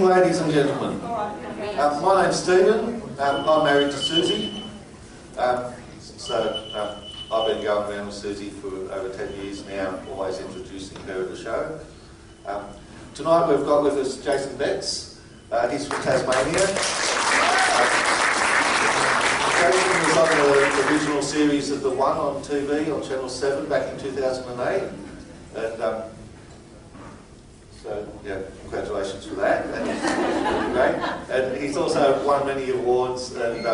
ladies and gentlemen. My name's Stephen. I'm married to Suzie. I've been going around with Suzie for over 10 years now, always introducing her to the show. Tonight we've got with us Jason Betts. He's from Tasmania. Jason was on the original series of The One on TV on Channel 7 back in 2008. And congratulations for that. That's great. And he's also won many awards, and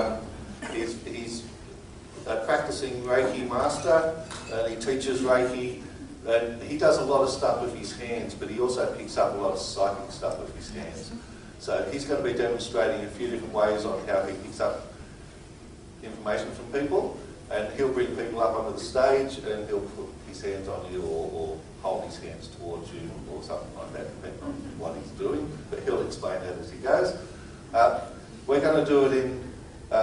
he's a practicing Reiki master, and he teaches Reiki, and he does a lot of stuff with his hands, but he also picks up a lot of psychic stuff with his hands. So he's going to be demonstrating a few different ways on how he picks up information from people, and he'll bring people up onto the stage and he'll put his hands on you or hold his hands towards you or something like that, depending on what he's doing, but he'll explain that as he goes. We're going to do it in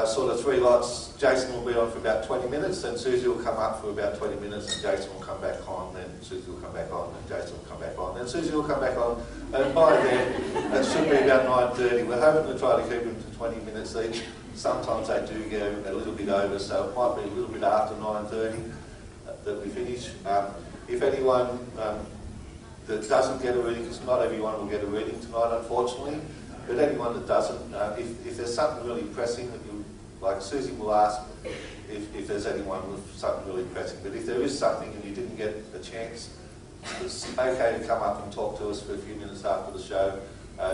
sort of 3 lots. Jason will be on for about 20 minutes, then Suzie will come up for about 20 minutes, and Jason will come back on, then Suzie will come back on, then Jason will come back on, then Suzie will come back on, and by then, it should be about 9:30. We're hoping to try to keep them to 20 minutes each. Sometimes they do go a little bit over, so it might be a little bit after 9:30 that we finish. If anyone that doesn't get a reading, because not everyone will get a reading tonight, unfortunately, but anyone that doesn't, if there's something really pressing that you, like Suzie will ask if there's anyone with something really pressing, but if there is something and you didn't get a chance, it's okay to come up and talk to us for a few minutes after the show.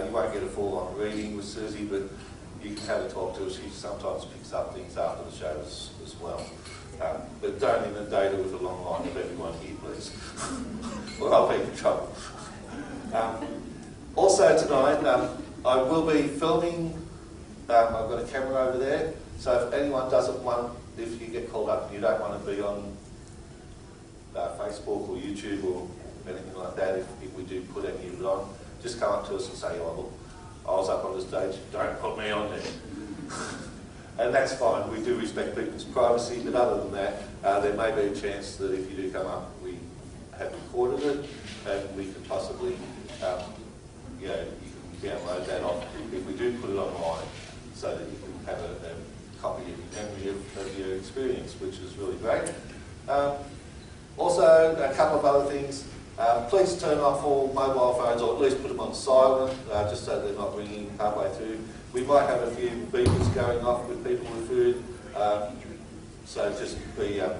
You won't get a full-on reading with Suzie, but you can have a talk to us. She sometimes picks up things after the show as well. But don't inundate her with a long line of everyone here, please. Or I'll be in trouble. Also tonight, I will be filming. I've got a camera over there, so if anyone doesn't want, if you get called up and you don't want to be on Facebook or YouTube or anything like that, if we do put any of it on, just come up to us and say, oh look, I was up on the stage, don't put me on there. And that's fine, we do respect people's privacy, but other than that, there may be a chance that if you do come up, we have recorded it, and we could possibly, you can download that off if we do put it online, so that you can have a copy of your memory of your experience, which is really great. Also, a couple of other things. Please turn off all mobile phones, or at least put them on silent, just so they're not ringing halfway through. We might have a few beepers going off with people with food, so just be a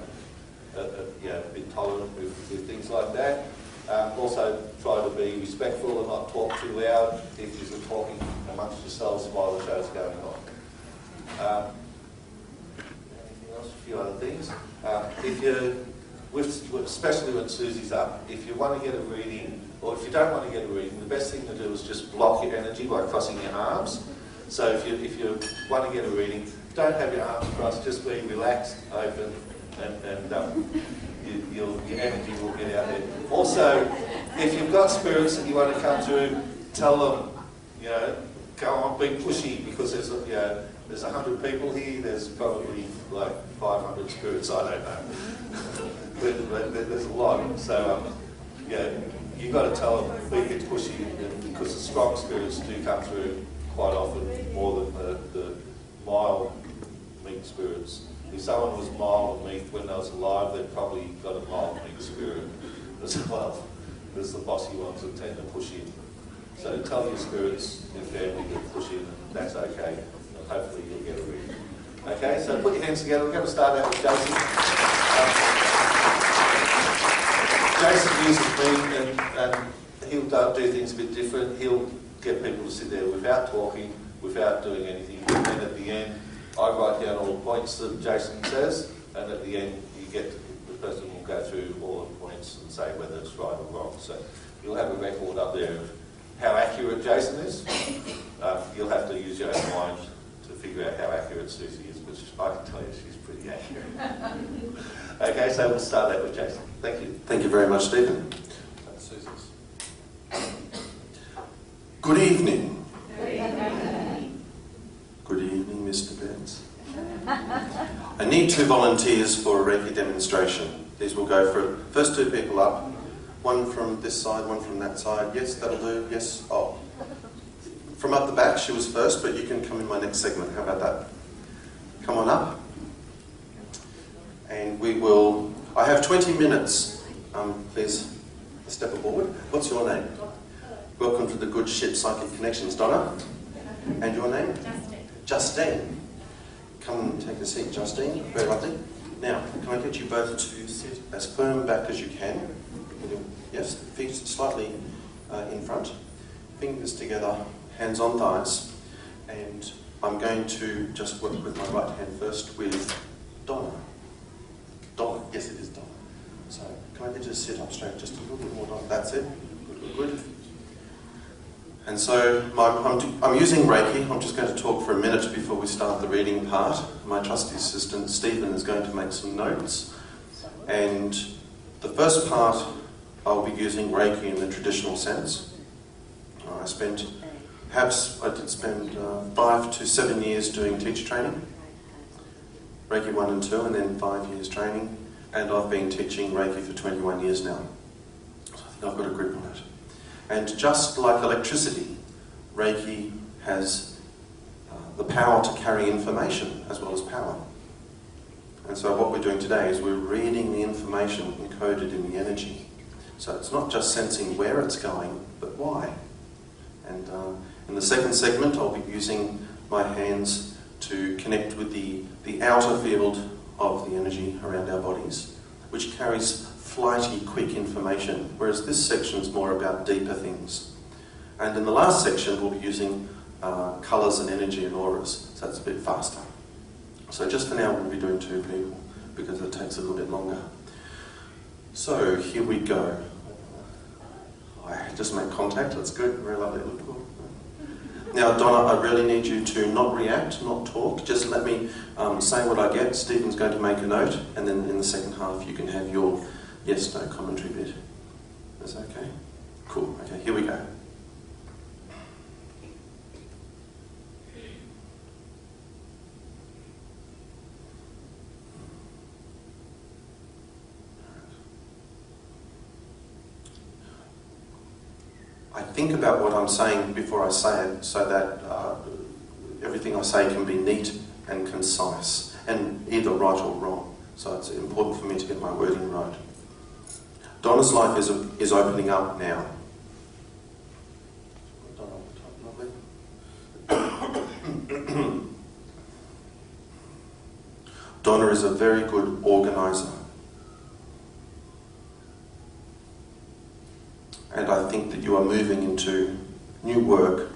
bit tolerant with things like that. Also, try to be respectful and not talk too loud if you're talking amongst yourselves while the show's going on. Anything else? A few other things. If you especially when Suzie's up, if you want to get a reading, or if you don't want to get a reading, the best thing to do is just block your energy by crossing your arms. So if you want to get a reading, don't have your arms crossed, just be relaxed, open, and your energy will get out there. Also, if you've got spirits that you want to come through, tell them, go on, be pushy, because there's 100 people here, there's probably like 500 spirits, I don't know. but there's a lot, so you've got to tell them, be a bit pushy, because the strong spirits do come through quite often, more than the mild, meek spirits. If someone was mild and meek when they was alive, they'd probably got a mild, meek spirit as well. There's the bossy ones that tend to push in. So tell your spirits, your family, to push in, and that's okay. And hopefully you'll get a reading. Okay, so put your hands together. We're going to start out with Jason. Jason uses me, and he'll do things a bit different. He'll get people to sit there without talking, without doing anything, and then at the end, I write down all the points that Jason says, and at the end, the person will go through all the points and say whether it's right or wrong. So you'll have a record up there of how accurate Jason is. You'll have to use your own mind to figure out how accurate Suzie is, which I can tell you she's pretty accurate. Okay, so we'll start out with Jason. Thank you. Thank you very much, Stephen. Susie's. Good evening. Good evening, Mr. Betts. I need 2 volunteers for a Reiki demonstration. These will go for first 2 people up. One from this side, one from that side. Yes, that'll do. Yes. Oh. from up the back, she was first, but you can come in my next segment. How about that? Come on up. And we will... I have 20 minutes. Please step aboard. What's your name? Welcome to the Good Ship Psychic Connections, Donna. And your name? Justine. Justine. Come and take a seat, Justine. Very lovely. Now, can I get you both to sit as firm back as you can? Yes, feet slightly in front. Fingers together, hands on thighs. And I'm going to just work with my right hand first with Donna. Donna, yes it is Donna. So, can I get you to sit up straight just a little bit more, Donna? That's it. Good, good, good. And so I'm using Reiki. I'm just going to talk for a minute before we start the reading part. My trusty assistant Stephen is going to make some notes. And the first part I'll be using Reiki in the traditional sense. I did spend 5 to 7 years doing teacher training. Reiki 1 and 2 and then 5 years training. And I've been teaching Reiki for 21 years now. So I think I've got a grip on it. And just like electricity, Reiki has the power to carry information as well as power. And so what we're doing today is we're reading the information encoded in the energy. So it's not just sensing where it's going, but why. And in the second segment, I'll be using my hands to connect with the outer field of the energy around our bodies, which carries flighty, quick information, whereas this section is more about deeper things. And in the last section, we'll be using colours and energy and auras, so that's a bit faster. So just for now, we'll be doing 2 people, because it takes a little bit longer. So here we go. I just make contact, that's good, very lovely. Now, Donna, I really need you to not react, not talk. Just let me say what I get. Stephen's going to make a note, and then in the second half you can have your yes/no commentary bit. Is that okay? Cool. Okay, here we go. I think about what I'm saying before I say it, so that everything I say can be neat and concise, and either right or wrong. So it's important for me to get my wording right. Donna's life is opening up now. Donna is a very good organiser. And I think that you are moving into new work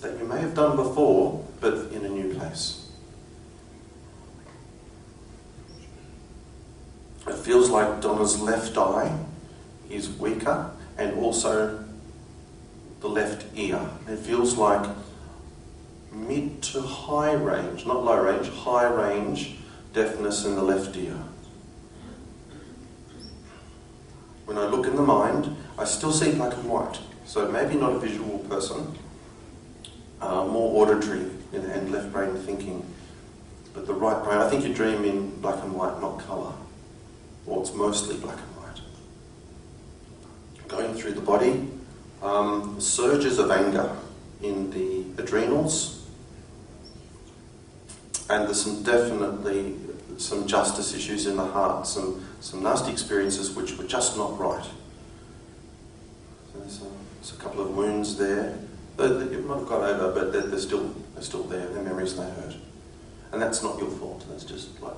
that you may have done before, but in a new place. It feels like Donna's left eye is weaker, and also the left ear. It feels like mid to high range, not low range, high range deafness in the left ear. When I look in the mind, I still see black and white. So maybe not a visual person, more auditory and left brain thinking. But the right brain, I think you dream in black and white, not colour. Or it's mostly black and white. Going through the body, surges of anger in the adrenals. And there's definitely some justice issues in the heart, some nasty experiences which were just not right. So there's a couple of wounds there that you might have got over, but they're still there. They're memories, they hurt. And that's not your fault. That's just like,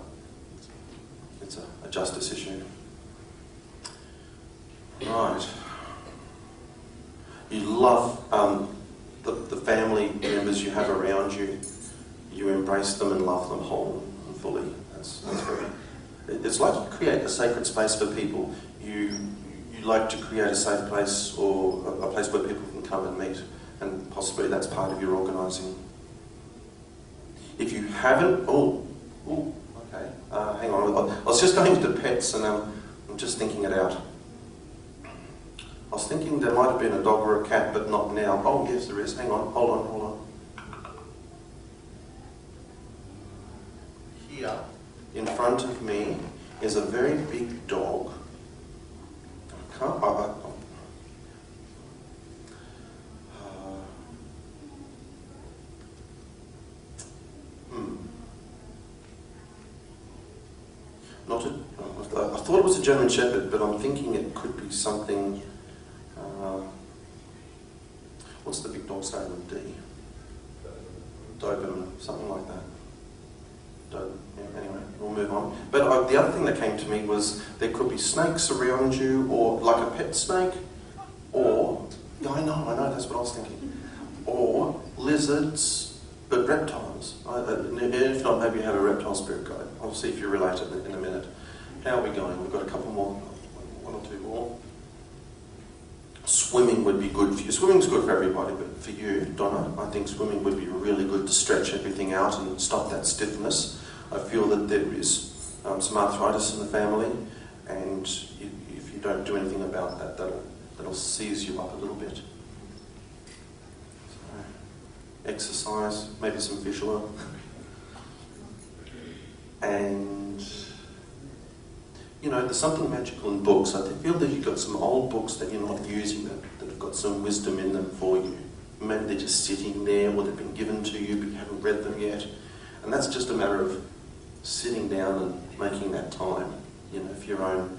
it's a justice issue. Right. You love the family members you have around you. You embrace them and love them whole and fully. That's very... It's like you create a sacred space for people. You like to create a safe place, or a place where people can come and meet, and possibly that's part of your organising. If you haven't... okay. Hang on. I was just going to pets, and I'm just thinking it out. I was thinking there might have been a dog or a cat, but not now. Oh, yes, there is. Hang on. Hold on. Here, in front of me, is a very big dog. Not a, I thought it was a German Shepherd, but I'm thinking it could be something. What's the big dog starting with D? Doberman, something like that. Yeah, anyway, we'll move on. But the other thing that came to me was there could be snakes around you, or like a pet snake, or, yeah, I know, that's what I was thinking. Or lizards, but reptiles. If not, maybe you have a reptile spirit guide. I'll see if you're related in a minute. How are we going? We've got a couple more, one or two more. Swimming would be good for you. Swimming's good for everybody, but for you, Donna, I think swimming would be really good to stretch everything out and stop that stiffness. I feel that there is some arthritis in the family, and if you don't do anything about that, that'll seize you up a little bit. So, exercise, maybe some fish oil. And you know, there's something magical in books. I feel that you've got some old books that you're not using that have got some wisdom in them for you. Maybe they're just sitting there, or they've been given to you, but you haven't read them yet. And that's just a matter of sitting down and making that time, you know, for your own.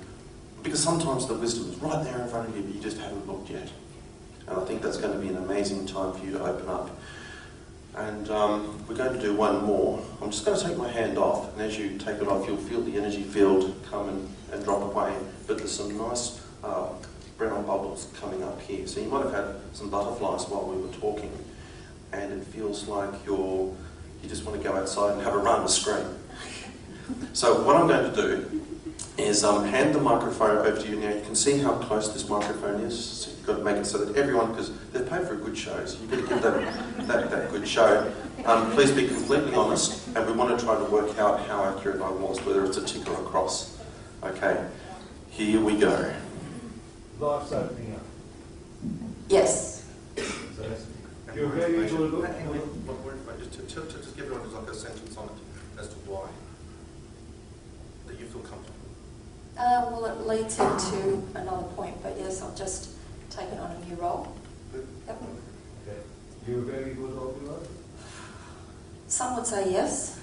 Because sometimes the wisdom is right there in front of you, but you just haven't looked yet. And I think that's going to be an amazing time for you to open up. And we're going to do one more. I'm just going to take my hand off, and as you take it off, you'll feel the energy field come and drop away. But there's some nice brown bubbles coming up here. So you might have had some butterflies while we were talking, and it feels like you just want to go outside and have a run and scream. So what I'm going to do is hand the microphone over to you now. You can see how close this microphone is. So you've got to make it so that everyone, because they've paid for a good show, so you've got to give them that good show. Please be completely honest, and we want to try to work out how accurate I was, whether it's a tick or a cross. Okay, here we go. Life's opening up. Yes. So that's, you're very good. Just give everyone like a sentence on it as to why. That you feel comfortable. Well, it leads into another point, but yes, I've just taken on a new role. Yep. Okay. You're a very good organiser? Some would say yes.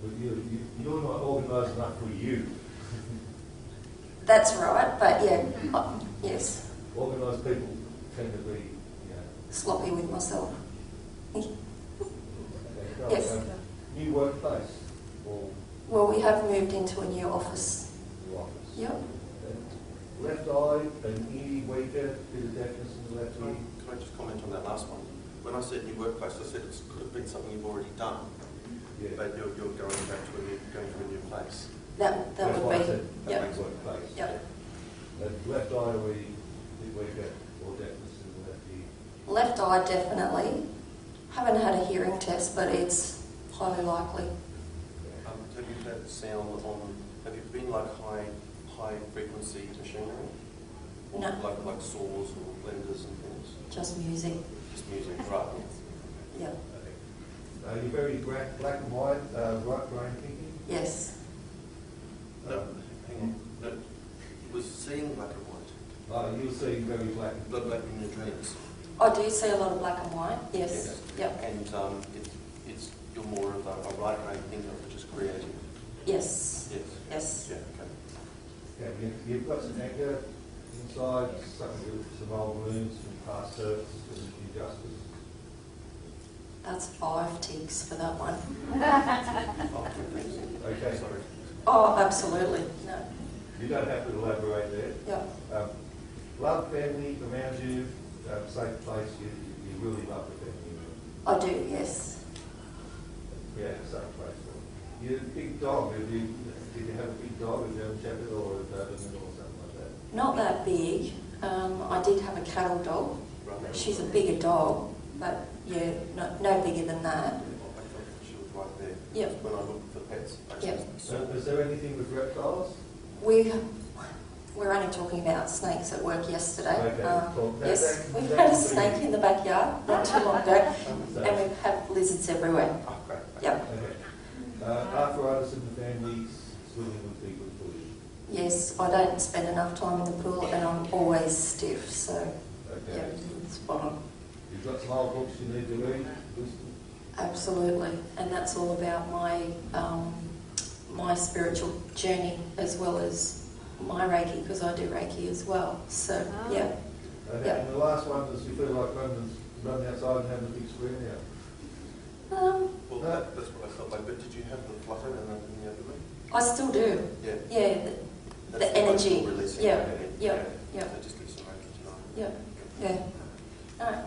But you're not organised enough for you. That's right, but yeah, yes. Organised people tend to be, Sloppy with myself. Okay. Yes. New workplace or Well, we have moved into a new office. new office? Yep. Okay. Left eye, an ear weaker, bit of deafness in the left ear. Can I just comment on that last one? When I said new workplace, I said it could have been something you've already done, Yeah. but you're going back to a new place. That That's would why I be. said Yep. workplace. Yep. Left eye, we bit weaker or deafness in the left ear. Left eye, definitely. Haven't had a hearing test, but it's highly likely. Have you had sound on? Have you been like high frequency machinery? Or No. Like saws or blenders and things. Just music. Just music, right? Yep. Okay. You're very black and white, right brain thinking. Yes. No, hang on. No, it was seeing black and white. You'll see very black and Black in your dreams. I do see a lot of black and white. Yes. Yep. And it's you're more of a right brain thinker, which is creative. Yes. Yes. Yes. Yeah. Okay. Yeah, you've got some anger inside, something with some old wounds from past hurts and injustice. That's 5 ticks for that one. Oh, thanks. Okay. Sorry. Oh, absolutely. No. You don't have to elaborate there. Yep. Love family around you, safe place, you really love the family. I do, yes. Yeah, safe place. You're a big dog. Did you have a big dog, a German Shepherd or a Doberman or something like that? Not that big. I did have a cattle dog. Right. She's a bigger dog, but yeah, no bigger than that. I thought she was right there. Yep. When I looked for pets. Yep. So is there anything with reptiles? We're only talking about snakes at work yesterday. Okay, cool. Yes, we've had a snake in the backyard not too long ago, and we've had lizards everywhere. Oh, great. Yep. Okay. Arthritis in the family, swimming would be good for you. Yes, I don't spend enough time in the pool, and I'm always stiff, so Okay. yeah, spot on. You've got some old books you need to read, wisdom. Absolutely, and that's all about my my spiritual journey as well as my Reiki, because I do Reiki as well. So, yeah. And Yeah. the last one is you feel like running outside and having a big screen out. Well, that's what I felt like. But did you have the flutter and the abdomen? I still do. Yeah. Yeah, That's the energy. releasing Yeah, energy. yeah, yeah, So just give some Reiki tonight. yeah, yeah. All right,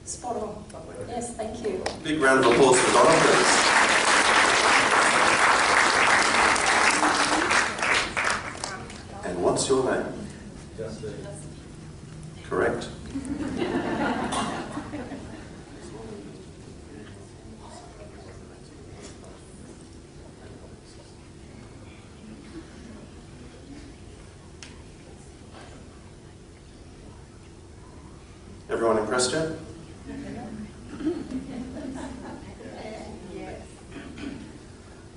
spot on. Yes, thank you. Big round of applause for Donna, please. And what's your name? Justine. Correct. Everyone impressed yet?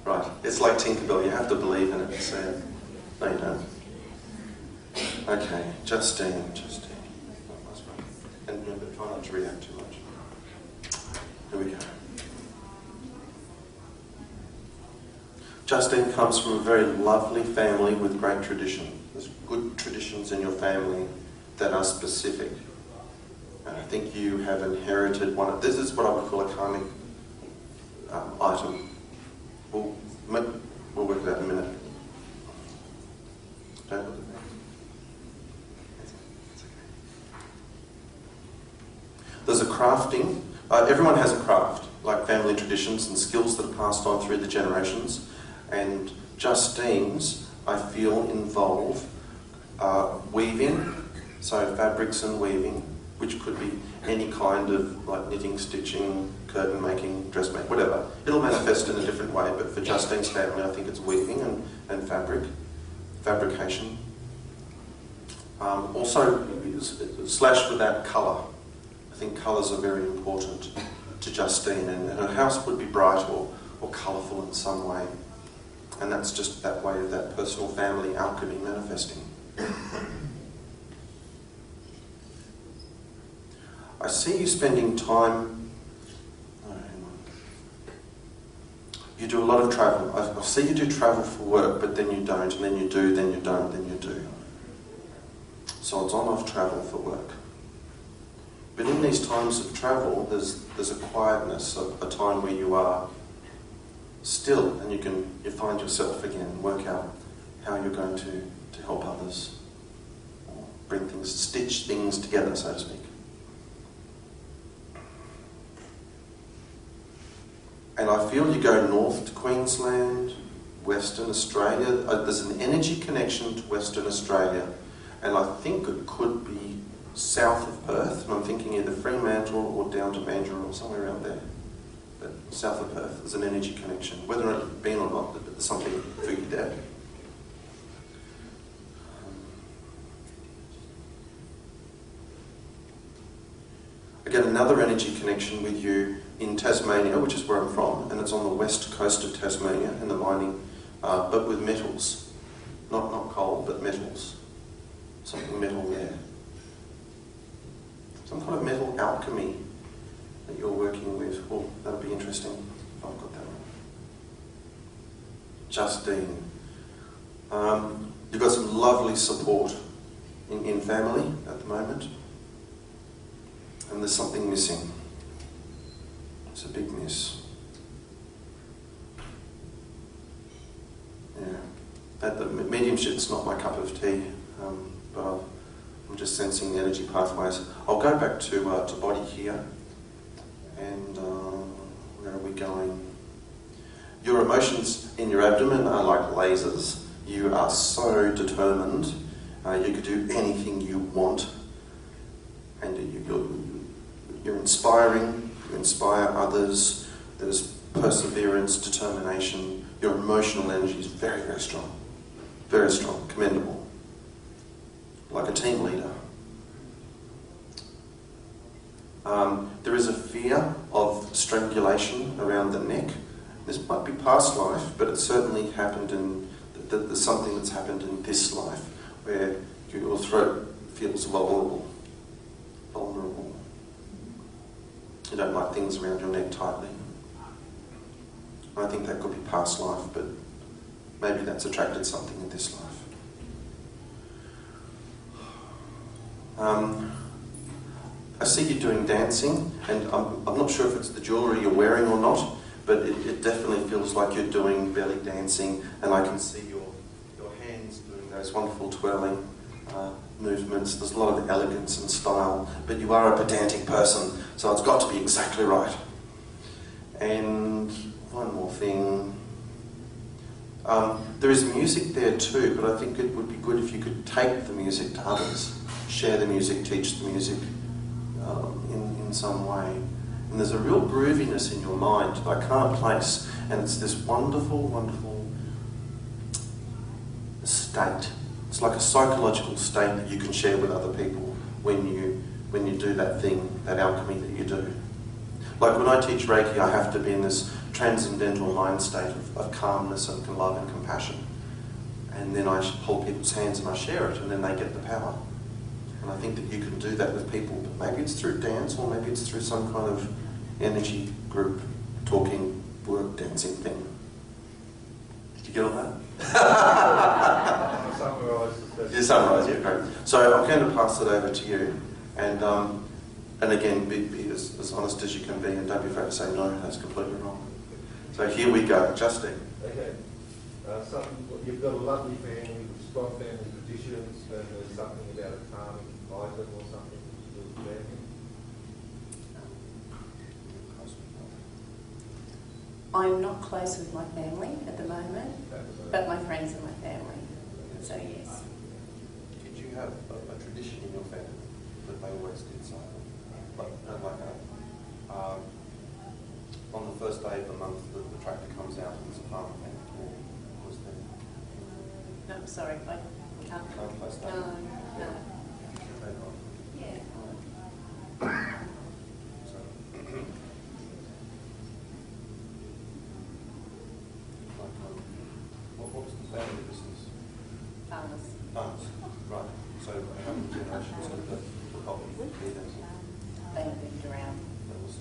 Right, it's like Tinkerbell, you have to believe in it to see it. No, you don't. Okay, Justine. And remember, try not to react too much. Here we go. Justine comes from a very lovely family with great tradition. There's good traditions in your family that are specific. And I think you have inherited one of, this is what I would call a karmic item. We'll work it out in a minute. Don't look at me. It's okay. There's a crafting. Everyone has a craft, like family traditions and skills that are passed on through the generations. And Justine's, I feel, involve weaving, so fabrics and weaving, which could be any kind of like knitting, stitching, curtain making, dressmaking, whatever. It'll manifest in a different way, but for Justine's family, I think it's weaving and fabrication. Also, slash with that colour. I think colours are very important to Justine, and her house would be bright or colourful in some way. And that's just that way of that personal family alchemy manifesting. I see you spending time. Oh, hang on. You do a lot of travel. I see you do travel for work, but then you don't, and then you do, then you don't, then you do. So it's on-off travel for work. But in these times of travel, there's a quietness, a time where you are still, and you find yourself again, work out how you're going to help others, or bring things, stitch things together, so to speak. And I feel you go north to Queensland, Western Australia. There's an energy connection to Western Australia, and I think it could be south of Perth, and I'm thinking either Fremantle or down to Mandurah or somewhere around there. But south of Perth, there's an energy connection. Whether or not you've been or not, there's something for you there. Again, another energy connection with you in Tasmania, which is where I'm from, and it's on the west coast of Tasmania in the mining, but with metals. Not coal, but metals. Something metal there. Some kind of metal alchemy that you're working with. Oh, that'll be interesting if I've got that one. Justine. You've got some lovely support in family at the moment. And there's something missing. It's a big miss. Yeah. The mediumship's not my cup of tea, but I'm just sensing the energy pathways. I'll go back to body here. And where are we going? Your emotions in your abdomen are like lasers. You are so determined. You could do anything you want. And you're inspiring, you inspire others. There's perseverance, determination. Your emotional energy is very, very strong. Very strong, commendable. Like a team leader. There is a fear of strangulation around the neck. This might be past life, but it certainly happened there's something that's happened in this life where your throat feels vulnerable. You don't like things around your neck tightly. I think that could be past life, but maybe that's attracted something in this life. I see you doing dancing, and I'm not sure if it's the jewellery you're wearing or not, but it definitely feels like you're doing belly dancing, and I can see your hands doing those wonderful twirling movements. There's a lot of elegance and style, but you are a pedantic person, so it's got to be exactly right. And one more thing. There is music there too, but I think it would be good if you could take the music to others, share the music, teach the music in some way. And there's a real grooviness in your mind that I can't place, and it's this wonderful, wonderful state. It's like a psychological state that you can share with other people when you do that thing, that alchemy that you do. Like when I teach Reiki, I have to be in this transcendental mind state of calmness and love and compassion. And then I hold people's hands and I share it, and then they get the power. And I think that you can do that with people, but maybe it's through dance, or maybe it's through some kind of energy group, talking, work, dancing thing. Did you get all that? You summarise, yeah, great. So I'm going to pass it over to you, and again, be as honest as you can be, and don't be afraid to say no, that's completely wrong. So here we go, Justine. Okay. You've got a lovely family with strong family traditions, and there's something about a calming item or something with the family. I'm not close with my family at the moment, but my friends are my family, so yes. Did you have a tradition in your family that they always did something? On the first day of the month, the tractor comes out and there's a farm event, or was there? No, sorry, I can't. Can't place that? No. Yeah. So, what was the family business? Farmers. Farms, right. So how many generations of the hobby leaders? They moved around. That was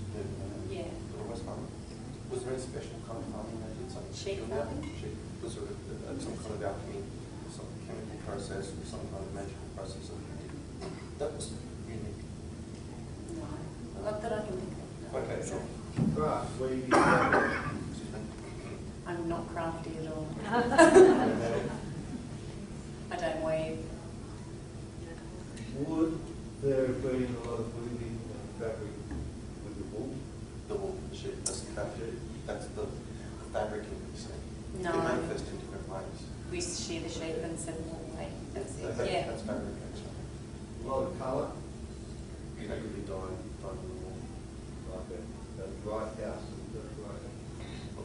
Yeah. always farming. Was there any special kind of farming they did? Something Sheep peculiar? farming? Sheep. Was there some kind of alchemy, some chemical process, or some kind of magical process that they did? That was unique. No. Not that I can think of. No. Okay, sure. Craft, where you I'm not crafty at all. I don't weave. Would there have been a lot of weaving and fabric with the wool? The wool, the sheep, that's the fabric. That's the fabric you say. No. They manifest in different ways. We shear the sheep and send them away. That's it. Yeah. That's fabric, actually. A lot of colour, That could be dyed in the wool. like a bright house.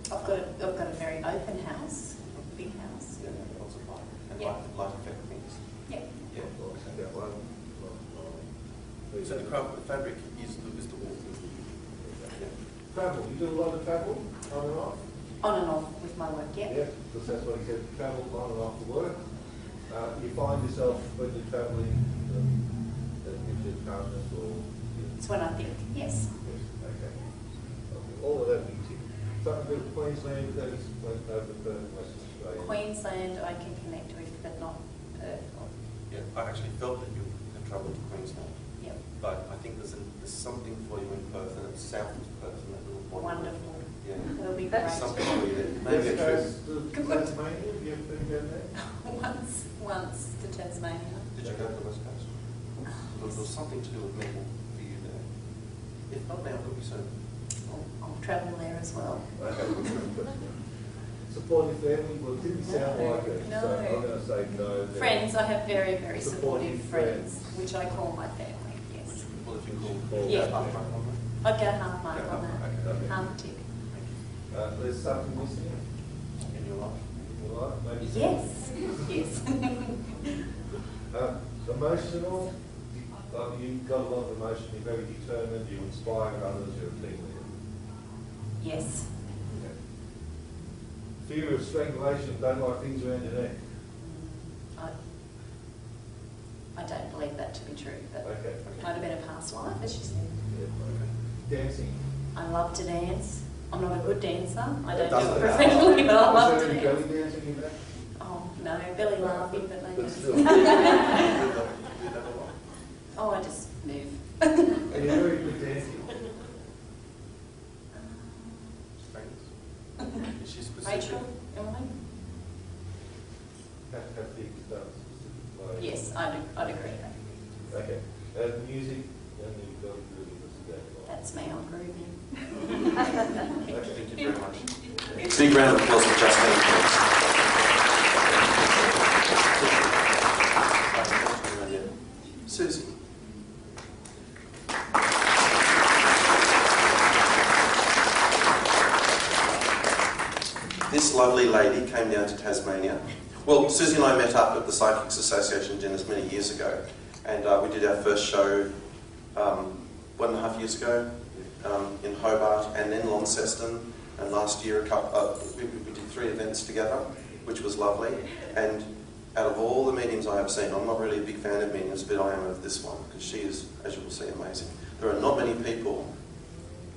I've got a very open house, big house. Yeah, lots of light. And Yeah. light effect things. Yeah. Yeah. That one. So the fabric is the wool. Yeah. Travel, you do a lot of travel on and off? On and off with my work, yeah. Yeah, because that's what he said, travel on and off to work. You find yourself when you're travelling, that gives you calmness or... It's when I think, yes. Yes, okay. All of that we tick. Something to do with Queensland, that is over Perth, Western Australia. Queensland I can connect with, but not Perth. Yeah, I actually felt that you had travelled to Queensland. Yep. But I think there's something for you in Perth, and it's south of Perth, and that little body. Wonderful. Yeah. That'll be There's great. something for you there. Maybe a West trip. Coast to Tasmania, have you ever been down there? Once to Tasmania. Did you go to the West Coast? There was something to do with metal for you there. If not now, it'll be soon. I'll travel there as well. Okay. Supportive family, well, it didn't sound like it, No. so I'm going to say no. there. Friends, I have very, very supportive Supportive friends, which I call my family, yes. Well, if you call Yeah. half mark on that. I'd go half mark Yeah, on that, okay. half a tick. There's something missing In your life. in your life, maybe? Yes, yes. Emotional, you've got a lot of emotion, you're very determined, you inspire others, you're a team leader. Yes. Okay. Fear of strangulation, don't like things around your neck. I don't believe that to be true, but Okay. it might have been a past life, as you said. Yeah, okay. Dancing. I love to dance. I'm not a good dancer. I don't do Doesn't it matter. professionally, but I love Is to there any dance. belly dancing in that? Oh, no, belly laughing, but no But dance. still. You do that a lot. Oh, I just move. And you're very good dancing. Is she specific? Rachel, Emily? Have big stuff. Like, Yes, I'd agree. Okay. Music, and you've got really good stuff. That's me, I'm grooving. Thank you very much. Big round of applause for Justine, please. Susie. This lovely lady came down to Tasmania. Well, Susie and I met up at the Psychics Association dinners many years ago, and we did our first show 1.5 years ago in Hobart, and then Launceston, and last year we did 3 events together, which was lovely. And out of all the mediums I have seen, I'm not really a big fan of mediums, but I am of this one, because she is, as you will see, amazing. There are not many people.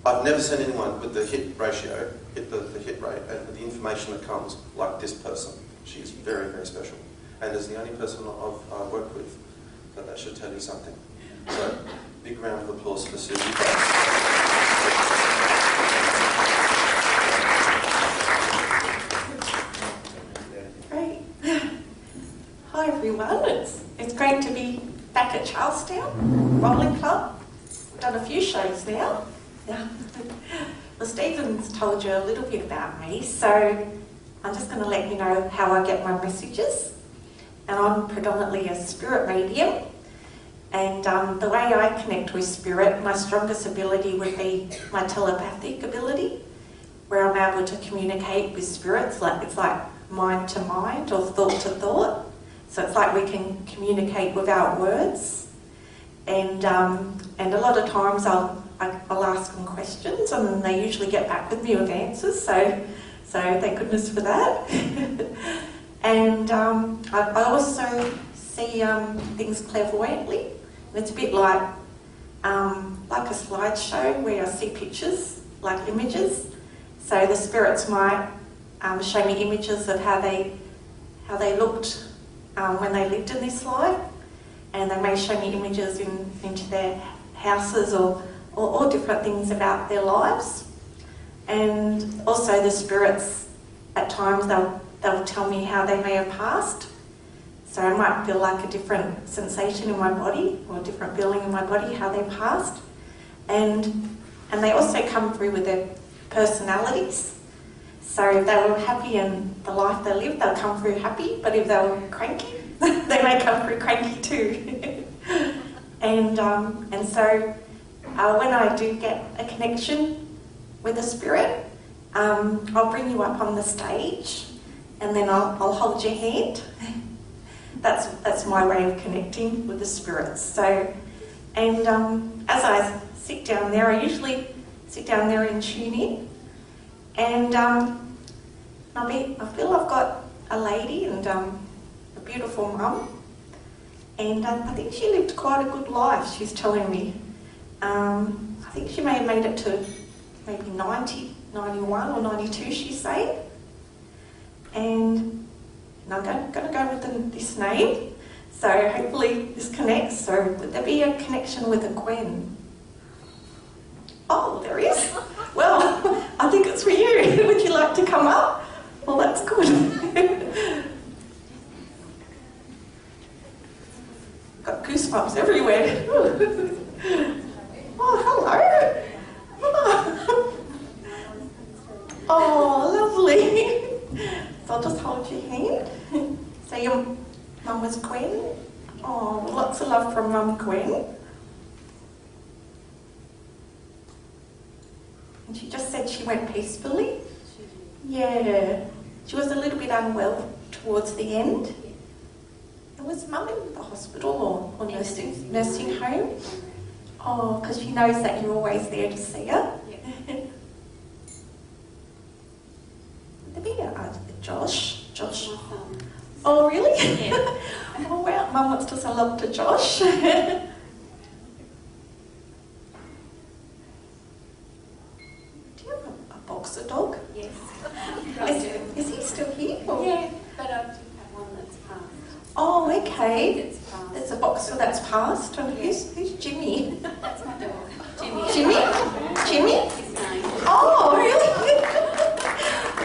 I've never seen anyone with the hit ratio, the hit rate, and the information that comes like this person. She's very, very special. And is the only person I've worked with. So that should tell you something. So, big round of applause for Susie. Great. Hi everyone, it's great to be back at Charlestown Rolling Club. We've done a few shows now. Well, Stephen's told you a little bit about me, so I'm just going to let you know how I get my messages. And I'm predominantly a spirit medium, and the way I connect with spirit, my strongest ability would be my telepathic ability, where I'm able to communicate with spirits. It's like mind to mind or thought to thought. So it's like we can communicate without words. And a lot of times I'll ask them questions, and they usually get back with me with answers. So thank goodness for that. And I also see things clairvoyantly. And it's a bit like a slideshow where I see pictures, like images. So the spirits might show me images of how they looked when they lived in this life, and they may show me images into their houses or different things about their lives. And also the spirits, at times they'll tell me how they may have passed. So I might feel like a different sensation in my body or a different feeling in my body, how they passed. And they also come through with their personalities. So if they were happy in the life they lived, they'll come through happy. But if they were cranky, they may come through cranky too. And so when I do get a connection with a spirit, I'll bring you up on the stage, and then I'll hold your hand. That's my way of connecting with the spirits. So, and as I sit down there, I usually sit down there and tune in. And I feel I've got a lady and a beautiful mum. And I think she lived quite a good life, she's telling me. I think she may have made it to maybe 90, 91 or 92, she's saying. And I'm going to go with this name. So hopefully this connects. So would there be a connection with a Gwen? Oh, there is. Well, I think it's for you. Would you like to come up? Well, that's good. Got goosebumps everywhere. Oh, hello. Oh, lovely. So I'll just hold your hand. So your mum was Gwen. Oh, lots of love from Mum Gwen. And she just said she went peacefully. Yeah. She was a little bit unwell towards the end. And was Mum in the hospital or nursing home? Oh, because she knows that you're always there to see her. Would there be a Josh? Oh, really? Yeah. Oh, wow. Mum wants to say love to Josh. Do you have a box Oh, okay. It's passed. There's a box that's passed. And who's Jimmy? That's my dog. Jimmy. Jimmy? His name. Oh, really?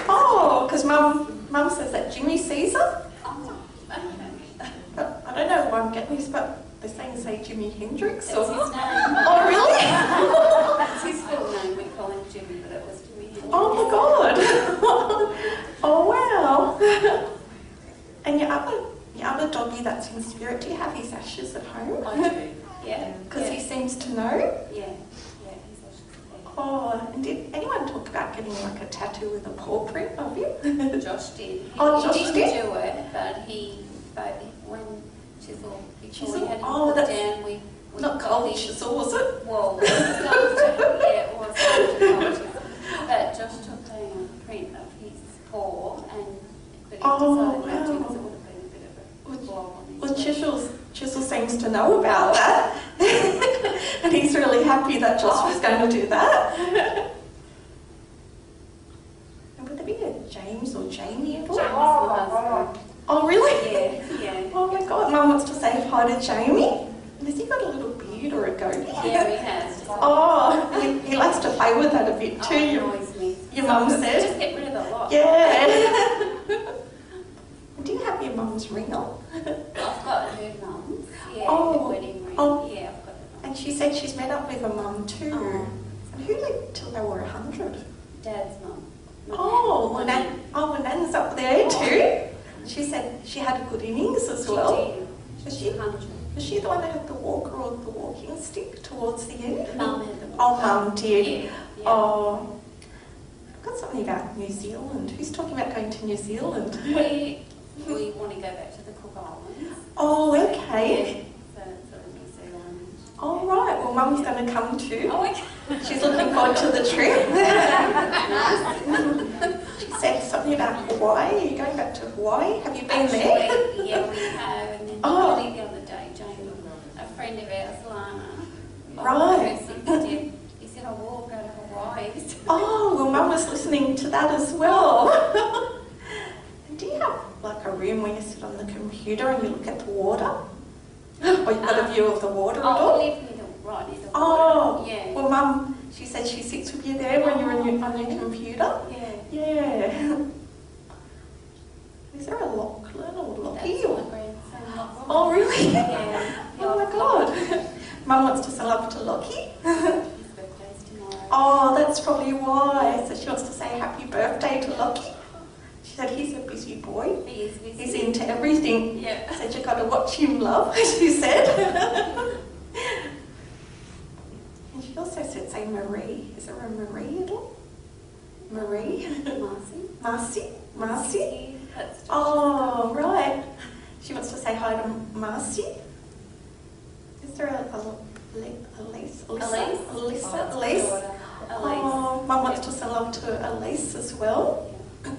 Oh, because Mum says that Jimmy sees her. Oh, okay. But I don't know why I'm getting this, but they're saying say Jimi Hendrix. That's Or... his name. Oh, really? That's his full name. We call him Jimmy, but it was Jimmy Hendrix. Oh my God! Oh wow! And your other doggy that's in spirit, do you have his ashes at home? I do. Yeah. Because he seems to know. Yeah. Yeah. He's actually Oh, and did anyone talk about getting like a tattoo with a paw print of him? there. Josh did. Josh he didn't did? do it, but when Chisel, before we had him Oh, put that's down, we Not got cold his- chisel, was it? Well, it was cold. But Josh took a print of his paw and but he Oh, decided not to wow. because it would have been a bit of a blow on his Well, leg. Chisel seems to know about that. And he's really happy that Josh was going to do that. And would there be a James or Jamie at all? James, the husband. Oh, really? Yeah. Oh my God, Mum wants to say hi to Jamie. And has he got a little beard or a goatee? Yeah, he has. Oh, he likes to play with that a bit Oh, too. it annoys me. Your mum Just said? get rid of the lot. Yeah. Do you have your mum's ring on? I've got her mum's. Yeah, Oh. her wedding ring. Oh. Yeah, I've got her mum. And she said she's met up with her mum too. Oh. And who lived till they were 100? Dad's mum. My Oh, nan. well, Nan's up there too. She said she had a good innings as well. Was she? 100. Was she the one that had the walker or the walking stick towards the end? Mum had the Oh, Mum did. Yeah. Oh, I've got something about New Zealand. Who's talking about going to New Zealand? We want to go back to the Cook Islands. Oh, okay. Yeah, so New Zealand. All right. Well, Mum's going to come too. Oh, okay. She's looking forward to the trip. She said something about Hawaii. Are you going back to Hawaii? Have you been there? Actually, yeah, we have. And then Oh. the other day, Jamie, a friend of ours, Lana, Right. he said, I will go to Hawaii. Oh, well, Mum was listening to that as well. And do you have like a room where you sit on the computer and you look at the water? Or you've got a view of the water at Oh, all? we live right near the water. Oh, Yeah. well, Mum, she said she sits with you there when you're on your computer. Yeah. Yeah. Is there a Lachlan or Lockie? That's my Or... grandson, Lachlan. Oh, really? Yeah. Oh my God. Mum wants to sell up to Lockie. His birthday's tomorrow. Oh, that's probably why. So she wants to say happy birthday to Lockie. She said he's a busy boy. He is busy. He's into everything. Yeah. I said you've got to watch him, love, she said. And she also said say Marie. Is there a Marie at all? Marie? Marcy. Marcy? That's just Oh, right. She wants to say hi to Marcy. Is there a Elise? Elise. Elise? That's Elise? my daughter. Oh, Mum wants Yeah. to send love to Elise as well. Yeah.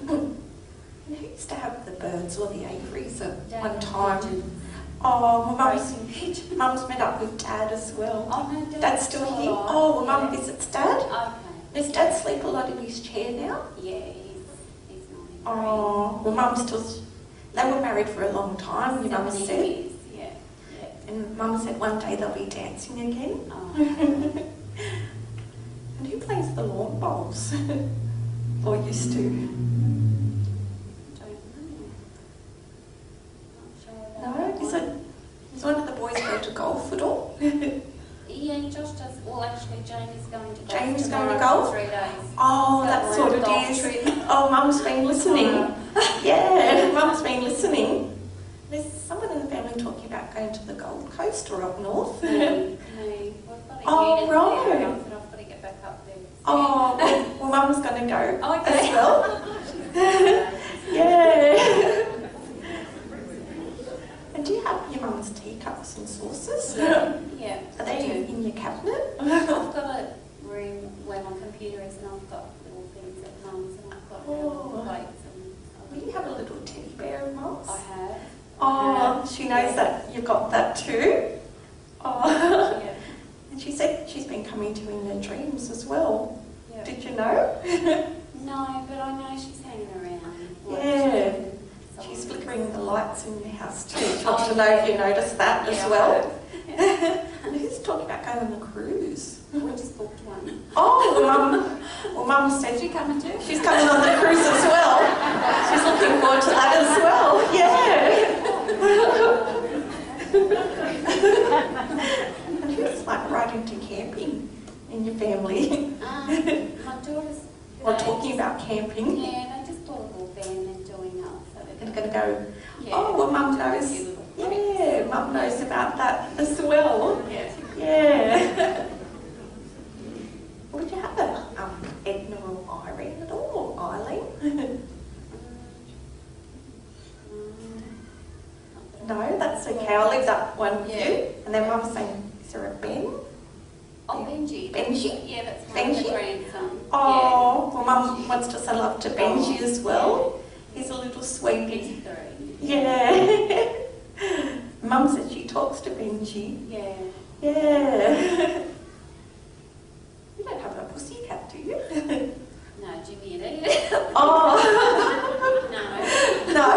And who used to have the birds or the aviaries at Dad one and time? pigeons. Oh, well, Racing pigeons. Mum's met up with Dad as well. Oh, no, Dad's still here. alive. Oh, well, Mum Yeah. visits Dad. Okay. Does Dad sleep a lot in his chair now? Yeah, he's not. Oh, well, Mum still... They were married for a long time, your Mum 70 said. years. Yeah. And Mum said one day they'll be dancing again. Oh. And who plays the lawn bowls? Or used to? Don't know. Not sure No? about Is that it... Does one of the boys go to golf at all? Yeah, Josh does. Well, actually, Jamie's going to golf. Jamie's going to tomorrow golf? for 3 days. Oh, So that's we're what on a it golf is. trip. Oh, Mum's been listening. Yeah, Mum's been listening. There's someone in the family talking about going to the Gold Coast or up north. Me. We've got a Oh, unit right. there, and I said I've got to get back up there. Oh, well, Mum's going to go Oh, okay. as well. Yeah. And do you have your mum's teacups and saucers? Yeah. Are they in your cabinet? I've got a room where my computer is, and I've got little things at Mum's, and I've got Oh. plates and. Will you have a little teddy bear of Mum's? I have. Oh, she knows that you've got that too. Oh. Yeah. And she said she's been coming to in her dreams as well. Yeah. Did you know? No, but I know she's hanging around. Yeah. She's She's flickering dimming the lights in your house too. I want to know if you noticed that as well. And who's talking about going on a cruise? We just booked one. Oh, Mum said You coming too? she's coming on the cruise as well. She's looking forward to that as well. Yeah. And who's like right into camping in your family? My daughter's... Or talking about camping? Yeah, they just bought a little van and doing up. So And going to go, yeah, oh, well, Mum knows. Yeah, Mum knows about that as well. Yeah. Yeah. Would you have a Edna or Irene at all, or Eileen? No, that's okay. I'll leave that one with you. And then Mum's saying, is there a Ben? Oh, Benji. Benji? Yeah, that's my Benji? grandson. Oh, well, Mum wants to send love to Benji as well. He's a little sweetie. He's 3. Yeah. Mum says she talks to Benji. Yeah. Yeah. You don't have a pussycat, do you? No, Jimmy and Eddie. Oh. No. No.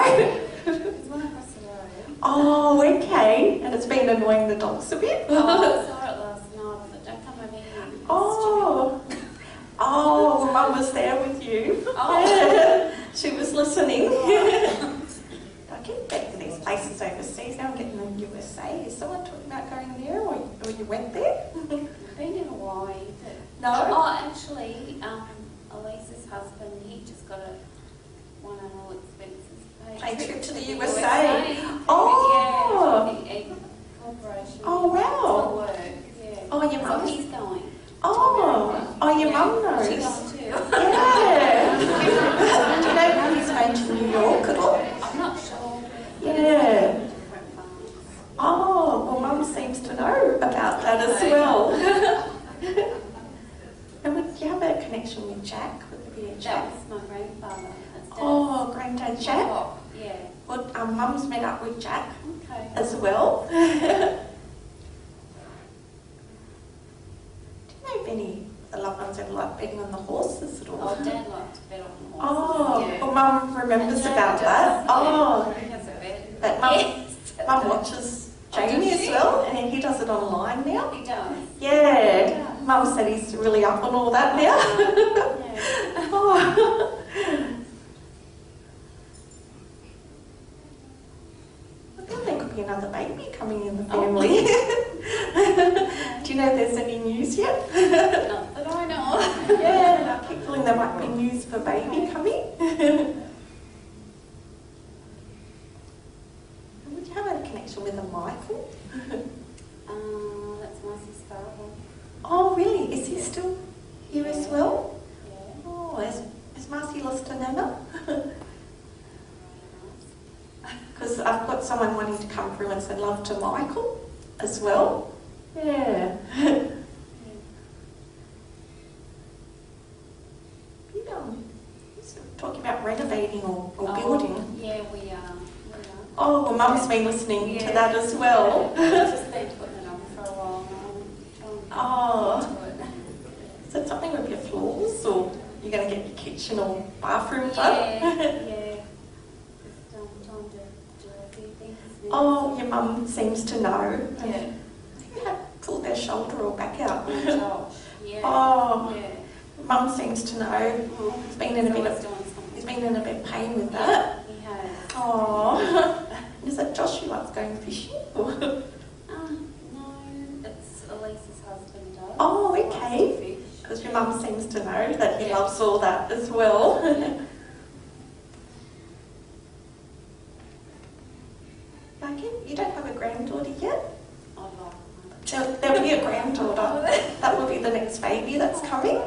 There's one across the road. Oh, okay. And it's been annoying the dogs a bit. Oh, I saw it last night, but don't come over here. Oh. Oh, well, Mum was there with you. Oh. Yeah. She was listening. I keep getting these places overseas. Now I'm getting the USA. Is someone talking about going there, or you went there? I've been in Hawaii. But No. Oh, actually, Elise's husband, he just got one and all expenses paid. Paid trip to the USA. USA. Oh. Yeah, the egg corporation. Oh, wow. For work, yeah. Oh, your So mum. he's going. Oh, your mum knows. She's going too. Yeah. Do you know when he's going to New York at all? I'm not sure. Yeah. Different farms. Oh, well, Mum seems to know about that as well. And would you have a connection with Jack? Would there be a Jack? That was my grandfather. That's Dad's. Oh, Granddad Jack? Oh, yeah. Well, Mum's met up with Jack Okay. as well. Do you know if any of the loved ones ever like betting on the horses at all? Oh, Dad liked to bet on the horses. Oh, yeah. well, Mum remembers And Dad about does, that. yeah. Oh, He has a bet. that Mum, Yes. Mum watches Oh, does Jamie as she? well, and he does it online now. He does. Yeah, Yeah. Mum said he's really up on all that now. Yeah. Oh. I think there could be another baby coming in the family. Do you know if there's any news yet? Not that I know. Yeah, I keep feeling there might be news for baby coming. Would you have a connection with a Michael? That's Marcy's father. Oh, really? Is he still here as well? Yeah. Oh, has Marcy lost her nana? Because I've got someone wanting to come through and send love to Michael as well. Yeah. Talking about renovating or building. Yeah, we are. Oh, well, Mum's been listening to that as well. We've just been putting it on for a while now. Oh. Is that something with your floors, or you're going to get your kitchen or bathroom done? Yeah. Just time to do a few things now. Oh, your mum seems to know. Yeah. Who had pulled their shoulder or back out? Josh. Yeah. Oh, Yeah. Mum seems to know. Oh, He's been in a bit always of doing something. he's been in a bit of pain with that. He has. Oh. Is that Josh who likes going fishing? No, it's Elise's husband does. Oh, He likes okay. to fish. Because your mum seems to know that he Yeah. loves all that as well. Okay, you don't have a granddaughter yet? I'd like one. There'll be a granddaughter. That will be the next baby that's coming.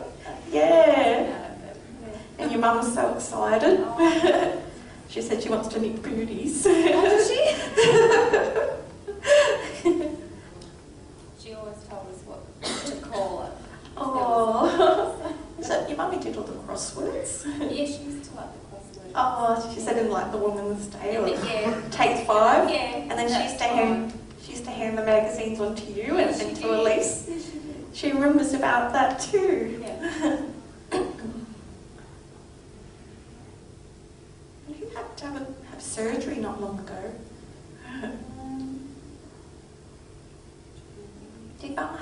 Yeah. And your mum's so excited. Oh. She said she wants to knit booties. Does she? She always told us what to call it. Oh. So your mummy did all the crosswords? Yeah, she used to like the crossword. Oh, she said in like the Woman's Day or Yeah. Take 5. Yeah. And then she used to hand the magazines on to you and She to did. Elise. Yeah, she did. She remembers about that too. Yeah. You had to have surgery not long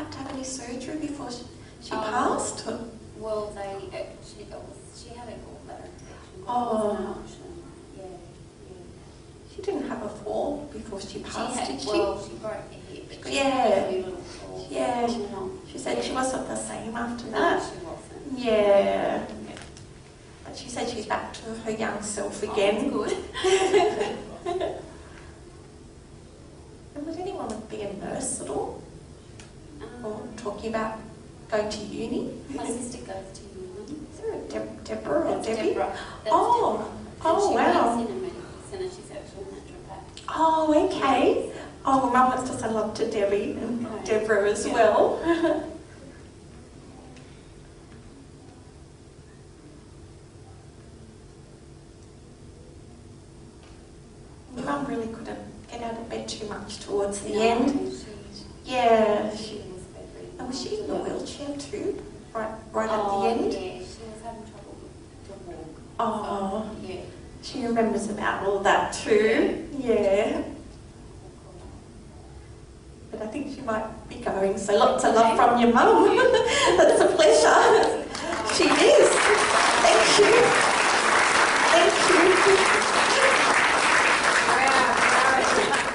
have to have any surgery before she Oh. passed? Well, she had a gallbladder infection. Oh. It wasn't an option. Yeah. She didn't have a fall before she passed, did she? Well, she broke her hip, but she Yeah. had a few little falls. Yeah. No. She said she wasn't the same after No, that. she wasn't. Yeah. But she said she's back to her young self again. Oh, good. And would anyone be a nurse at all? Or talking about going to uni? My sister goes to uni. Is there a Deborah or That's Debbie? Deborah. That's Oh, Deborah. oh, And wow. she works in a medical centre. She's actually a naturopath. Oh, okay. Oh, Mum wants to say love to Debbie and Okay. Deborah as Yeah. well. Mum really couldn't get out of bed too much towards the end. Yeah, She was bedridden. and was she in the wheelchair too? Right at Oh, the end? yeah, she was having trouble to walk. Oh, Yeah. she remembers about all that too. Yeah. But I think she might be going, so lots of love from your mum. That's a pleasure. She is. Thank you. Thank you.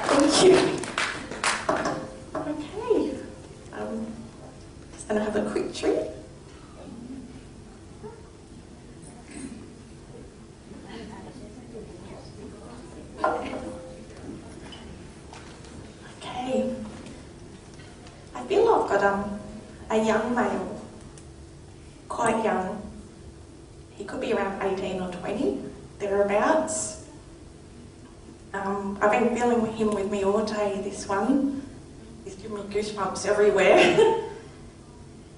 Thank you. Okay. Just going to have a quick treat. Okay. I feel I've got a young male, quite young. He could be around 18 or 20, thereabouts. I've been feeling him with me all day, this one. He's giving me goosebumps everywhere.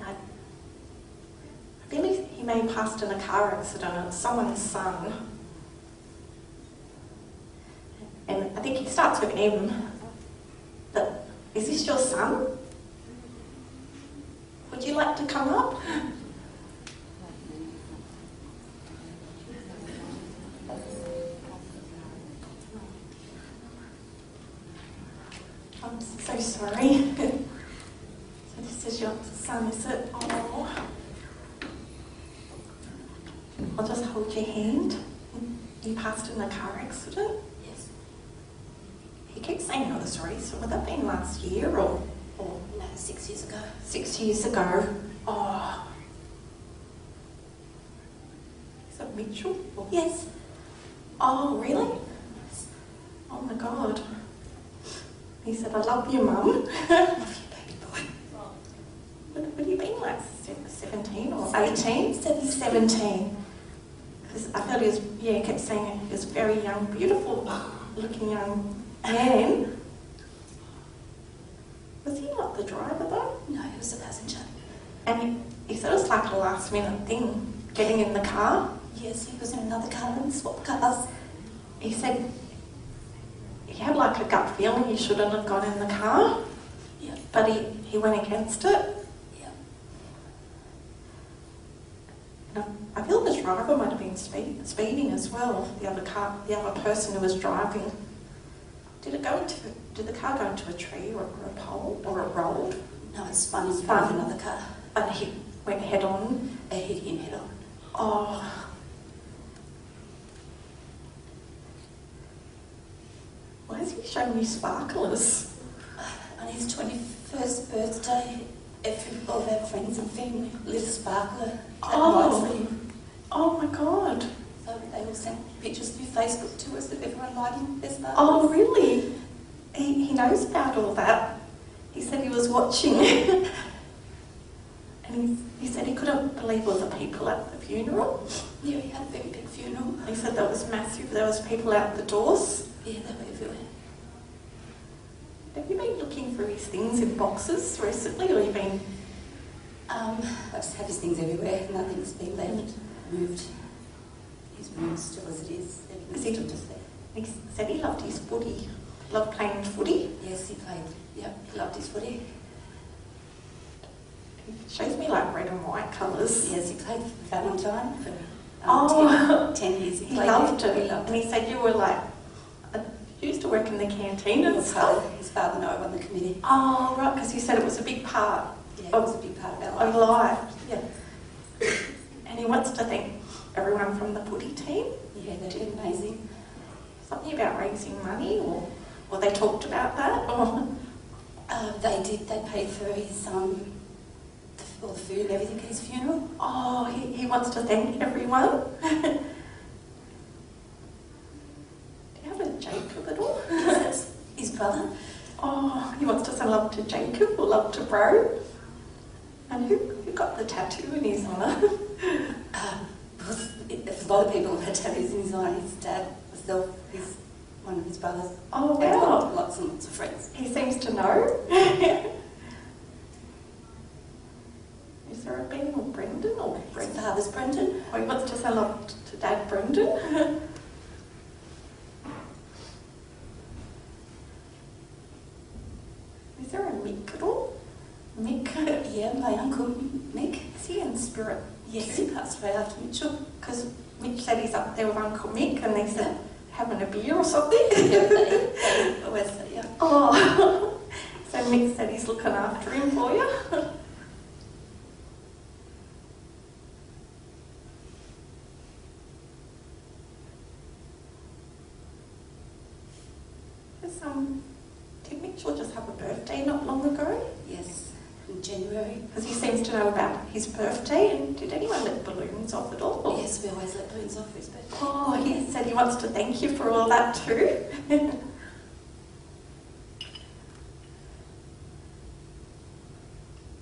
I feel he may have passed in a car accident. It's someone's son. And I think he starts with M. But is this your son? Would you like to come up? I'm so sorry. So this is your son, is it? Oh. I'll just hold your hand. You passed in a car accident? Yes. He keeps saying another story, so would that have been last year or No, 6 years ago. 6 years ago? Oh. Is that Mitchell? Yes. Oh, really? Oh my God. He said, I love you, Mum. Love you, baby boy. What have you been like, 17 or 18? 17. Because I thought he was, he kept saying he was a very young, beautiful looking young man. Was he not the driver though? No, he was a passenger. And he said it was like a last minute thing, getting in the car. Yes, he was in another car and swapped cars. He said he had like a gut feeling he shouldn't have gone in the car, Yeah. but he went against it. Yeah. And I feel the driver might have been speeding as well, the other person who was driving. Did the car go into a tree or a pole or it rolled? No, it's spun in Spun. front of another car. And he went head on. It hit him head on. Oh. Why is he showing me sparklers? On his 21st birthday, all of our friends and family lit a sparkler at Oh. night for him. Oh my God. So they all sent pictures through Facebook to us of everyone lighting their sparklers. Oh, really? He knows about all that. He said he was watching. And he said he couldn't believe all the people at the funeral. Yeah, he had a very big funeral. He said that was massive. There was people out the doors. Yeah, they were everywhere. Have you been looking for his things in boxes recently, or you been? I just have his things everywhere. Nothing's been left, moved. His room's still as it is. Is Everything's he- still just there. He said he loved his footy. Loved playing footy. Yes, he played. Yep, he loved his footy. He shows me like red and white colours. Yes, he played for Valentine for Oh. 10 years. He played loved there. it. He loved And he said you were like, you used to work in the canteen and His stuff. father and I were on the committee. Oh, right, because he said it was a big part Yeah, it was a big part of our of life. life. Yeah. And he wants to thank everyone from the footy team. Yeah, they've been amazing. Something about raising money, or they talked about that, or They did. They paid for his all the food and everything at his funeral. oh, he wants to thank everyone. Do you have a Jacob at all? That's his brother. Oh, he wants to send love to Jacob or love to Bro. And who got the tattoo in his honour? There's a lot of people who had tattoos in his eye. His dad, myself, one of his brothers. Oh, And wow. lots and lots of friends. He seems to know. Is there a Ben or Brendan or His Brendan? father's Brendan. Oh, he wants to send love to Dad Brendan. Is there a Mick at all? Mick? Yeah, my uncle Mick. Is he in spirit? Yes, he passed away after Mitchell. Because Mitch said he's up there with Uncle Mick and they said having a beer or something. Yeah, they always say, yeah. Oh, so Mick said he's looking after him for you. Did Mitchell just have a birthday not long ago? Yes, in January. Because he seems to know about his birthday. And did anyone let balloons off at all? Yes, we always let balloons off for his birthday. Oh, he said he wants to thank you for all that too.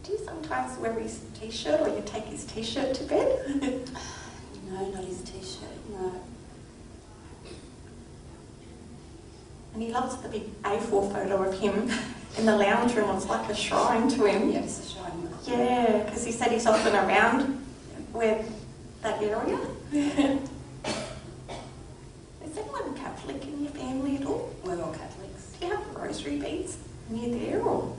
Do you sometimes wear his t-shirt or you take his t-shirt to bed? No, not his t-shirt, no. And he loves the big A4 photo of him in the lounge room. It's like a shrine to him. Yeah, it's a shrine. Yeah, because he said he's often around where that area. Is anyone Catholic in your family at all? We're all Catholics. Do you have rosary beads near there or?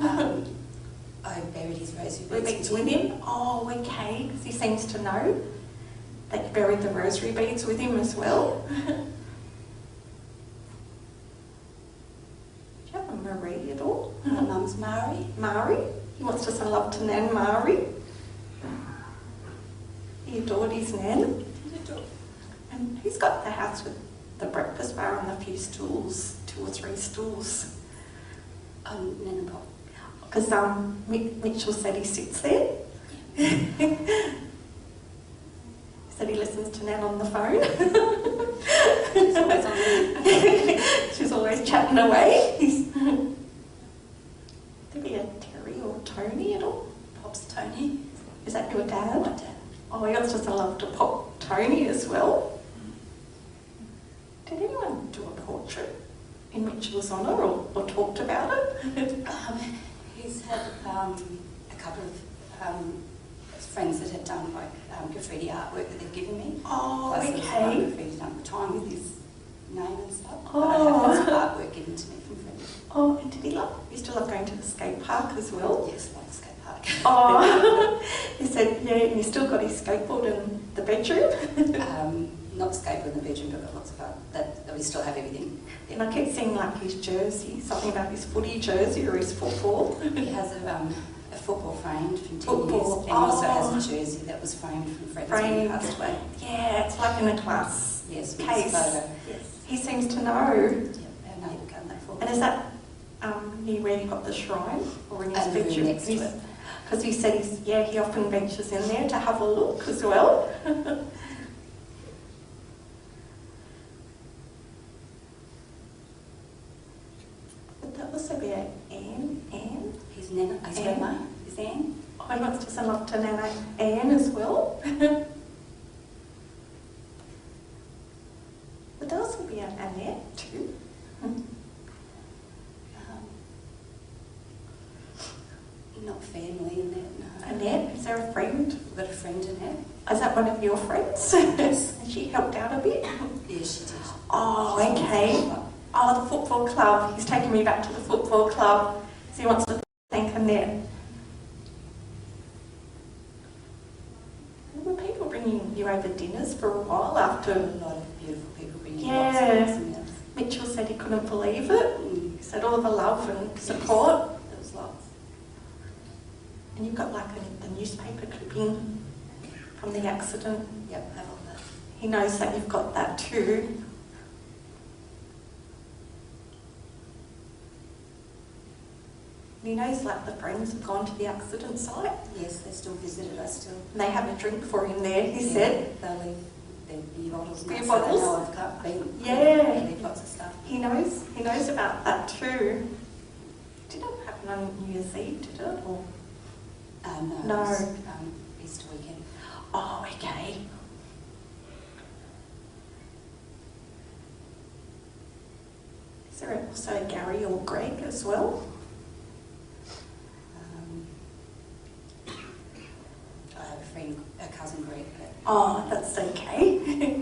I buried his rosary Beads beads with him? Oh, okay, because he seems to know that you buried the rosary beads with him as well. Do you have a Marie at all? My mum's Mari. Mari? He wants to send love to Nan Mari. He adored his Nan. And he's got the house with the breakfast bar and a few stools, 2 or 3 stools. Nan and Pop. Because Mitchell said he sits there. He said he listens to Nan on the phone. She's always on there. She's always chatting away. Could be a Terry or Tony at all. Pop's Tony. Is that your dad? My dad. Oh, he wants just a love to pop Tony as well. Did anyone do a portrait in Mitchell's honour or talked about it? He's had a couple of friends that have done like graffiti artwork that they've given me. Oh, Plus there's okay. graffiti done at the time with his name and stuff. Oh. But I have had some artwork given to me from friends. Oh, and did he used to love going to the skate park as well? Yes, like skate park. Oh, he said, yeah, and he's still got his skateboard in the bedroom. Not skateboard in the bedroom, but got lots of fun. That we still have everything. And I keep seeing like his jersey, something about his footy jersey or his football. He has a football framed from 10 Football. years, and he also has a jersey that was framed from Fred's when he Framed. passed away. Yeah, it's like in a glass Yes, with case. his photo. Yes. He seems to know. Yeah, our neighbour got that for me. And is that near where he got the shrine or in his And the room bedroom? next to it. Because he said he often ventures in there to have a look as well. Would that also be an Anne? His Nana, his Anne. grandma, his Anne. Oh, he wants to send love to Nana Anne as well. Would there also be an Annette too? Not family in that, no. Annette, is there a friend? We've got a friend in her. Is that one of your friends? Yes. And she helped out a bit? Yes, she did. Oh, okay. Oh, the football club. He's taking me back to the football club. So he wants to thank Annette. Were people bringing you over dinners for a while A after? lot of beautiful people bringing Yeah. lots of things in there. Mitchell said he couldn't believe it. Mm. He said all the love and support. There was lots. And you've got like a newspaper clipping from the accident. Yep, I have all that. He knows that you've got that too. And he knows like the friends have gone to the accident site. Yes, they still visited us still. And they have a drink for him there, he said. They'll leave their beer bottles and Beer that, so bottles? they know I've got been. Yeah. They leave lots of stuff. He knows about that too. Did it happen on New Year's Eve, did it? Or? No. No. It was, Easter weekend. Oh, okay. Is there also Gary or Greg as well? I have a friend, a cousin Greg. But Oh, that's okay.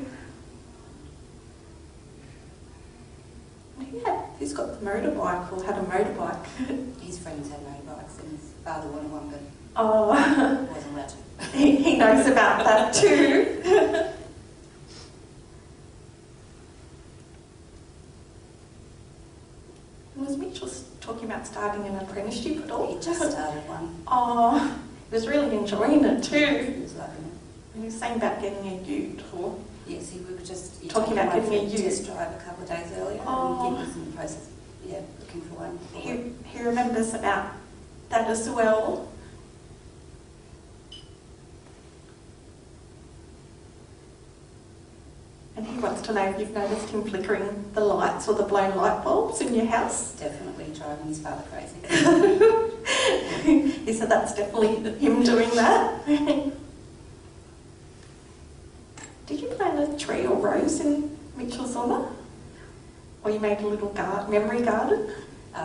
Who's got the motorbike or had a motorbike? his friends had motorbikes and his father wanted one, but Oh, wasn't allowed to. he knows about that too. Was Mitchell talking about starting an apprenticeship at all? He just started one. Oh, he was really enjoying it too. He was loving it. And he was saying about getting a ute or... Yes, he was just Talking about taking getting one a for ute. test drive a couple of days earlier. Oh. And he was in the process, looking for one. He remembers about that as well. And he wants to know if you've noticed him flickering the lights or the blown light bulbs in your house. Definitely driving his father crazy. He said that's definitely him doing that. Did you plant a tree or rose in Mitchell's honour? Or you made a little memory garden?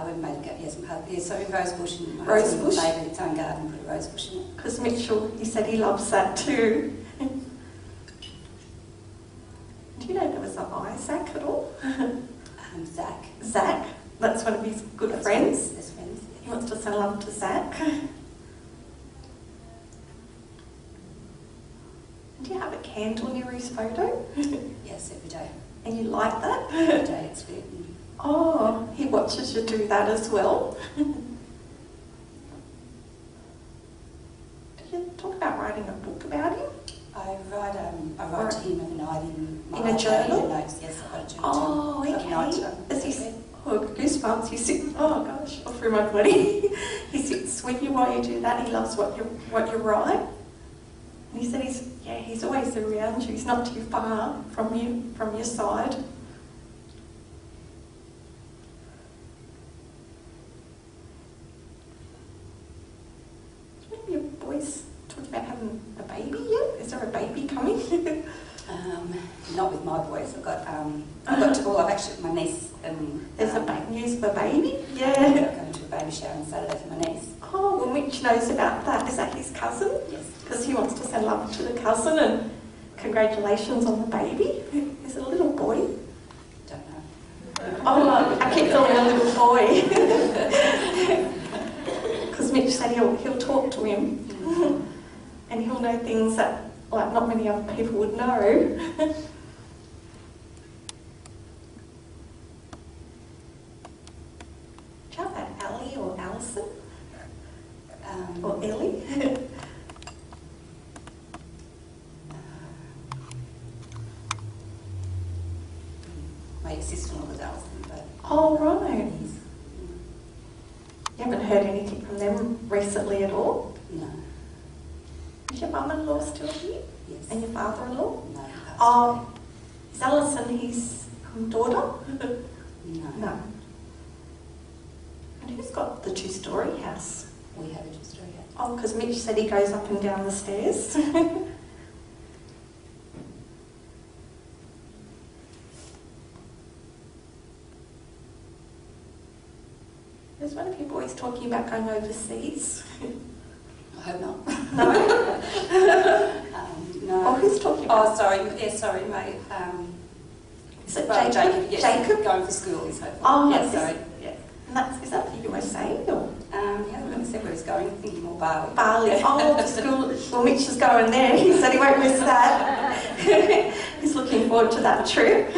We made a so in Rosebush and my Rosebush? husband made its own garden, put a rosebush in it. Because Mitchell, he said he loves that too. Do you know there was an Isaac at all? Zach. Zach, that's one of his good That's friends. one of his best friends. He wants to send love to Zach. Do you have a candle near his photo? Yes, every day. And you like that? Every day it's lit. Oh, he watches you do that as well. Did you talk about writing a book about him? I write to him every night in my In a journal? notes. Yes, I've got a journal. Oh, Every night, okay. As he, goosebumps. He sits. Oh gosh, all through my body. He sits with you while you do that. He loves what you write. And he said he's always around you. He's not too far from your side. One of your boys talked about having a baby yet? Is there a baby coming? Not with my boys. I've got I've actually my niece and There's a news of a baby? I'm Yeah. going to a baby shower on Saturday for my niece. Oh, well, Mitch knows about that. Is that his cousin? Yes. Because he wants to send love to the cousin and congratulations on the baby. Is it a little boy? Don't know. Oh, I keep calling him a little boy. Because Mitch said he'll talk to him and he'll know things that like not many other people would know. Do you have an Ellie or Alison? Or Ellie? My sister-in-law was Alison, but Oh, right. he's You haven't heard anything from them recently at all? no. Is your mum-in-law still here? Yes. And your father-in-law? No. he passed Oh, is Alison his daughter? away. No. No. And who's got the two-storey house? We have a two-story house. Oh, because Mitch said he goes up and down the stairs. There's one of you boys talking about going overseas. I hope not. No? No. Oh, who's talking about? Oh, sorry. Yeah, sorry, mate. Is it Well, Jacob? Yes, Jacob? going for school, he's hopefully. Oh, yeah, is- sorry. Yeah. And is that the USA or? He hasn't really said where he's going. I think he's more Bali. Bali. Oh, to school. Well, Mitch is going there. He said he won't miss that. He's looking forward to that trip.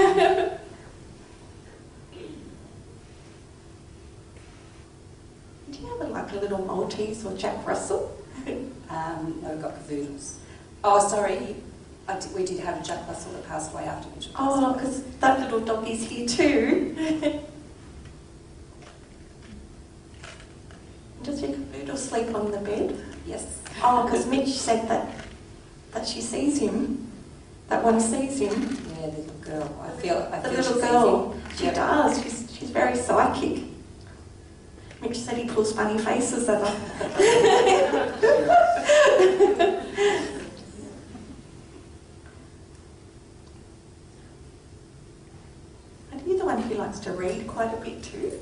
Do you have like a little Maltese or Jack Russell? No, we've got cavoodles. Oh, sorry. We did have a Jack Russell that passed away after Mitchell passed Oh, away. because that little doggy's here too. Does your cavoodle sleep on the bed? Yes. Oh, because Mitch said that she sees him, that one sees him. Yeah, the little girl. I feel The she little sees girl, him. she Yep. does. She's very psychic. Mitch said he pulls funny faces at her. And you're the one who likes to read quite a bit too.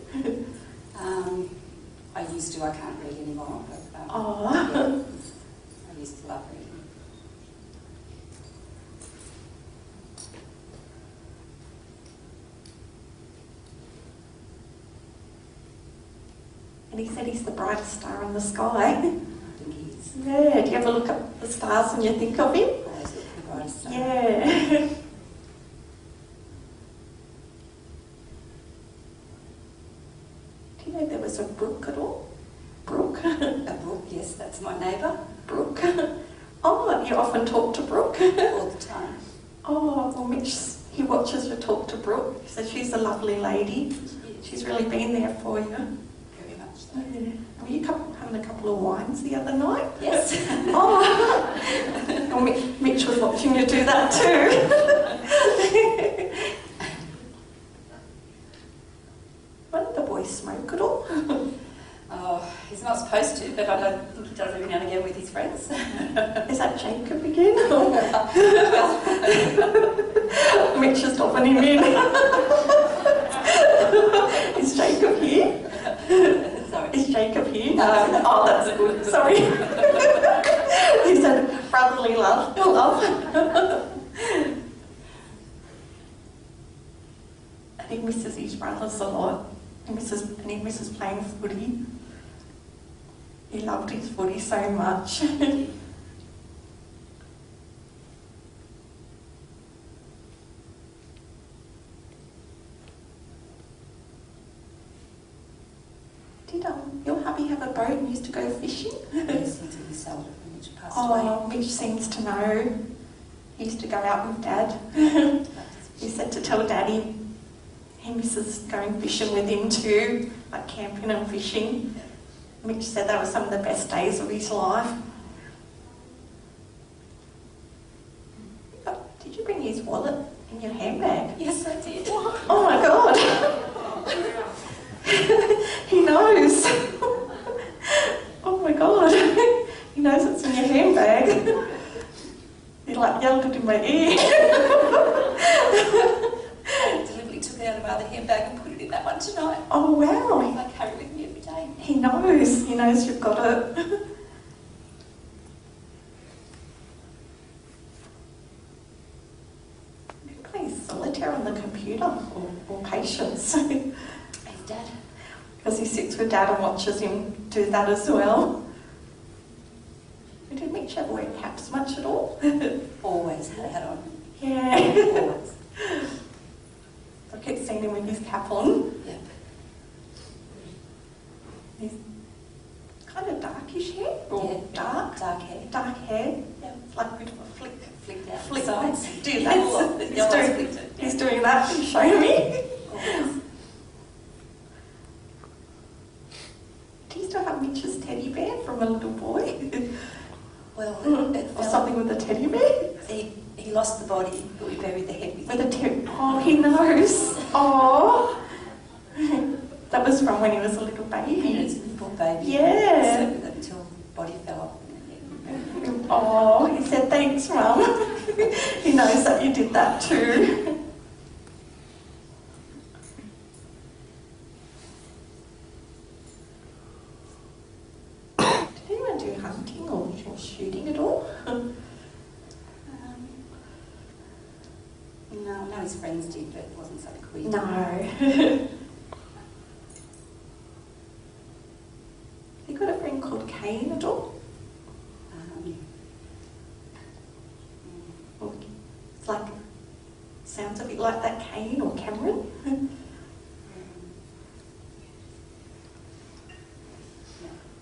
I used to. I can't read anymore. But, Oh. yeah, I used to love reading. And he said he's the brightest star in the sky. I think he is. Yeah, do you ever look at the stars and you think of him? Always the brightest star. Yeah. Do you know there was a brook at all? Brook? A book, yes, that's my neighbour. Brook. Oh, you often talk to Brooke? All the time. Oh, well, Mitch, he watches her talk to Brooke. He says she's a lovely lady. She's really been there for you. Very much so. Yeah. Were you having a couple of wines the other night? Yes. Oh, well, Mitch was watching you do that too. Why don't the boys smoke at all? Oh, he's not supposed to, but I don't think he does every now and again with his friends. Is that Jacob again? Mitch is stopping him in. Is Jacob here? Sorry. Is Jacob here? No. Oh, that's good. Sorry. He said brotherly love. And he misses his brothers a lot. He misses playing footy. He loved his footy so much. Did your hubby have a boat and used to go fishing? Yes, he sold it when Mitch passed away. Oh, Mitch seems to know. He used to go out with Dad. He said to tell Daddy he misses going fishing with him too, like camping and fishing. Mitch said that was some of the best days of his life. Did you bring his wallet in your handbag? Yes, I did. Oh my God! He knows. Oh my God! He knows it's in your handbag. He like yelled it in my ear. I deliberately took it out of my other handbag and put it in that one tonight. Oh wow! I carry it with me every day. He knows. He knows you've got it. You can play solitaire on the computer or patience. Hey, Dad. Because he sits with Dad and watches him do that as well. Did Mitch ever wear caps much at all? Always had a hat on. Yeah. Always. I keep seeing him with his cap on. Yep. He's kind of darkish hair. Or Yeah, dark. Dark hair. Dark hair. Yep. It's like a bit of a flick. Flicked out Flick. sides. Do that. He's doing, He's doing that. He's showing me. Always. Do you still have Mitch's teddy bear from a little boy? Well, it Or fell. something with a teddy bear? He lost the body, but we buried the head with With him. a oh, he knows. Oh, that was from when he was a little He baby. was a little baby. Yeah. So with it until the body fell off. And then, Oh, he said thanks, Mum. He knows that you did that too. Did anyone do hunting or shooting at all? no, his friends did, but it wasn't something we did. No. You got a friend called Kane at all? Or it's like, sounds a bit like that Kane or Cameron.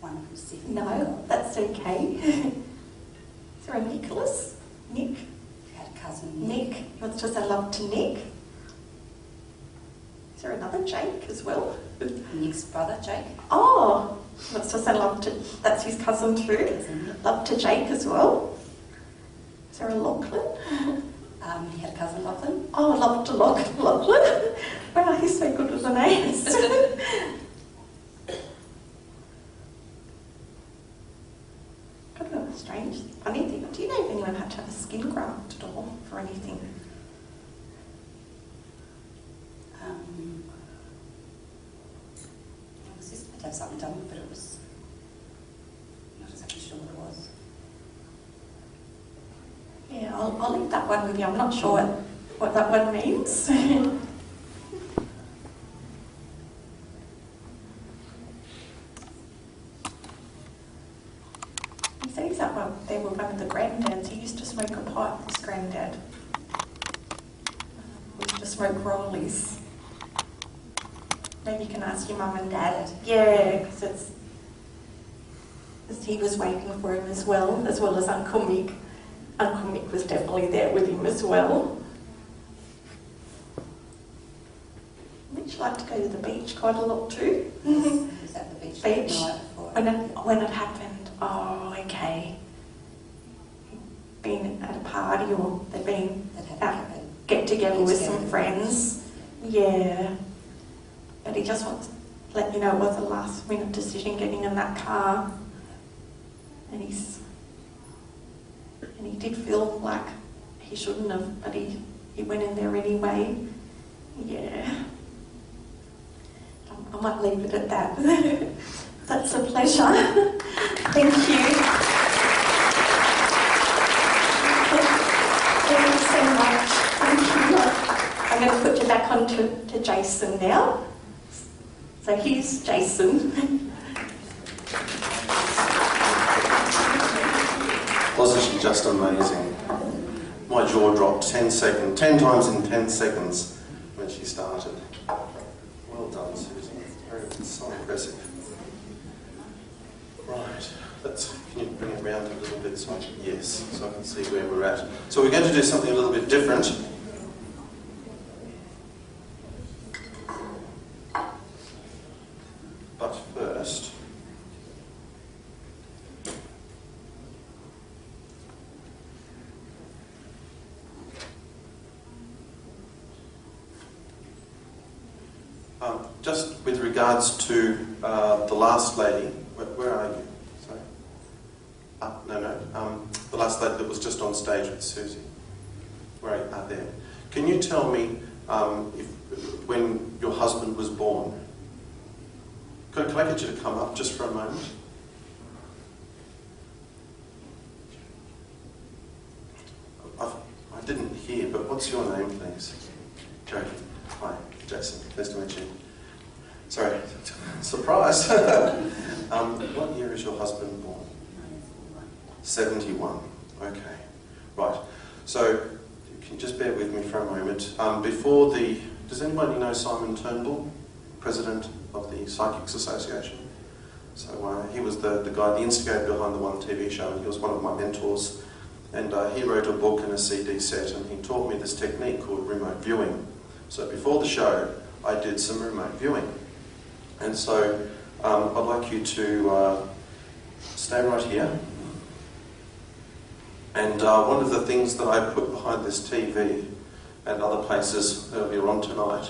No, one who's sick. No, that's okay. Is there a Nicholas? Nick? You had a cousin. Nick. Let's just say love to Nick. Is there another Jake as well? Nick's brother, Jake. Oh, let's just say love to, that's his cousin too. Love to Jake as well. Is there a Lachlan? He had a cousin, Lachlan. Oh, love to Lachlan. Wow, he's so good with the names. Kind of a strange, funny thing. Do you know if anyone had to have a skin graft at all for anything? My sister had to have something done, but it was not exactly sure what it was. Yeah, I'll leave that one with you. I'm not sure what that one means. He says that one, they were one of the granddads. He used to smoke a pipe, this granddad. He used to smoke rollies. Maybe you can ask your mum and dad. Yeah, because he was waiting for him as well as Uncle Mick. Uncle Mick was definitely there with him as well. Would you like to go to the beach quite a lot too? Was at the beach the night before. When it happened. Oh, okay. Been at a party or they've been out get together with some friends. Yeah. But he just wants to let you know it was a last minute decision getting in that car. And he did feel like he shouldn't have, but he went in there anyway. Yeah. I might leave it at that. That's a pleasure. Thank you. Thank you so much. Thank you. I'm going to put you back on to Jason now. So here's Jason. Wasn't she just amazing? My jaw dropped 10 times in 10 seconds when she started. Well done, Susie. It's so impressive. Right, can you bring it round a little bit so I can see where we're at. So we're going to do something a little bit different. But first, just with regards to the last lady, where are you? Sorry. The last lady that was just on stage with Suzie. Where are you? There. Can you tell me when your husband was born? Can I get you to come up just for a moment? I didn't hear, but what's your name, please? Joe. Hi, Jason. Nice to meet you. Sorry, surprise. What year is your husband born? 71. Okay. Right. So, can you just bear with me for a moment? Does anybody know Simon Turnbull, President of the Psychics Association? So he was the guy, the instigator behind the One TV show, and he was one of my mentors. And he wrote a book and a CD set, and he taught me this technique called remote viewing. So before the show, I did some remote viewing. And so I'd like you to stay right here. And one of the things that I put behind this TV and other places that we're on tonight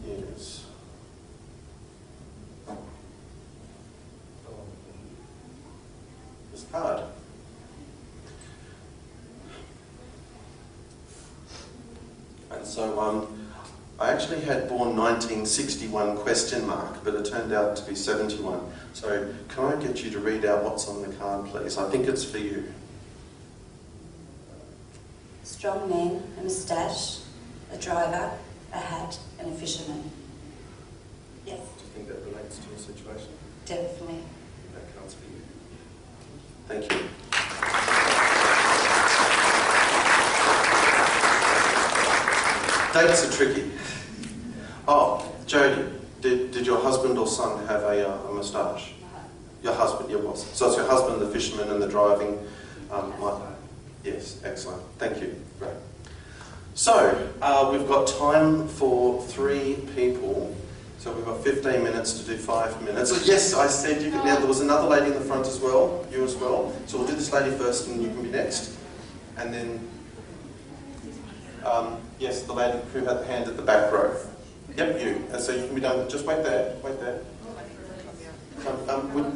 is this card. And so I actually had born 1961 question mark, but it turned out to be 71. So can I get you to read out what's on the card, please? I think it's for you. Strong man, a moustache, a driver, a hat, and a fisherman. Yes. Do you think that relates to your situation? Definitely. That counts for you. Thank you. Dates are tricky. Oh, Jody, did your husband or son have a moustache? Your husband, your boss. So it's your husband, the fisherman, and the driving. Yes, excellent. Thank you. Great. So we've got time for 3 people. So we've got 15 minutes to do 5 minutes. So yes, I said you could. Now there was another lady in the front as well. You as well. So we'll do this lady first, and you can be next. And then, yes, the lady who had the hand at the back row. Yep, you. And so you can be done. Just wait there. Wait there.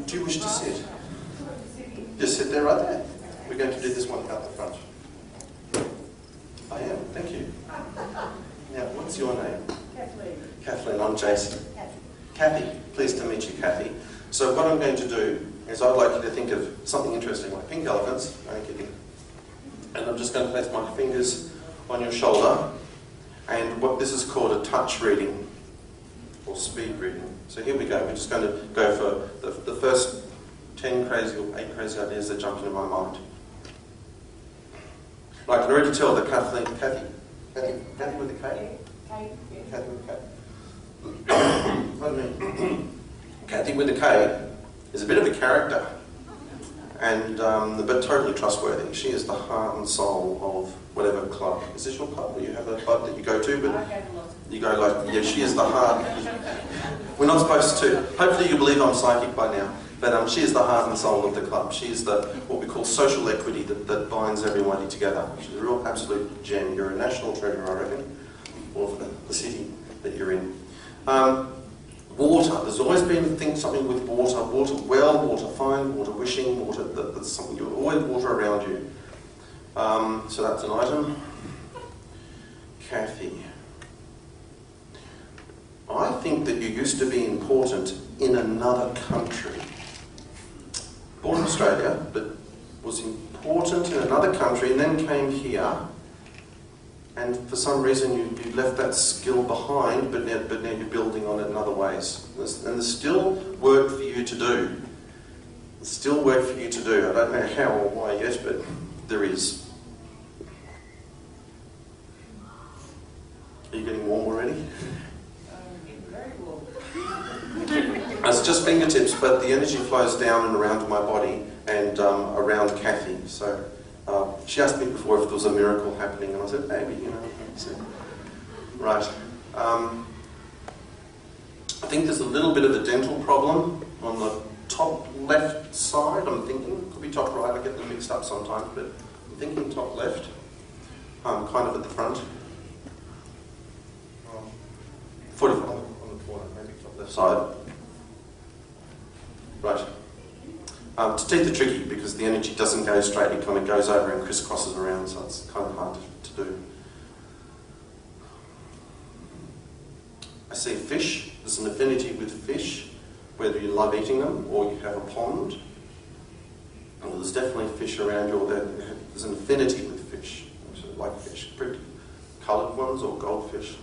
Do you wish to sit? Just sit there right there. We're going to do this one out the front. I am. Thank you. Now, what's your name? Kathleen. Kathleen. I'm Jason. Kathy. Pleased to meet you, Kathy. So what I'm going to do is I'd like you to think of something interesting like pink elephants. And I'm just going to place my fingers on your shoulder. And what this is called a touch reading or speed reading. So here we go. We're just going to go for the first 10 crazy or 8 crazy ideas that jump into my mind. I can already tell that Kathy with a K? Kathy with a K. Pardon me. Kathy with a K is a bit of a character, and but totally trustworthy. She is the heart and soul of whatever club. Is this your club? Or you have a club that you go to? But you go like, yeah, she is the heart. We're not supposed to. Hopefully you believe I'm psychic by now. But she is the heart and soul of the club. She is the what we call social equity that binds everybody together. She's a real absolute gem. You're a national treasure, I reckon, or for the city that you're in. Water. There's always been something with water. Water well, water fine, water wishing, water that's something. You always water around you. So that's an item. Kathy. I think that you used to be important in another country. Born in Australia, but was important in another country and then came here, and for some reason you left that skill behind, but now you're building on it in other ways. And there's still work for you to do. There's still work for you to do. I don't know how or why yet, but there is. Are you getting warm already? Very warm. It's just fingertips, but the energy flows down and around my body and around Kathy. So she asked me before if there was a miracle happening, and I said, maybe, you know. So, right. I think there's a little bit of a dental problem on the top left side. I'm thinking, could be top right. I get them mixed up sometimes, but I'm thinking top left. Kind of at the front. 45 on the corner, maybe top left side. Right. Teeth are tricky because the energy doesn't go straight, it kind of goes over and crisscrosses around, so it's kind of hard to do. I see fish. There's an affinity with fish, whether you love eating them or you have a pond. And there's definitely fish around you, or there's an affinity with fish. I like fish, pretty coloured ones or goldfish.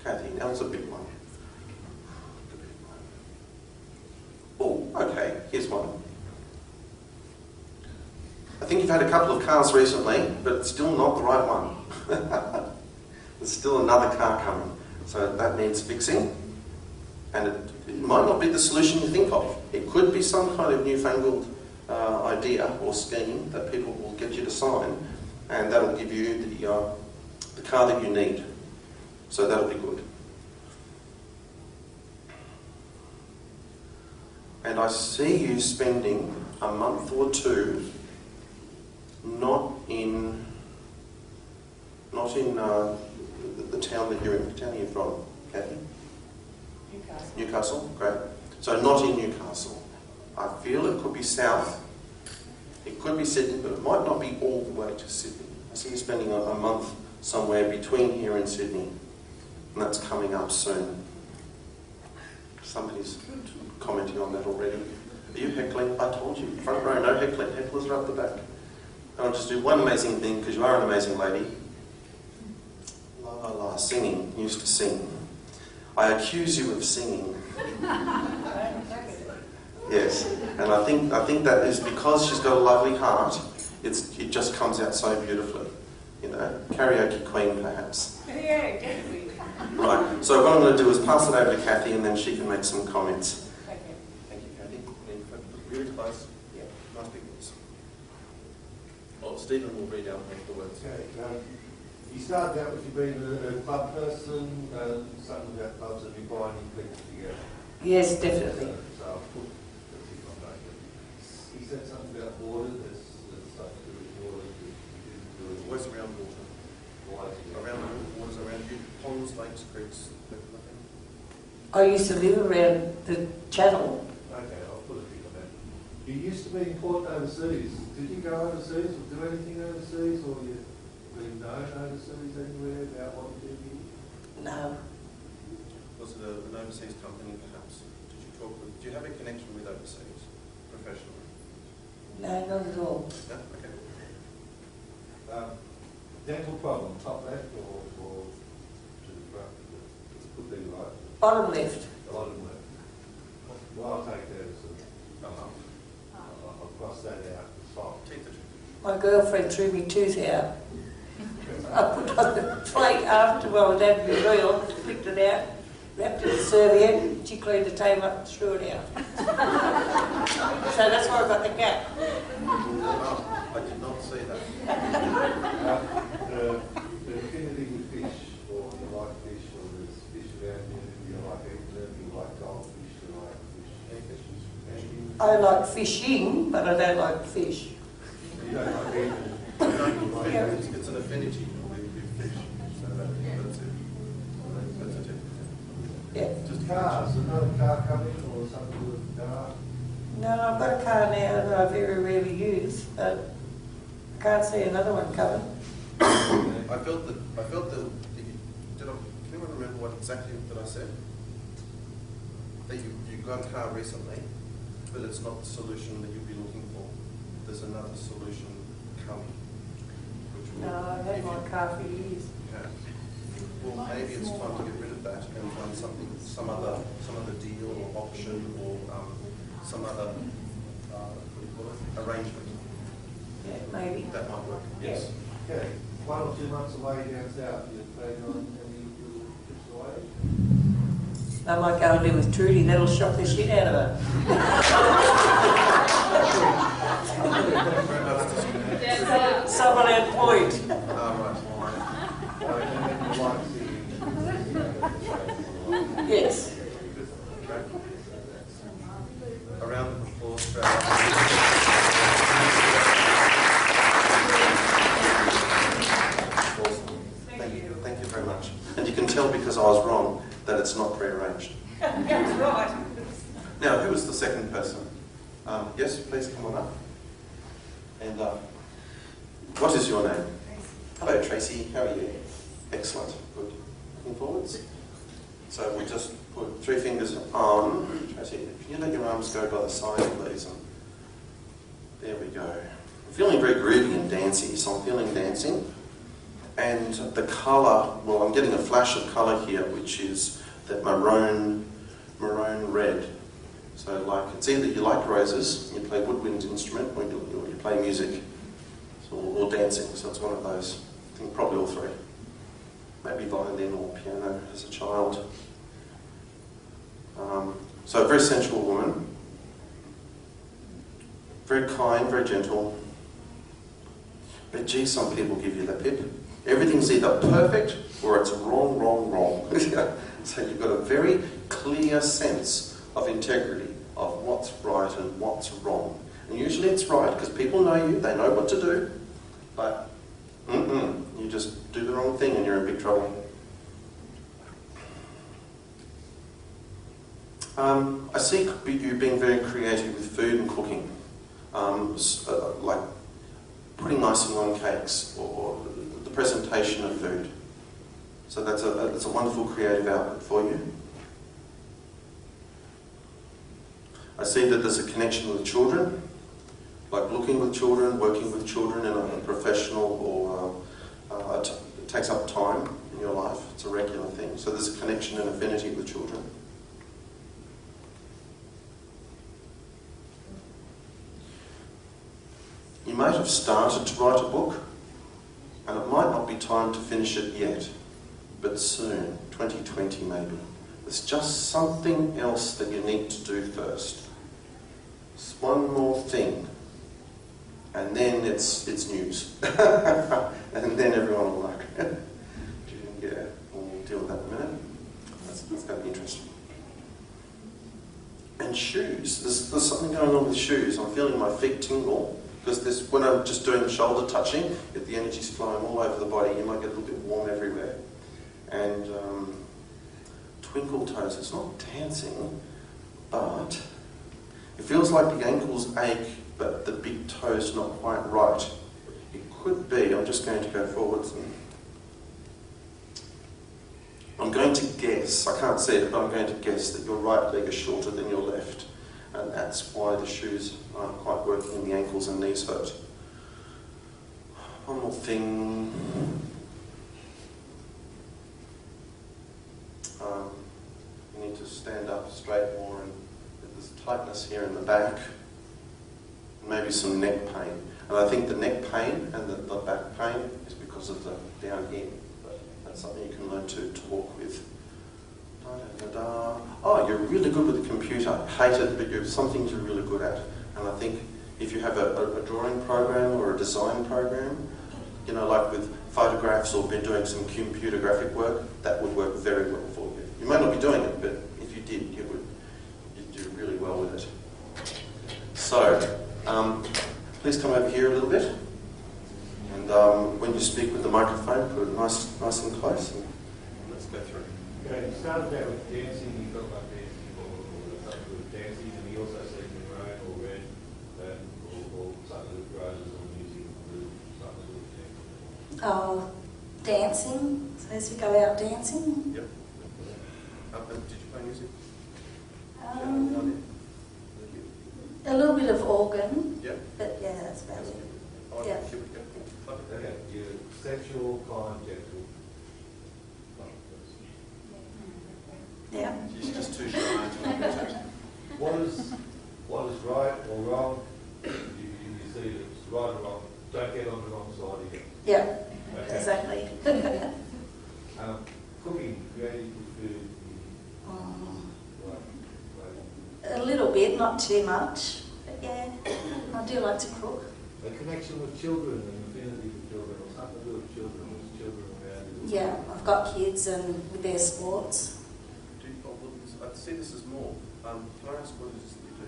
Kathy, now it's a big one. Oh, okay, here's one. I think you've had a couple of cars recently, but still not the right one. There's still another car coming, so that needs fixing. And it might not be the solution you think of. It could be some kind of newfangled idea or scheme that people will get you to sign, and that'll give you the car that you need. So that'll be good. And I see you spending a month or two not in the town that you're in. What town are you from, Kathy? Newcastle. Newcastle, great. So not in Newcastle. I feel it could be south. It could be Sydney, but it might not be all the way to Sydney. I see you spending a month somewhere between here and Sydney, and that's coming up soon. Somebody's commenting on that already. Are you heckling? I told you, front row, no heckling. Hecklers are up the back. And I'll just do one amazing thing, because you are an amazing lady. La la la, singing. You used to sing. I accuse you of singing. Yes, and I think that is because she's got a lovely heart. It just comes out so beautifully. You know, karaoke queen perhaps. Yeah, definitely. Right, so what I'm going to do is pass it over to Kathy and then she can make some comments. Okay. Thank you, Kathy. Really close. Yeah, nice big words. Oh, Stephen will read out the words. Okay. You started out with you being a club person, something about clubs and you binding people together. Yes, definitely. So I'll put, let's see if I'm right. He said something about water, there's something to do with water. You didn't do it. Always around water. Why? Around waters around you. Ponds, lakes, creeks, that kind of thing. I used to live around the channel. Okay, I'll put a thing on that. You used to be important overseas. Did you go overseas or do anything overseas, or you been known overseas anywhere about what you did here? No. Was it an overseas company, perhaps? Did you talk with? Do you have a connection with overseas, professionally? No, not at all. No. Okay. Dental problem, top left or to the front? It could be right. Bottom left. Bottom left. Well, I'll take that as a I'll cross that out. It's fine. Teeth are My girlfriend threw me tooth out. I put on the plate after, well, it had to be real, picked it out, wrapped it in serviette, she cleaned the table up and threw it out. So that's why I got the gap. Oh, I did not see that. The affinity with fish, or you like fish, or there's fish around you, you like eating them, you like goldfish, you like fish. Any fishes? Anything? I like fishing, but I don't like fish. You don't like eating. Yeah. It's an affinity with fish. So that's it. That's a tip. Yeah. Just cars, another car coming or something with a car? No, I've got a car now that I very rarely use, but I can't see another one coming. I felt that. Can anyone remember what exactly that I said? That you got a car recently, but it's not the solution that you'd be looking for. There's another solution coming. Which will, No, I've had my car for years. Yeah. Well, maybe it's time to get rid of that and find something, some other deal or option or some other what do you call it, arrangement. Yeah, maybe. That might work. Yes. Okay, 1 or 2 months away down south, you're planning on any little trips away? I might go and live with Trudy, that'll shock the shit out of her. Someone had point. Yes. A round of applause for Thank you very much. And you can tell because I was wrong that it's not prearranged. That's right. Now, who was the second person? Yes, please come on up. And what is your name? Hello, Tracy. How are you? Excellent. Good. Looking forwards. So we just put 3 fingers on. Tracy, if you let your arms go by the side, please. And there we go. I'm feeling very groovy and dancey, so I'm feeling dancing. And the colour, well, I'm getting a flash of colour here, which is that maroon red. So like, it's either you like roses, you play woodwind instrument, or you play music, or dancing. So it's one of those. I think probably all 3. Maybe violin or piano as a child. So a very sensual woman. Very kind, very gentle. But gee, some people give you the pip. Everything's either perfect or it's wrong. So you've got a very clear sense of integrity, of what's right and what's wrong. And usually it's right because people know you, they know what to do. But you just do the wrong thing and you're in big trouble. I see you being very creative with food and cooking. Like putting icing on cakes or the presentation of food. So that's a wonderful creative outlet for you. I see that there's a connection with children, like looking with children, working with children in a professional or it takes up time in your life. It's a regular thing. So there's a connection and affinity with children. You might have started to write a book, and it might not be time to finish it yet. but soon, 2020 maybe. There's just something else that you need to do first. Just one more thing, and then it's news. And then everyone will like, yeah, we'll deal with that in a minute. That's going to be interesting. And shoes. There's something going on with shoes. I'm feeling my feet tingle, because when I'm just doing the shoulder touching, if the energy's flowing all over the body, you might get a little bit warm everywhere. And twinkle toes, it's not dancing, but it feels like the ankles ache, but the big toe's not quite right. It could be, I'm just going to go forwards and I'm going to guess, I can't see it, but I'm going to guess that your right leg is shorter than your left. And that's why the shoes aren't quite working and the ankles and knees hurt. One more thing. You need to stand up straight more, and there's tightness here in the back. Maybe some neck pain. And I think the neck pain and the back pain is because of the down here. But that's something you can learn to walk with. Oh, you're really good with the computer. I hate it, but you're something you're really good at. And I think if you have a drawing program or a design program, you know, like with photographs or been doing some computer graphic work, that would work very well for you. You might not be doing it, but if you did, you'd do really well with it. So, please come over here a little bit. And when you speak with the microphone, put it nice and close. And let's go through. Okay, you started out with dancing, you felt like dancing, or something with dancing, and you also said maroon or red, or something with roses or music, or something with dancing. Oh, dancing. So as we go out dancing. Yep. Did you play music? A little bit of organ. Yep. But yeah, that's about it. Oh, Yeah. here we go. Okay, you're sexual, kind, gentle. Yeah. She's just too shy to admit it. What is right or wrong? You see that it's right or wrong. Don't get on the wrong side again. Yeah, Okay. exactly. Cooking, creating food. Right. A little bit, not too much. But yeah, I do like to cook. A connection with children and affinity with children, or something to do with children. There's children around you. Yeah, I've got kids and with their sports. I see this as more. Can I ask what it is that you do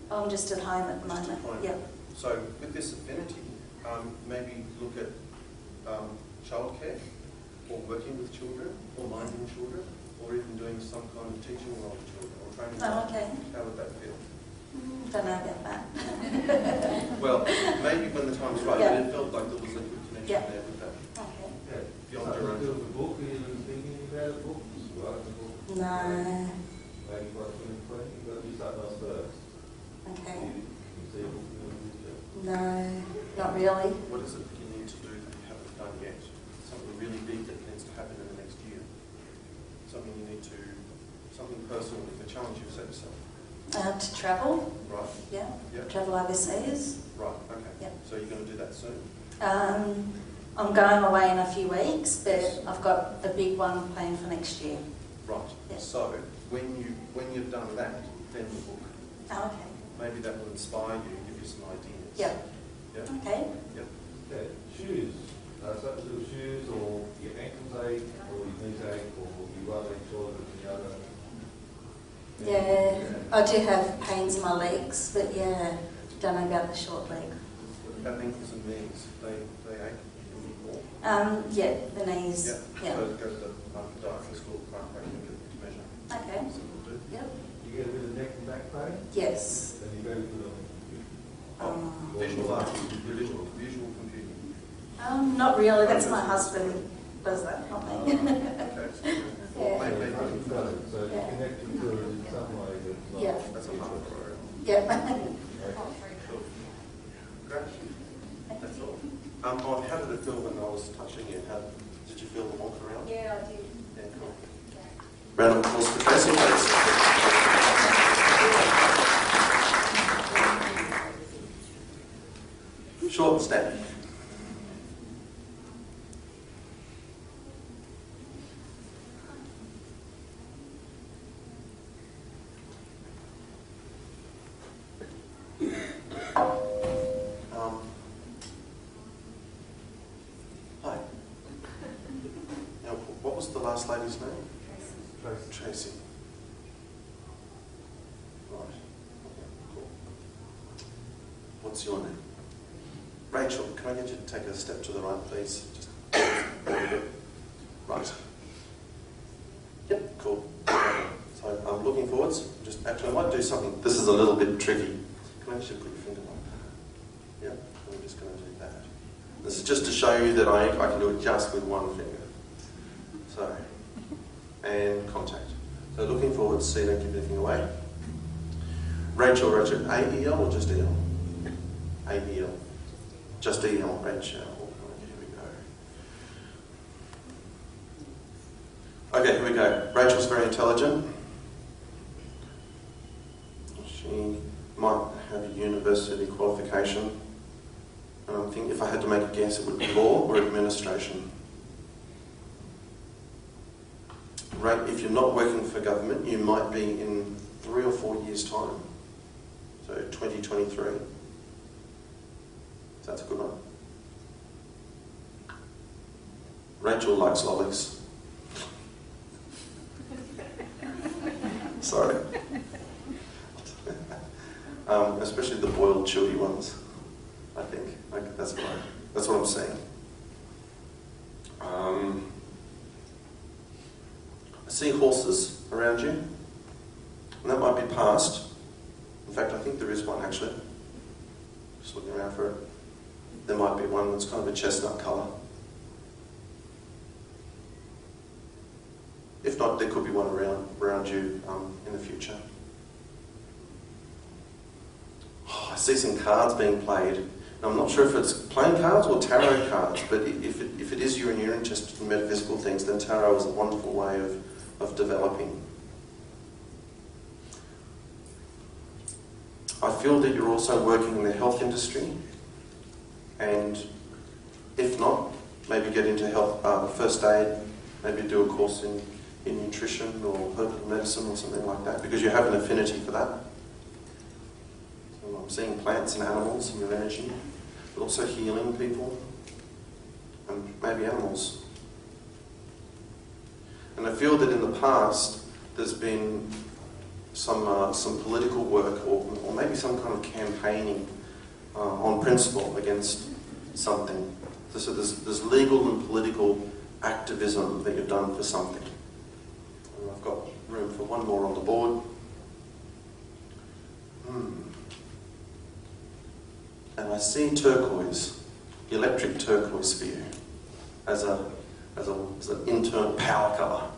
now? I'm just at home at the Just moment. at home. Yeah. So with this affinity, maybe look at childcare, or working with children, or minding children, or even doing some kind of teaching role with children, or training. Oh, okay. How would that feel? Don't know about that. Well, maybe when the time's right, Yeah. but it felt like there was a good connection Yeah. there with that. Okay. Yeah. Beyond Something your to do own. with the book, are you thinking about a book? Just writing a book? No. Maybe by 2020, you've got to do something else first. Okay. You see a book in the future. No, not really. What is it that you need to do that you haven't done yet? Something really big that needs to happen in the next year. Something you need to, something personal, a challenge you've set yourself. To travel. Right. Yeah. Yep. Travel overseas. Right, okay. Yep. So you're going to do that soon? I'm going away in a few weeks, but I've got a big one planned for next year. Right. Yep. So when you've done that, then the book. Oh, okay. Maybe that will inspire you and give you some ideas. Yeah. Yeah. Okay. Yep. Okay, shoes. Something to do with shoes, or your ankles ache, or your knees ache, or your right leg shorter than the other. Yeah, I do have pains in my legs, but yeah, don't know about the short leg. About ankles and knees, they ache a little more. Yeah, the knees. Yeah. Yeah. So go to the podiatrist or chiropractor and get them to measure. Okay. So we'll do. Yep. You get a bit of neck and back pain, Yes. then you go to the visual computing. Not really. That's my husband does that, not me. Okay. Yeah. Maybe. Got it. So you Yeah. connect to it in some way. But Yeah. That's a hard priority. Yep. Cool. Great. That's all. How did it feel when I was touching you? Did you feel the walk around? Yeah, I do. Yeah, cool. Round of applause for Casey, please. Short and snappy. was the last lady's name? Tracy. Tracy. Right. Okay, cool. What's your name? Rachel, can I get you to take a step to the right, please? Just right. Yep, cool. So I'm looking forwards. Actually, I might do something. This is a little bit tricky. Can I actually put your finger like that? Yep, I'm just going to do that. This is just to show you that I can do it just with one finger. So, and contact. So looking forwards, so you don't give anything away. Rachel, A-E-L or just E-L? A-E-L. Just E-L, Rachel. Okay, here we go. Okay, here we go. Rachel's very intelligent. She might have a university qualification. And I think if I had to make a guess, it would be law or administration. Right, if you're not working for government, you might be in 3 or 4 years' time. So 2023. That's a good one. Rachel likes lollies. Sorry. Especially the boiled chewy ones, I think. That's what I'm saying. I see horses around you, and that might be past. In fact, I think there is one actually. Just looking around for it. There might be one that's kind of a chestnut colour. If not, there could be one around you in the future. Oh, I see some cards being played. Now, I'm not sure if it's playing cards or tarot cards, but if it is you and you're interested in metaphysical things, then tarot is a wonderful way of developing. I feel that you're also working in the health industry, and if not, maybe get into health, first aid, maybe do a course in nutrition or herbal medicine or something like that, because you have an affinity for that. So I'm seeing plants and animals and your energy, but also healing people and maybe animals. And I feel that in the past there's been some political work or maybe some kind of campaigning on principle against something. So there's legal and political activism that you've done for something. And I've got room for one more on the board. And I see turquoise, electric turquoise for you, as an internal power colour.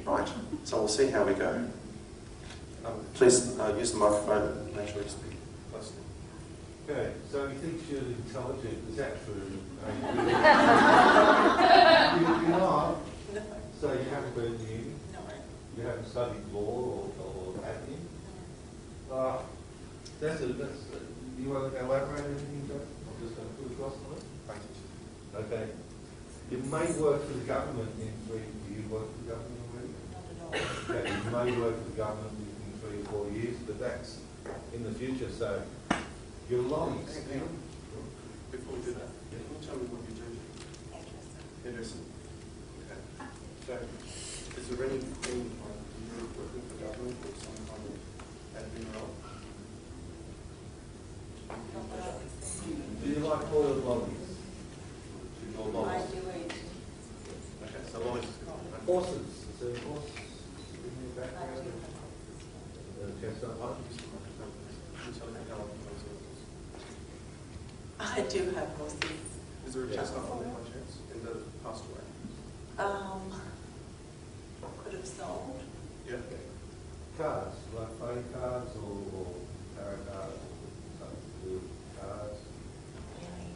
Right, so we'll see how we go. Please use the microphone and make sure you speak closely. Okay, so he thinks you're intelligent. Is that true? You're not. So you haven't been to uni? No. You haven't studied law or admin? You want to elaborate anything, Joe? I'm just going to put across on it. Thank you. Okay. You may work for the government in 3. Do you work for the government already? Not at all. Okay, you may work for the government in 3 or 4 years, but that's in the future. So your lollies. Hang on. Before we do that, can you tell me what you do? Hairdressing. Okay. So, is there any you're working for government or some kind of admin role? Do you like boiled lollies? Or I lollies? do it. Okay, so lollies is good. Horses. Is there a horse in your background? Chestnut one? Can you tell me how long those horses? I do have horses. Is there a chestnut one by chance in the past way? Could have sold. Yeah. Cards, like playing cards or tarot cards or something to do with cards.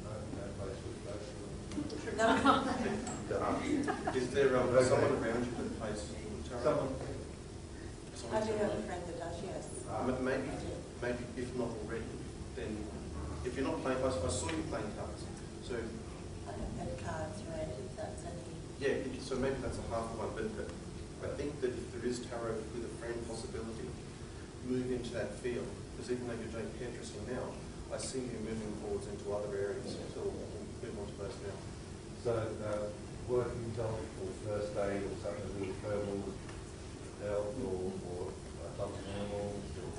No place with those. No. Is there Okay. someone around you that plays tarot? I do have a friend that does, yes. Maybe if not already, then if you're not playing, I saw you playing cards. So I have had cards read, if that's any. yeah, so maybe that's a half one, but I think that if there is tarot with a friend possibility, move into that field, because even though you're doing hairdressing now, I see you moving forwards into other areas, so we'll move on to those now. So working health or first aid or something to do with verbal health or something animal?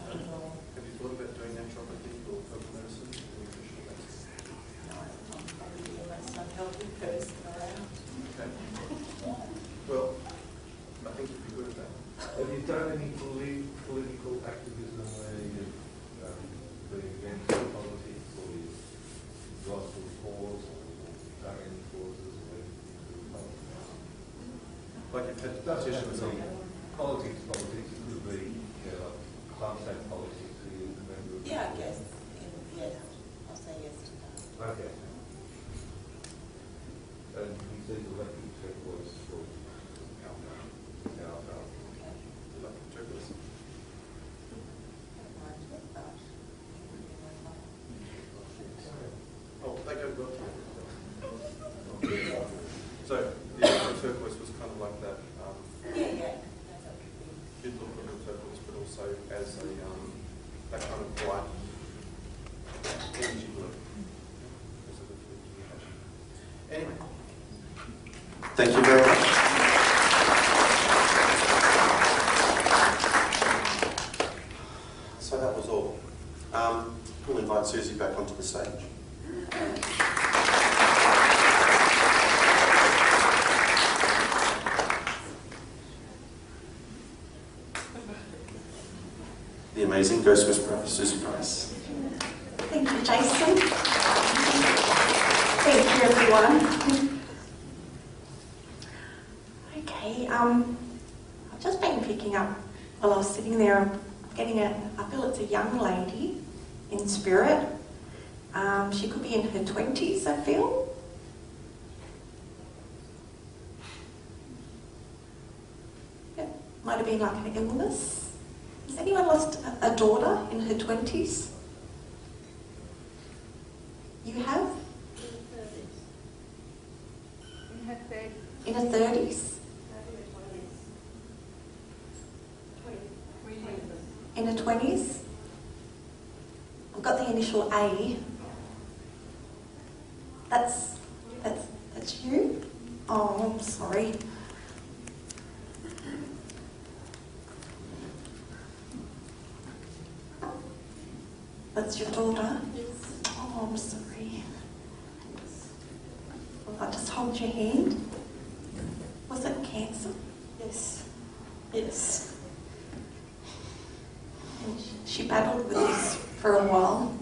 Have you thought about doing naturopathy or herbal medicine or nutritional medicine? No, I'm probably the most unhealthy person around. Okay. Well, I think you'd be good at that. Have you done any political activism where you've been against politics or you've got to the cause or done any causes or anything to do with politics? Like you've had It doesn't have petitions to on. be politics, it could be, like some say politics, who you remember. Yeah, I guess. Yes, I'll say yes to that. Okay. And he says electric turquoise for alcohol. Okay. Like turquoise. Don't mind it, but Oh, they go well together. So, the electro turquoise was kind of like that. yeah. That's what it could be. You'd look at the turquoise, but also as a that kind of bright energy blue. Anyway, thank you very much. So that was all. We'll invite Suzie back onto the stage. The amazing ghost whisperer, Suzie Price. Thank you, Jason. Thank you, everyone. Okay, I've just been picking up while I was sitting there, I feel it's a young lady in spirit. She could be in her 20s, I feel. Yeah, might have been like an illness. Has anyone lost a daughter in her 20s? You have? In her 30s? In her 20s? I've got the initial A. That's you? Oh, I'm sorry. That's your daughter? Yes. Oh, I'm sorry. Well, I'll just hold your hand. Was it cancer? Yes. Yes. And she battled with this for a while.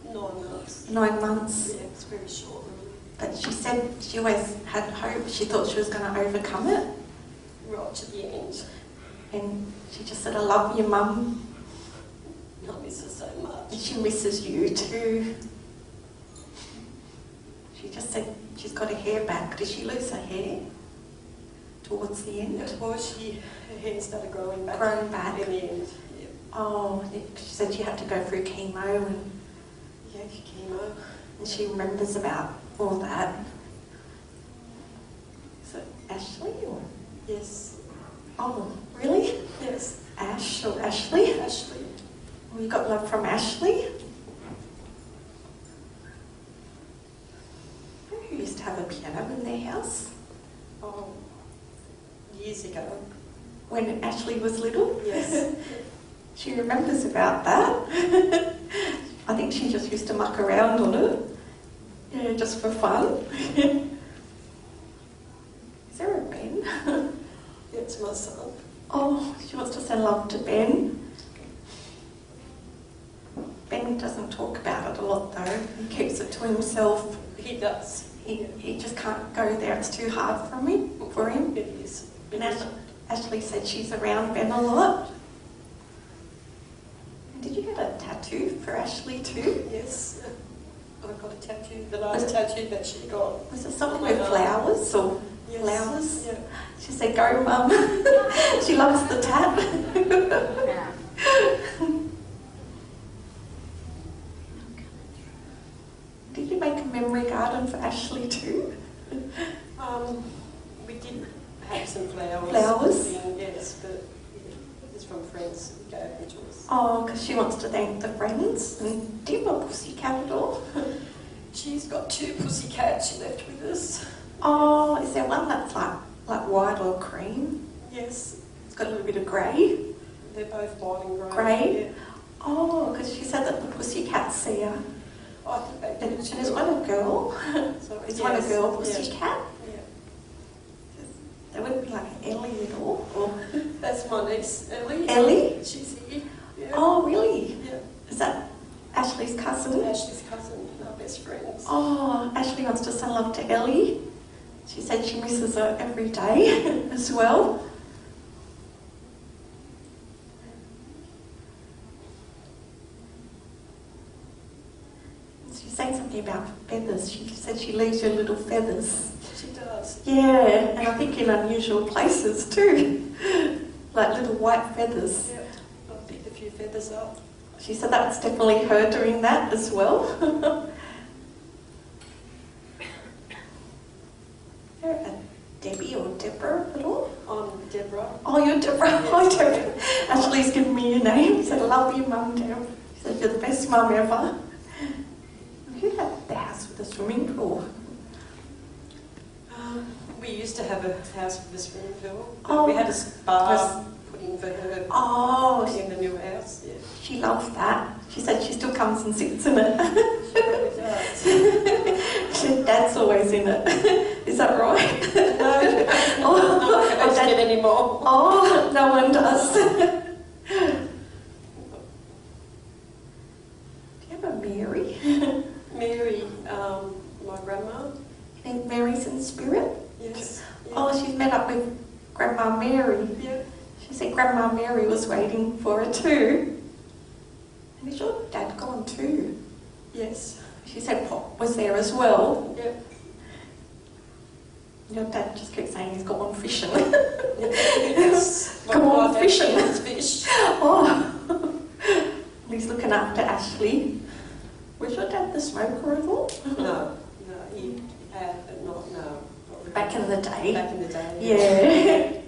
9 months. 9 months. Yeah, it's very short, really. But she said she always had hope. She thought she was going to overcome it. Right to the end. And she just said, I love you, Mum. I miss her so And much. she misses you too. She just said she's got her hair back. Did she lose her hair towards the end? Well, her hair started growing back. Growing back. In the end, yeah. Oh, she said she had to go through chemo and Yeah, chemo. she remembers about all that. Is it Ashley or? Yes. Oh, really? Yes. Ash or Ashley? Ashley. Well, you got love from Ashley? Who used to have a piano in their house? Oh, years ago. When Ashley was little? Yes. She remembers about that. I think she just used to muck around on it. Yeah, just for fun. Is there a Ben? It's my son. Oh, she wants to send love to Ben. Ben doesn't talk about it a lot though. He keeps it to himself. He does. He just can't go there. It's too hard for him. It is. And Ashley said she's around Ben a lot. And did you get a tattoo for Ashley too? Yes. I got a tattoo, the last tattoo that she got. Was it something with flowers or Yes. flowers? Yeah. She said, go Mum. She loves the tat. Did you make a memory garden for Ashley too? We did have some flowers. Flowers? Yes, but it's from friends who gave them to us. Oh, because she wants to thank the friends. And do you have a pussycat at all? She's got 2 pussycats she left with us. Oh, is there one that's like white or cream? Yes, It's got a little bit of grey. they're both white and grey. Grey? Yeah. Oh, because she said that the pussycats see her. I think they And did. is one a girl? So, Is one a girl yeah. pussycat? Yeah. They wouldn't be like Ellie at all. Or That's my niece, Ellie. Ellie? She's here. Yeah. Oh, really? Yeah. Is that Ashley's cousin? Ashley's cousin, our best friends. Oh, Ashley wants to send love to Ellie. She said she misses her every day as well. She said something about feathers. She said she leaves her little feathers. She does. Yeah, and I think in unusual places too. Like little white feathers. Yeah. I picked a few feathers up. She said that's definitely her doing that as well. Is there a Debbie or Deborah at all? I'm Deborah. Oh, you're Deborah. Hi, Deborah. Ashley's given me your name. She said, I love you, Mum, Deborah. She said, you're the best mum ever. Who had the house with a swimming pool? We used to have a house with a swimming pool. Oh. We had a spa put in for her Oh, in the new house. Yeah. she loves that. She said she still comes and sits in it. She really does. She said, Dad's always in it. Is that right? No, Oh, no one can Dad- it anymore. Oh, no one does. Do you have a Mary? Mary, my grandma. You think Mary's in spirit? Yes. Yeah. Oh, she's met up with Grandma Mary. Yeah. She said Grandma Mary was waiting for her too. And is your dad gone too? Yes. She said Pop was there as well. Yeah. Your dad just keeps saying he's gone fishing. Yes. Come on, wife actually fishing. wants fish. Oh, and he's looking after Ashley. Was your dad the smoker at all? No, he had, but not no. Not really. Back in the day. Back in the day. Yeah.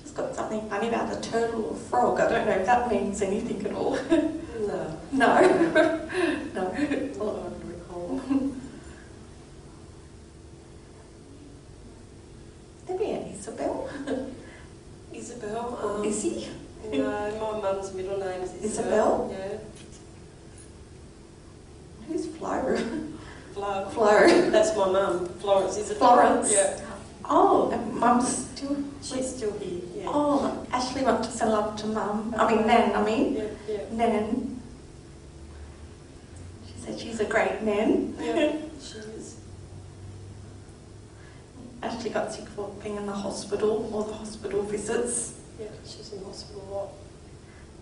Just got something funny about a turtle or frog. I don't know if that means anything at all. No. No. No. Not that I can recall. Maybe an Isabel. Isabel. Izzy? No, my mum's middle name is Isabel? Yeah. Who's Flo? Flo. Flo. That's my mum, Florence Isabel. Florence. Yeah. Oh, and Mum's still... She's still here. Yeah. Oh, Ashley wants to send love to Mum. Nan, Yeah, yeah. Nan. She said she's a great Nan. Yeah, she is. Ashley got sick for being in the hospital, all the hospital visits, Yeah, she's in hospital a lot.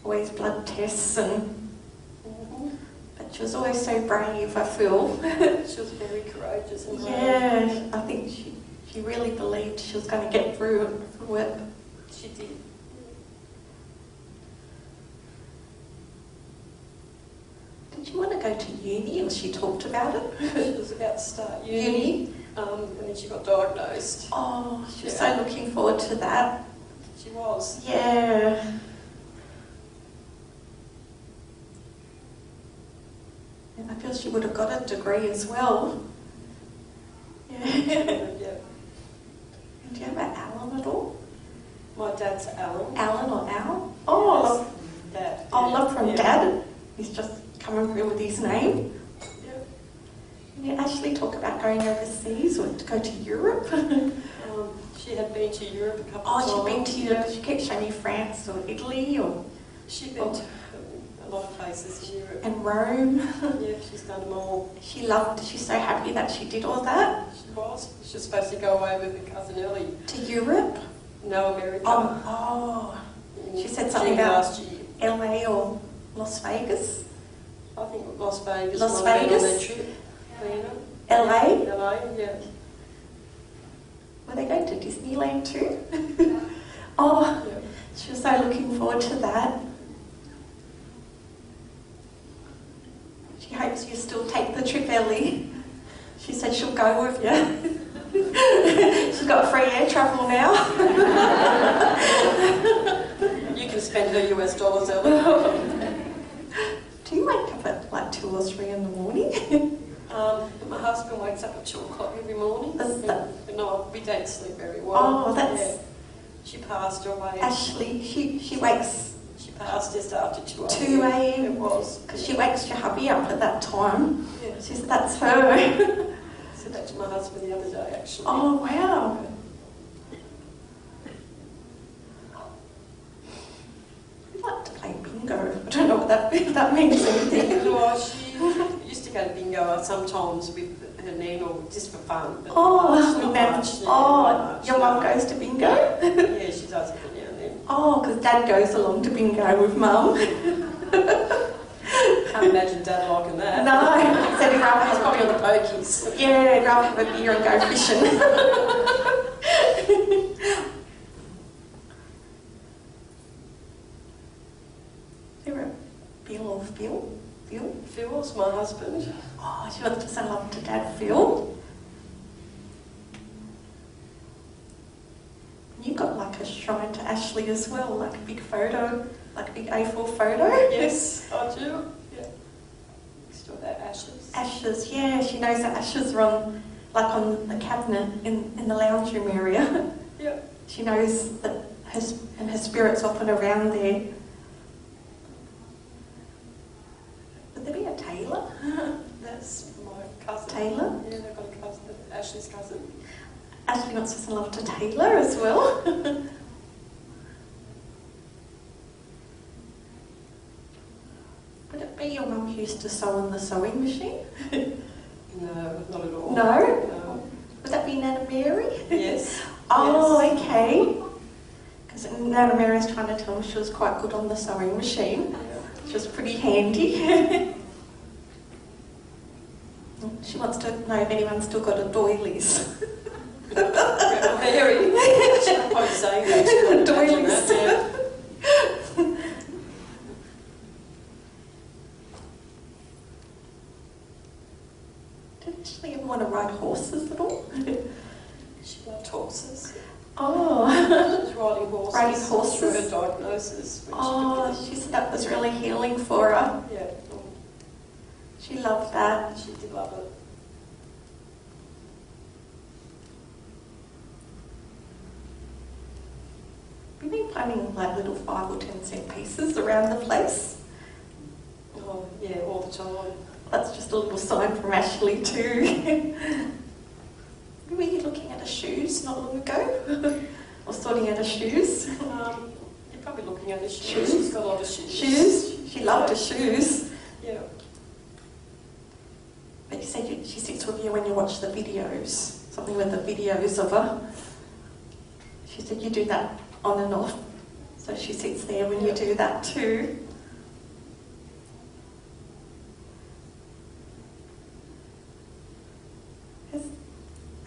always blood tests, and Mm-hmm. but she was always so brave, I feel. She was very courageous and brave. Yeah, I think she really believed she was going to get through it. She did. Did she want to go to uni, or she talked about it? She was about to start uni, and then she got diagnosed. Oh, she was so looking forward to that. She was. Yeah. And I feel she would have got a degree as well. Yeah. Yeah. Do you have an Alan at all? My dad's Alan. Alan or Al? Oh, love, Dad. oh, love from Yeah. Dad. He's just coming through with his name. Yeah. Can you actually talk about going overseas or to go to Europe? She had been to Europe a couple of Oh, times. she'd been to Europe. She kept showing me France or Italy or She'd been to a lot of places in Europe. and Rome. Yeah, she's done them all. She's so happy that she did all that. She was. She was supposed to go away with her cousin Ellie. To Europe? No, America. Oh, in she said something June about last year. LA or Las Vegas? I think Las Vegas. Las might have been on Vegas? their trip. Diana. LA? LA, yeah. Were they going to Disneyland too? Oh, Yeah. she was so looking forward to that. She hopes you still take the trip, Ellie. She said she'll go with you. She's got free air travel now. You can spend her US dollars early. Do you wake up at like 2 or 3 in the morning? My husband wakes up at 2 o'clock every morning. Is that- No, we don't sleep very well. Oh, that's- Yeah. She passed away. Ashley, she wakes She passed just after 2 a.m. 2 a.m. It was. because she wakes your hubby up at that time. Yeah. She said that's her. Said that to my husband the other day, actually. Oh wow. I'd like to play bingo. I don't know what that if that means anything. Well, she used to go to bingo sometimes with her nan or just for fun. But Oh, not Mum. much, yeah, Oh, not much, your no. mum goes to bingo? Yeah, she does every now and then. Oh, because Dad goes along to bingo with Mum. Can't imagine Dad liking that. No, said he'd rather He's have probably on the pokies. yeah, he'd rather have a beer and go fishing. Is there a Bill or Phil? Phil? Phil's my husband. Oh, she wants to send love to Dad, Phil. You've got like a shrine to Ashley as well, like a big photo, like a big A4 photo. Yes, I do. Yeah. Next to that ashes. Ashes, yeah, she knows that ashes are on, like on the cabinet in the lounge room area. Yeah. She knows that her spirit's often around there. Would there be a tailor? That's my cousin. Taylor? Yeah, they've got a cousin, Ashley's cousin. Ashley wants to send love to Taylor as well. Would it be your mum who used to sew on the sewing machine? No, not at all. No? No. Would that be Nana Mary? Yes. Oh, Yes. okay. Because Nana Mary was trying to tell me she was quite good on the sewing machine. She was pretty handy. She wants to know if anyone's still got a doilies. Mary. She's probably saying that. She can't imagine Doilies. that, yeah. Did Ashley ever want to ride horses at all? She loved horses. Oh. She was riding horses. Riding horses? Through her diagnosis. When Oh, she said that was really healing for her. Yeah. She loved that. She did love it. We've been planning like little 5 or 10 cent pieces around the place. Oh, yeah, all the time. That's just a little sign from Ashley too. Were you looking at her shoes not long ago? Or sorting out her shoes? You're probably looking at her shoes. Shoes? She's got a lot of shoes. Shoes? She loved her shoes. Yeah. But you said she sits with you when you watch the videos. Something with the videos of her. She said you do that on and off. So she sits there when you do that too. Has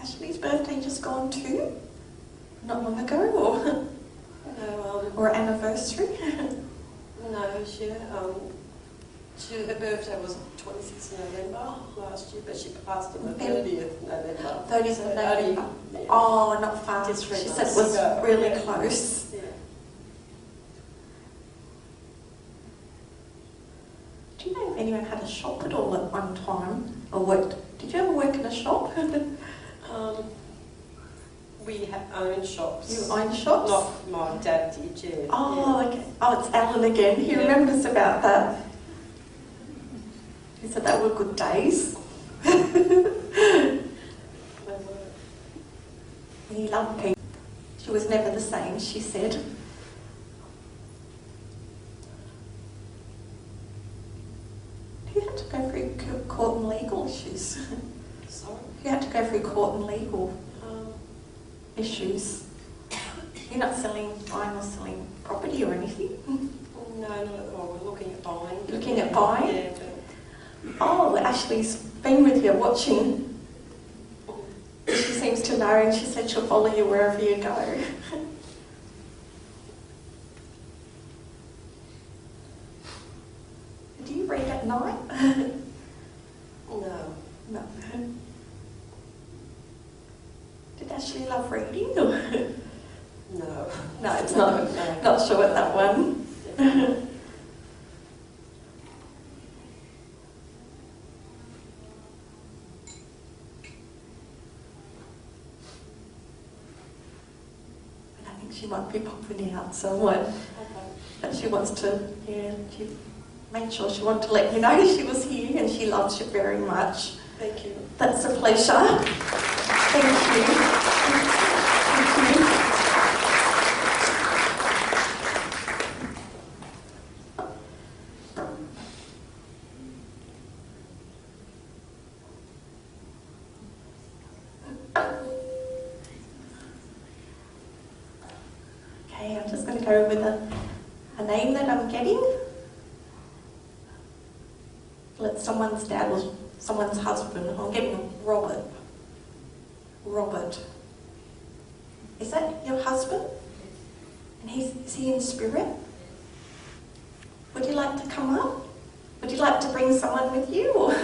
Ashley's birthday just gone too? Not long ago, or No, or anniversary? no, her birthday was 26th November last year, but she passed on the 30th November. 30th So of November. only- yeah. Oh, not far. Just 3 She said it months was ago. really Yeah. close. Yeah. Do you know if anyone had a shop at all at one time? Or worked? Did you ever work in a shop? We have owned shops. You own shops? Not my dad did, yeah. Oh, okay. Oh, it's Alan again. He Yeah. remembers about that. He said that were good days. Yeah. He loved people. She was never the same, she said. Who had to go through court and legal issues? Sorry. Who had to go through court and legal Um, issues? You're not buying or selling property or anything? no, not at all. We're looking at buying. Looking at buying? Yeah, but Oh, Ashley's been with you watching. She seems to know, and she said she'll follow you wherever you go. Do you read at night? no. No. Did Ashley love reading? Or? No. No, it's not. No. Not sure at that one. I think she might be popping out somewhere. But she wants to, she made sure she wanted to let you know she was here and she loves you very much. Thank you. That's a pleasure. Thank you. Thank you. Okay, I'm just going to go with a name that I'm getting. Let someone's dad or someone's husband. I'm getting Robert. Robert. Is that your husband? And is he in spirit? Would you like to come up? Would you like to bring someone with you? Or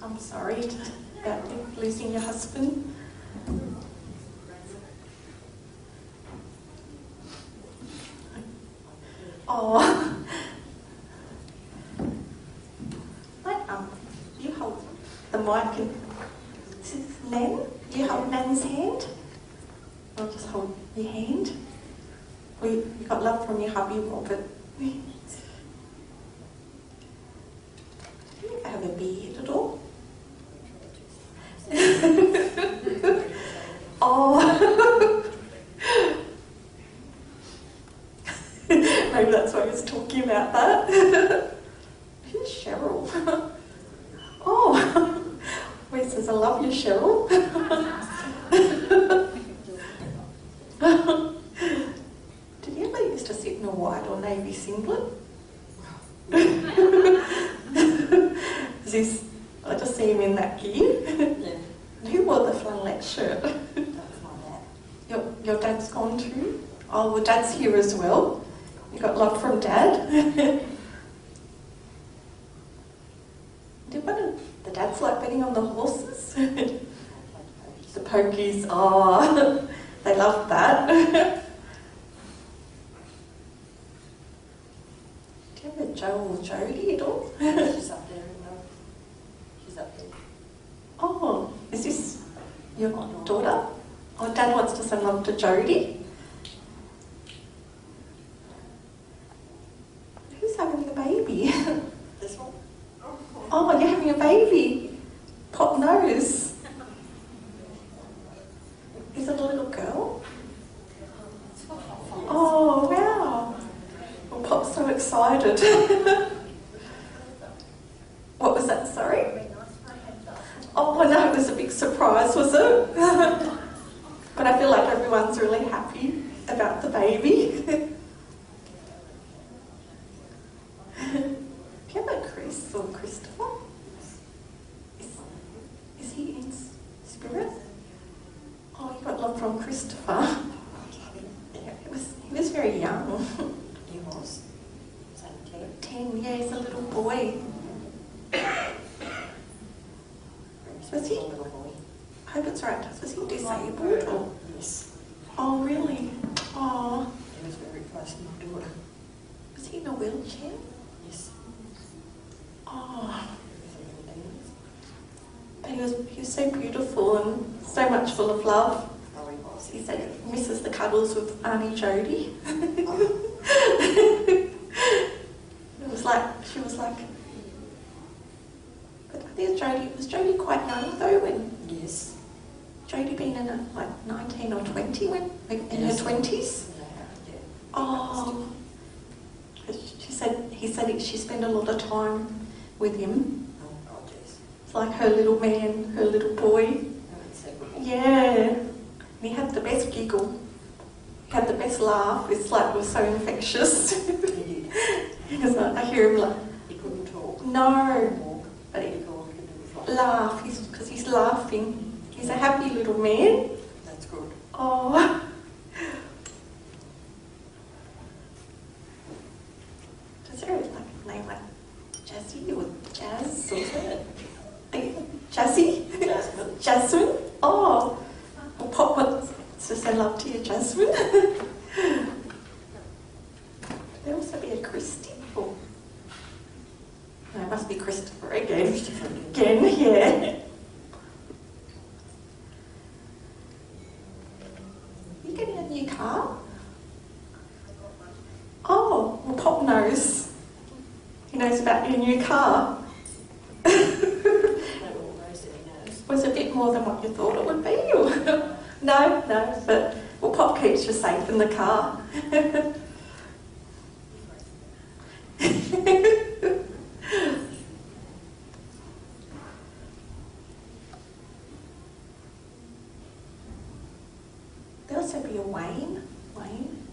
I'm sorry about losing your husband. Oh. You hold the mic and this is Nan. You hold Nan's hand. I'll just hold your hand. You got love from your hubby, Robert. Do you have a beard at all? Oh. Maybe that's why he was talking about that. Who's Cheryl? Oh. Wait, says I love you, Cheryl. Did you ever used to sit in a white or navy singlet? I just see him in that gear. Yeah. Who wore the flannelette shirt? That was my dad. Your dad's gone too? Oh, well, Dad's here as well. You got love from Dad? The dads like betting on the horses? The pokies, oh, they love that. Do you have a Joe or Jodie at all? She's up there. She's up there. Oh, is this your daughter? Oh, Dad wants to send love to Jodie. Who's having the baby? This one? Oh, you're having a baby. Pop nose. Is it a little girl? Oh, wow. Well, Pop's so excited. What was that, sorry? Oh, no, it was a big surprise, was it? But I feel like everyone's really happy about the baby. Do you have a Chris or Christopher? Is he in spirit? Oh, you got love from Christopher. Yeah, he was very young. He was. Was that 10? 10, yeah, he's a little boy. Was he? Little boy. I hope it's right. Was he disabled? Or? Yes. Oh, really? Oh, He was very close to my daughter. was he in a wheelchair? Yes. Oh, He was a little but he was so beautiful and so much full of love. Oh, he was. He said he misses the cuddles with Auntie Jodie. She was like, but I think was Jodie quite young though when Yes. Jodie been in like 19 or 20 when in Yes. her 20s? Yeah. Oh, he said she spent a lot of time with him. Oh, God, yes. It's like her little man, her little boy. Oh, inseparable. Yeah, and he had the best giggle. He had the best laugh. It's like it was so infectious. He did. Because I hear him like, He couldn't talk. no, Walk. but he All he could do was laugh. Because he's laughing. He's a happy little man. That's good. Oh. Is there like a name like Jessie or Jasmine? Oh, well, Pop wants to send love to you, Jasmine. There also be a Christy. Oh. No, it must be Christopher again. Again, yeah. You getting a new car? Oh, well, Pop knows. He knows about your new car. Was it a bit more than what you thought it would be? No, but well, Pop keeps you safe in the car. There'll also be a Wayne. Wayne.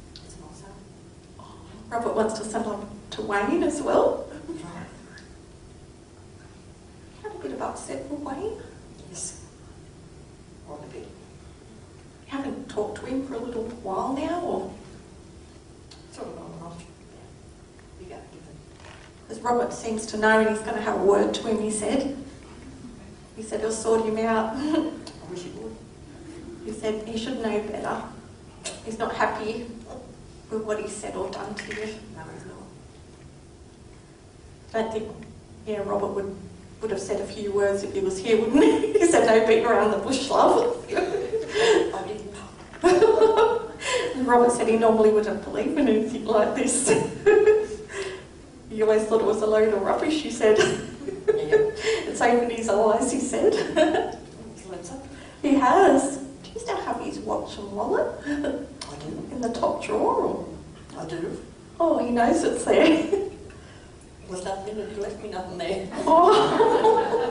Oh, Robert wants to send love to Wayne as well. Had a bit of upset with Wayne. Yes. What a bit. You haven't talked to him for a little while now, or? Sort of on and off. You go, give them. Because Robert seems to know and he's going to have a word to him, he said. He said he'll sort him out. I wish you would. He said he should know better. He's not happy with what he said or done to you. No, he's not. I don't think, Robert would have said a few words if he was here, wouldn't he? He said no beating around the bush, love. I didn't. And Robert said he normally wouldn't believe in anything like this. He always thought it was a load of rubbish, he said. It's opened his eyes, he said. He has. Do you still have his watch and wallet? I do. In the top drawer? Or? I do. Oh, he knows it's there. Was that minute you left me nothing there? Oh.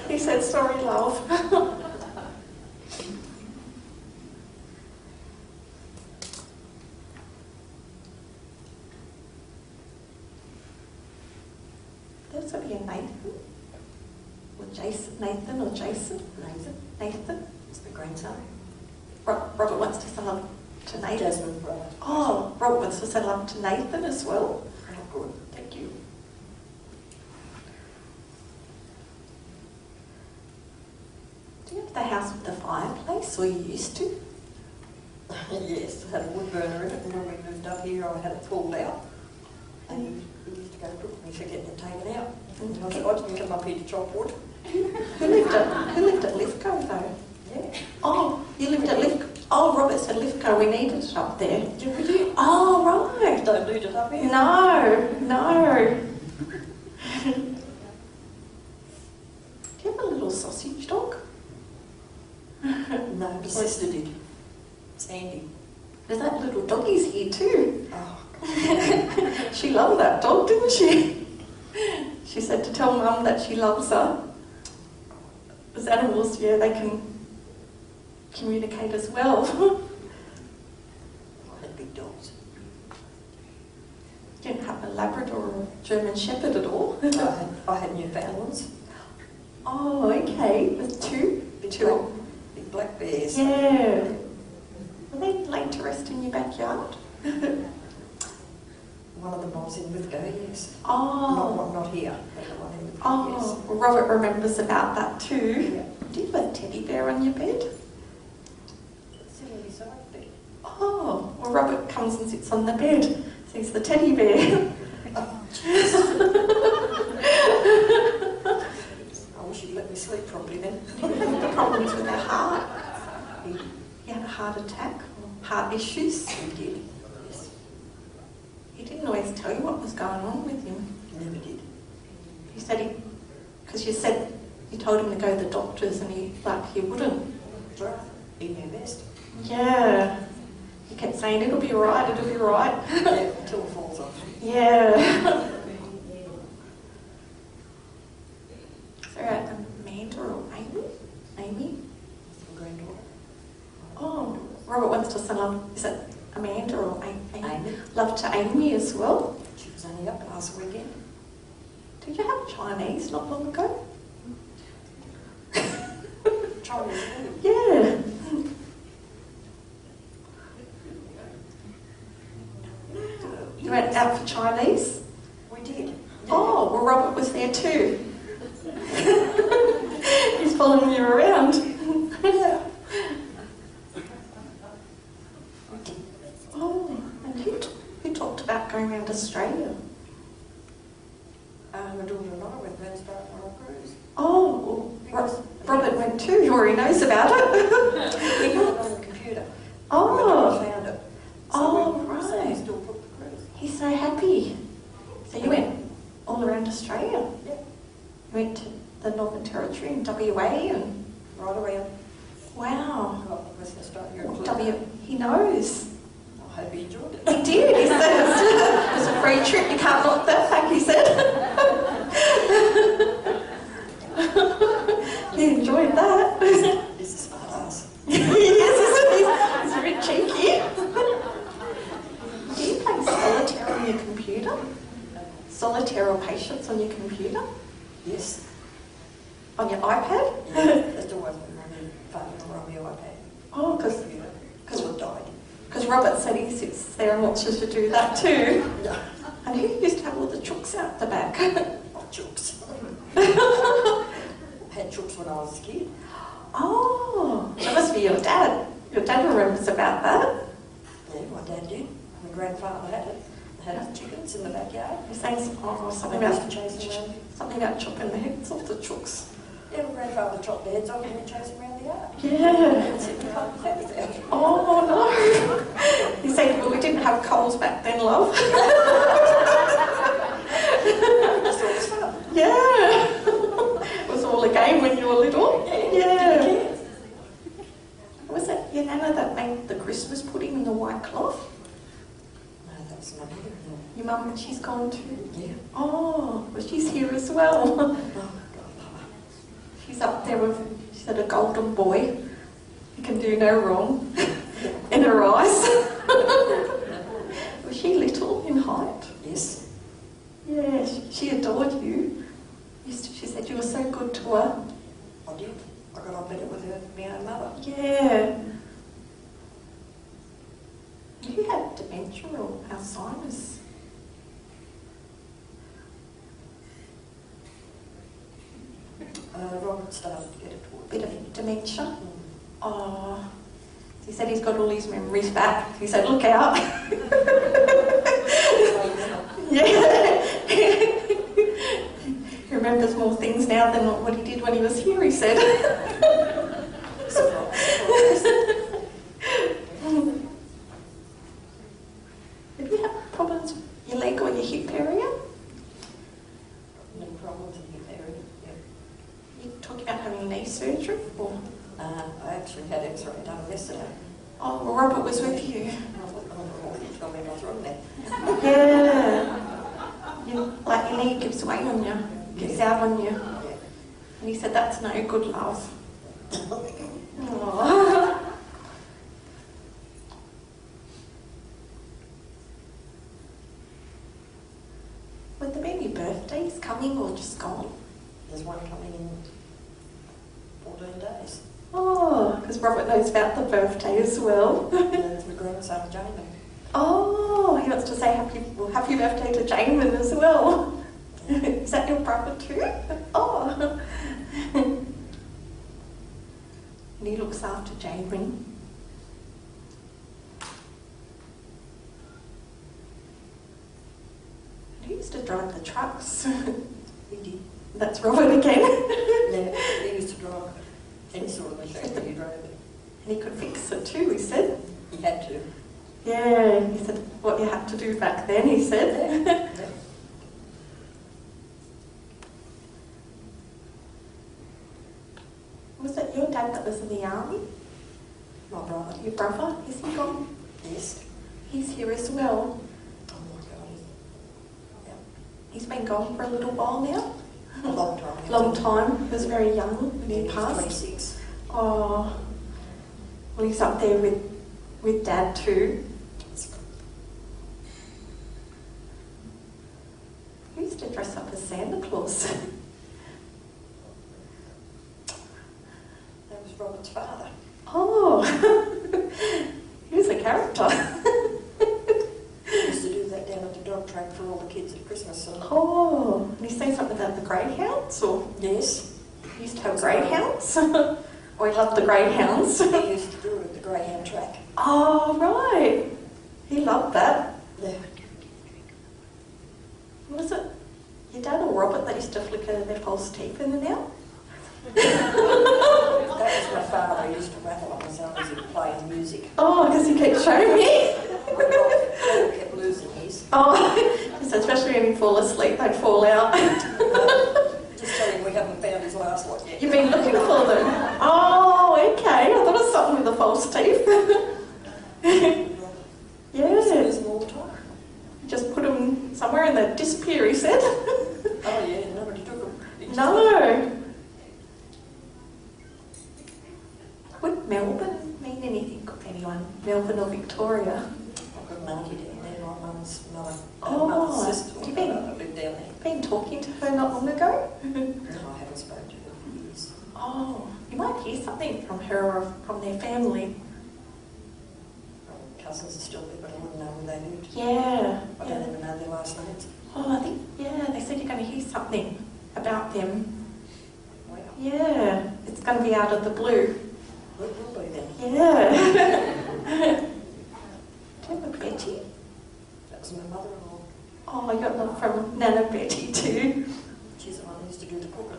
He said, sorry, love. There's to be a Nathan. Or Jason. Nathan or Jason? Nathan. It's the grandson. Robert wants to send love to Nathan. Jasmine's brother. Oh, Robert wants to send love to Nathan as well. Oh, good. Thank you. Do you have the house with the fireplace, or you used to? Yes, I had a wood burner in it, and when we moved up here, I had it pulled out. And he used to go and look at me for getting it taken out. And I said, I didn't come up here to chop wood. Who lived at Lithgow, though? Yeah. Oh, you lived at Lithgow. Oh, Robert said Lithgow, we needed it up there. Did we do? Oh, right. Don't do it up here. No. Do you have a little sausage dog? No, the sister did. Sandy. There's that little doggy's here too. Oh, She loved that dog, didn't she? She said to tell Mum that she loves her. As animals, they can communicate as well. I had big dogs. You didn't have a Labrador or a German Shepherd at all? I had Newfoundlands. Oh, okay. With two? Big black bears. Yeah. Were they laid to rest in your backyard? One of them was in Lithgow, yes. Oh. Not here. But the one in Lithgow, Oh, yes. well, Robert remembers about that too. Yeah. Do you have a teddy bear on your bed? Sitting beside me. Oh, well, Robert comes and sits on the bed. Sees the teddy bear. I wish you'd let me sleep properly then. The problems with their heart. He had a heart attack, or heart issues. He did. Yes. He didn't always tell you what was going on with him. Never did. He said because you said you told him to go to the doctors and he wouldn't. That's right. He knew best. Yeah. He kept saying, it'll be right. Yeah, until it falls off. Yeah. Is there Amanda or Amy? Amy? My granddaughter. Oh, Robert wants to send love. Is it Amanda or Amy? Amy. Love to Amy as well. She was only up last weekend. Did you have Chinese not long ago? Chinese food. Yeah. You went out for Chinese? We did. Oh, well, Robert was there too. He's following you around. Robert went too, or he knows about it. He got it on the computer. Oh, I found it. So we still put the cruise. he's so happy. So you went all around Australia? Yeah. You went to the Northern Territory and WA and... Right around. Wow. Western Australia. He knows. I hope he enjoyed it. He did. He said it was a free trip. You can't knock that back, he said. He enjoyed that. This is smart ass. He is, isn't he? He's a bit cheeky. Do you play solitaire on your computer? Solitaire or patience on your computer? Yes. On your iPad? Yeah. That's always been running fun on my iPad. Oh, because it died. Robert said he sits there and watches you do that too. No. And who used to have all the chooks out the back? Not chooks. I had chooks when I was a kid. Oh, that must be your dad. Your dad remembers about that. Yeah, my dad did. My grandfather had it. They had chickens in the backyard. You're saying something They used about to chase them around. something about chopping the heads off the chooks. Yeah, my grandfather chopped their heads off and we chased them around the yard. Yeah. And sit in the car with feathers out. Oh no. He said, well, we didn't have coals back then, love. That's all was fun. Yeah. It was all a game when you were little. Yeah. Was it your nana that made the Christmas pudding in the white cloth? No, that was my mother. Your mum, she's gone too? Yeah. Oh, well, she's here as well. Oh, God. She's up there with, she said, a golden boy who can do no wrong in her eyes. Was she little in height? Yes. Yeah, she adored you. She said you were so good to her. I did. I got on better with her than my own mother. Yeah. You had dementia or Alzheimer's? Robert started to get it towards Bit of dementia? Mm. Oh. He said he's got all his memories back. He said, look out. Yeah. He remembers more things now than what he did when he was here, he said. Have you had problems with your leg or your hip area? No problems in the area. Yeah. You talking about having knee surgery? Or? I actually had X-ray done yesterday. Oh, well, Robert was with you. He's got me what's wrong there. Yeah. Like your knee gives way on you, gives out on you. Yeah. And he said, that's no good, love. Aww. Were there any birthdays coming or just gone? There's one coming in 14 days. Oh, because Robert knows about the birthday as well. And it's my grandson, Jamie. Oh, he wants to say happy birthday to Jamin as well. Is that your brother too? Oh. And he looks after Jamin. He used to drive the trucks. He did. That's Robert again. Yeah, he used to drive any sort of machine. He drove it. And he could fix it too, he said. He had to. Yeah, he said what you had to do back then, he said. Yeah. Was it your dad that was in the army? My brother. Your brother? Is he gone? Yes. He's here as well. Oh my God. Yeah. He's been gone for a little while now. A long time. Long time. He was very young when he He was passed. 26. Oh, well, he's up there with Dad too. He used to dress up as Santa Claus. That was Robert's father. Oh, he was a character. He used to do that down at the dog track for all the kids at Christmas. So. Oh, and he say something about the greyhounds, or Yes. he used to have greyhounds. Or he loved the greyhounds. He used to do it at the greyhound track. Oh, right. He loved that. Yeah. Was it your dad or Robert that used to flicker their false teeth in and out? That was my father. He used to rattle on his arms and play music. Oh, because he kept showing me. Robert kept losing his. Oh, so especially when he'd fall asleep, they'd fall out. Just tell him we haven't found his last one yet. You've been looking for them? Oh, okay. I thought it was something with the false teeth. Yeah. Lose them all the time. Just put them somewhere and they'd disappear, he said. Oh yeah, nobody took them. No. Would Melbourne mean anything to anyone? Melbourne or Victoria? I've got an auntie down there, my mum's mother. Oh, mother's sister. have you been- lived down there. Been talking to her not long ago? No, I haven't spoken to her for years. Oh, you might hear something from her or from their family. Cousins are still there, but I wouldn't know where they lived. Yeah. I don't even know their last names. Oh, I think, yeah, they said you're going to hear something about them. Wow. Yeah, it's going to be out of the blue. What will be then? Yeah. Do you have a Betty? That was my mother-in-law. Oh, I got one from Nana Betty too. She's the one who used to do the cooking.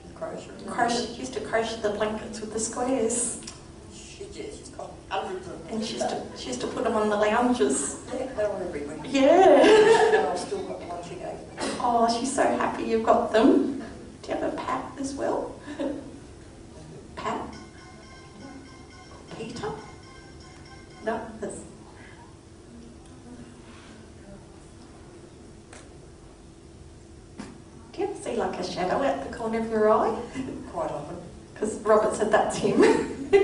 She's a crocheter. Crochet, used to crochet the blankets with the squares. She's got hundreds of them. And she used to put them on the lounges. Yeah, they were everywhere. Yeah. And I've still got the one she gave me. Oh, she's so happy you've got them. Do you have a Pat as well? Pat? Peter? No, that's... Do you ever see like a shadow at the corner of your eye? Quite often. Because Robert said that's him. He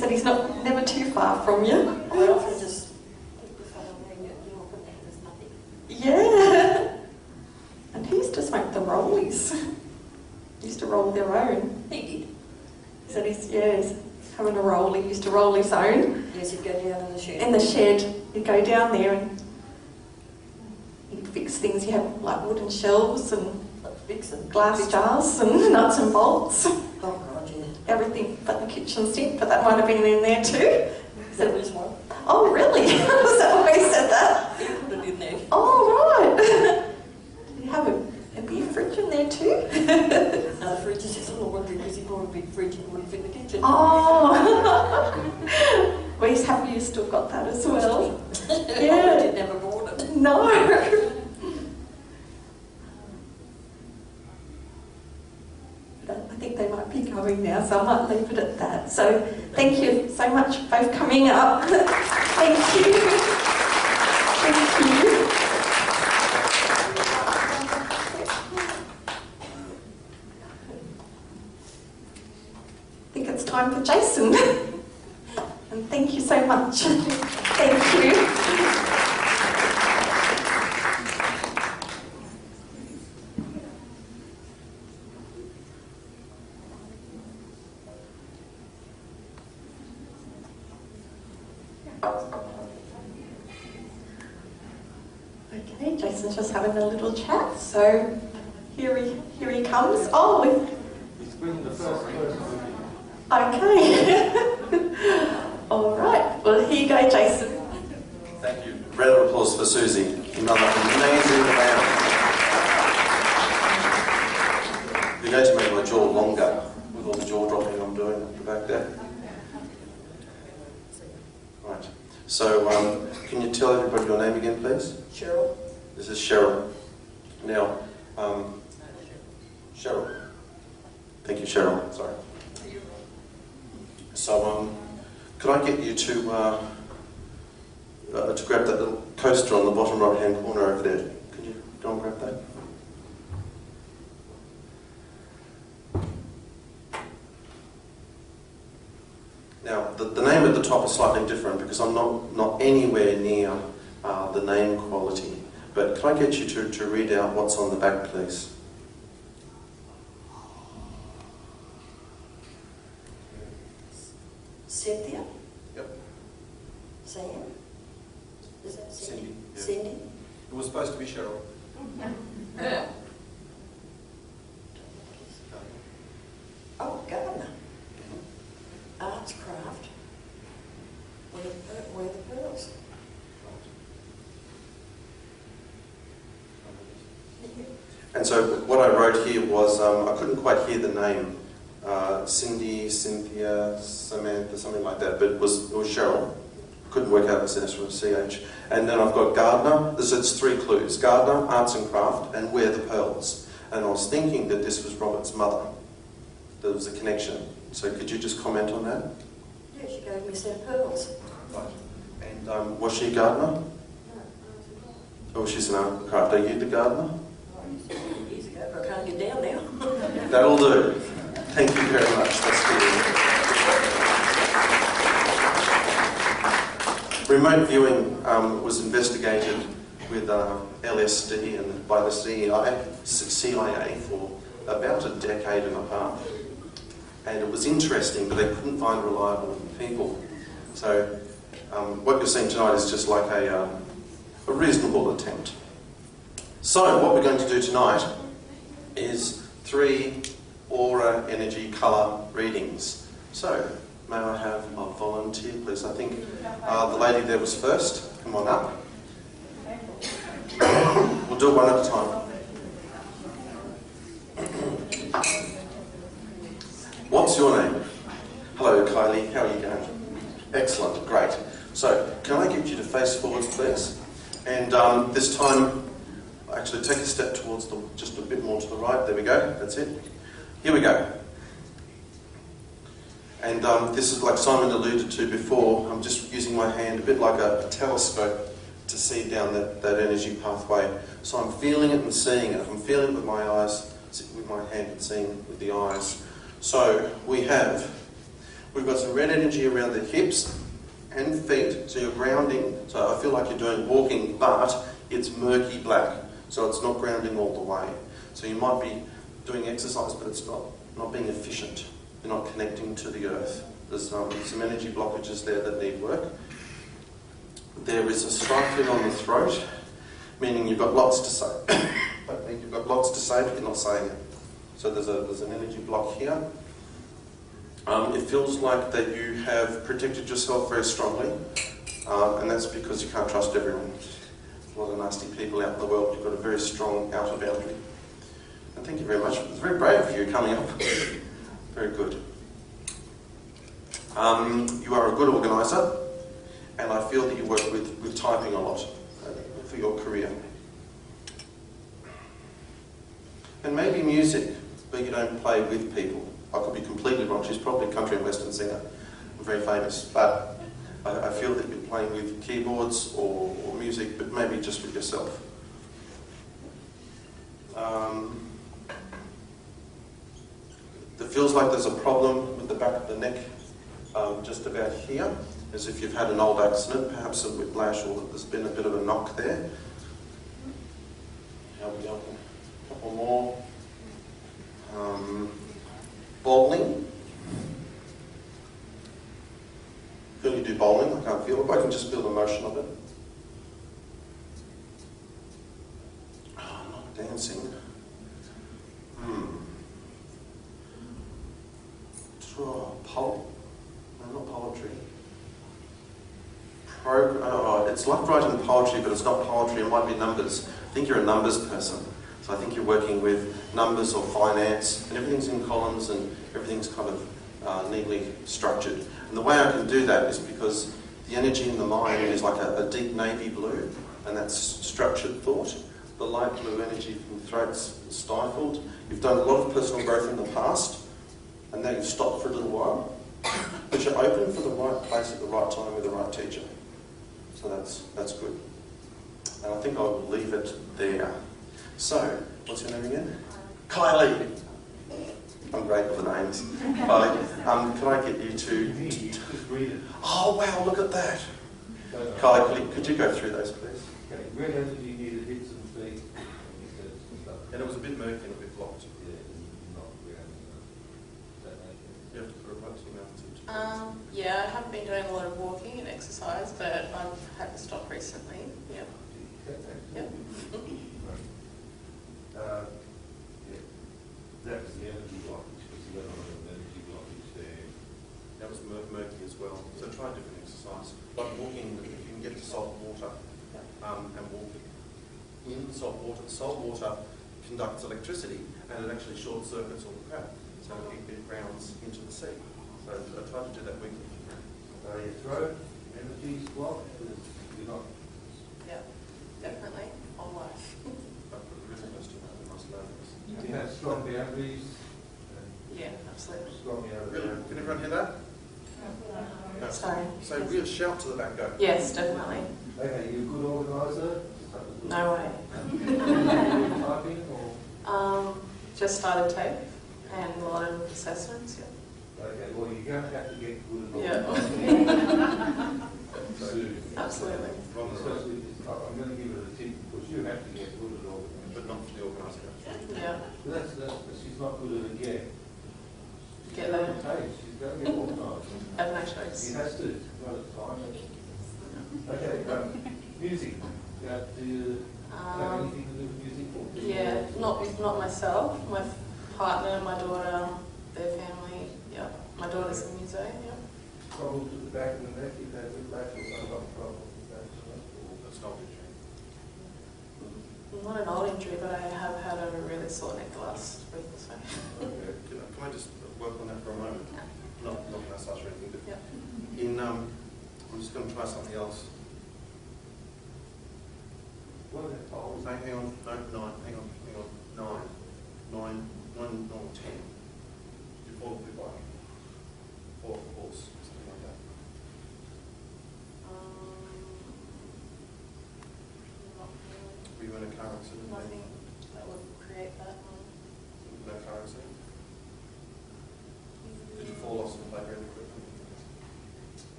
said he's never too far from you. I often just think if I don't know you're often there, there's nothing. Yeah. And he used to smoke the rollies. He used to roll their own. He did. He said he's having a roll. He used to roll his own. Yes, he'd go down in the shed. In the shed, he'd go down there and he'd fix things. He had like wooden shelves and Fix them. glass jars and nuts and bolts. Oh God, yeah. Everything but the kitchen sink, but that might have been in there too. There is one. Oh, really? Is that why he said that? He put it in there. Oh, right. Did you have a beer fridge in there too? No, the fridge is just a little wonder because he bought a big fridge and it wouldn't fit in the kitchen. Oh. Well, he's happy you still got that as well. I did never bought it. No. But I think they might be going now, so I might leave it at that. So thank you so much for both coming up. Thank you. Thank you. I think it's time for Jason. And thank you so much. Thank you. Okay, Jason's just having a little chat, so here he comes. Oh, He's bringing the first person. okay. All right. Well, here you go, Jason. Thank you. Round of applause for Suzie, another amazing band. You're going to make my jaw longer with all the jaw dropping I'm doing at the back there. Right. So, can you tell everybody your name again, please? Cheryl. This is Cheryl. Now, Cheryl. Thank you, Cheryl. Sorry. So, could I get you to grab that little coaster on the bottom right-hand corner over there? Could you go and grab that? Now, the name at the top is slightly different because I'm not anywhere near the name quality. But can I get you to read out what's on the back, please? Cynthia. Yep. Sam. Is that Cindy? Cindy, yeah. Cindy. It was supposed to be Cheryl. Yeah. Oh, Gardner. Arts craft. Where the pearls? And And so what I wrote here was, I couldn't quite hear the name, Cindy, Cynthia, Samantha, something like that, but it was Cheryl. Couldn't work out the S from CH. And then I've got gardener. It's 3 clues: gardener, arts and craft, and wear the pearls. And I was thinking that this was Robert's mother. There was a connection. So could you just comment on that? Yeah, she gave me a set of pearls. Right. And was she a gardener? Oh, she's an art and craft. Are you the gardener? I used to do it years ago, but I can't get down now. That'll do. Thank you very much. That's good. Remote viewing was investigated with LSD and by the CIA for about a decade and a half. And it was interesting, but they couldn't find reliable people. So what you're seeing tonight is just like a reasonable attempt. So what we're going to do tonight is 3 aura energy colour readings. So may I have a volunteer, please? I think the lady there was first. Come on up. We'll do it one at a time. What's your name? Hello, Kylie. How are you going? Excellent. Great. So can I get you to face forwards, please? And this time, actually take a step towards just a bit more to the right. There we go. That's it. Here we go. And this is like Simon alluded to before. I'm just using my hand a bit like a telescope to see down that energy pathway. So I'm feeling it and seeing it. I'm feeling it with my eyes, with my hand and seeing it with the eyes. So we've got some red energy around the hips and feet, so you're grounding. So I feel like you're doing walking, but it's murky black, so it's not grounding all the way. So you might be doing exercise, but it's not being efficient. You're not connecting to the earth. There's some energy blockages there that need work. There is a stifling on the throat, meaning you've got lots to say. You've got lots to say, but you're not saying it. So there's an energy block here. It feels like that you have protected yourself very strongly, and that's because you can't trust everyone. There's a lot of nasty people out in the world. You've got a very strong outer boundary. And thank you very much. It's very brave of you coming up. Very good. You are a good organiser, and I feel that you work with typing a lot for your career. And maybe music, but you don't play with people. I could be completely wrong. She's probably a country and western singer, very famous, but I feel that you're playing with keyboards or music, but maybe just with yourself. It feels like there's a problem with the back of the neck, just about here, as if you've had an old accident, perhaps a whiplash, or there's been a bit of a knock there. How we go? A couple more. Bowling. Feel you do bowling, I can't feel it, but I can just feel the motion of it. Oh, not dancing. Not poetry. It's like writing poetry, but it's not poetry, it might be numbers. I think you're a numbers person. So I think you're working with numbers or finance, and everything's in columns and everything's kind of neatly structured. And the way I can do that is because the energy in the mind is like a deep navy blue, and that's structured thought. The light blue energy from the throat's stifled. You've done a lot of personal growth in the past, and now you've stopped for a little while. But you're open for the right place at the right time with the right teacher. So that's good. And I think I'll leave it there. So, what's your name again? Kylie. I'm great with the names. Kylie, can I get you to... Just read it. Oh wow, look at that. Kylie, could you go through those, please? Okay, red energy needed hits and feet. And it was a bit murky and a bit blocked. Yeah, not ground. Does that make sense? You have to put it right to your mouth. Yeah, I haven't been doing a lot of walking and exercise, but I've had to stop recently. Yeah. Yep. Yeah. That was the energy blockage, because you got a lot of energy blockage there. That was murky as well. So try a different exercise. Like walking, if you can get to salt water and walk in salt water. Salt water conducts electricity, and it actually short circuits all the crap, so it grounds into the sea. So I try to do that weekly. So your throat, energy's blocked, because you're not. Yeah, definitely. Always. But really close to that, we must know this. You have strong boundaries. Yeah, absolutely. Strong Really? boundaries. Can everyone hear that? No. Sorry. So real shout to the back, go. Yes, definitely. Okay, you're a good organiser? No way. Typing or? Just started tape and a lot of assessments. Yeah. Okay, well, you're going to have to get good at Yeah. Soon. Absolutely. Especially, I'm going to give it a tip, because you have to get good at all. But not for the organiser. Yeah. But she's not good at it yet. Get there. She's going to get organised. Have no choice. She has to. She's got time. Okay, music. Do you have anything to do with music? Yeah, not myself. My partner, my daughter, their family. Yeah, my daughter's in museum. Yeah. Problems with the back of the neck, you've had whiplash or some other problem with that? That's not injury. Not an old injury, but I have had a really sore neck the last week or so. Okay. Can I just work on that for a moment? Not massage or anything, but Yeah. I'm just going to try something else. What are their poles? Hang on, no, 9 or 10. You fall off the bike. Fall off the horse, something like that. Not really. Were you in a car accident? Nothing that would create that. No car accident? Did you fall off some playground equipment?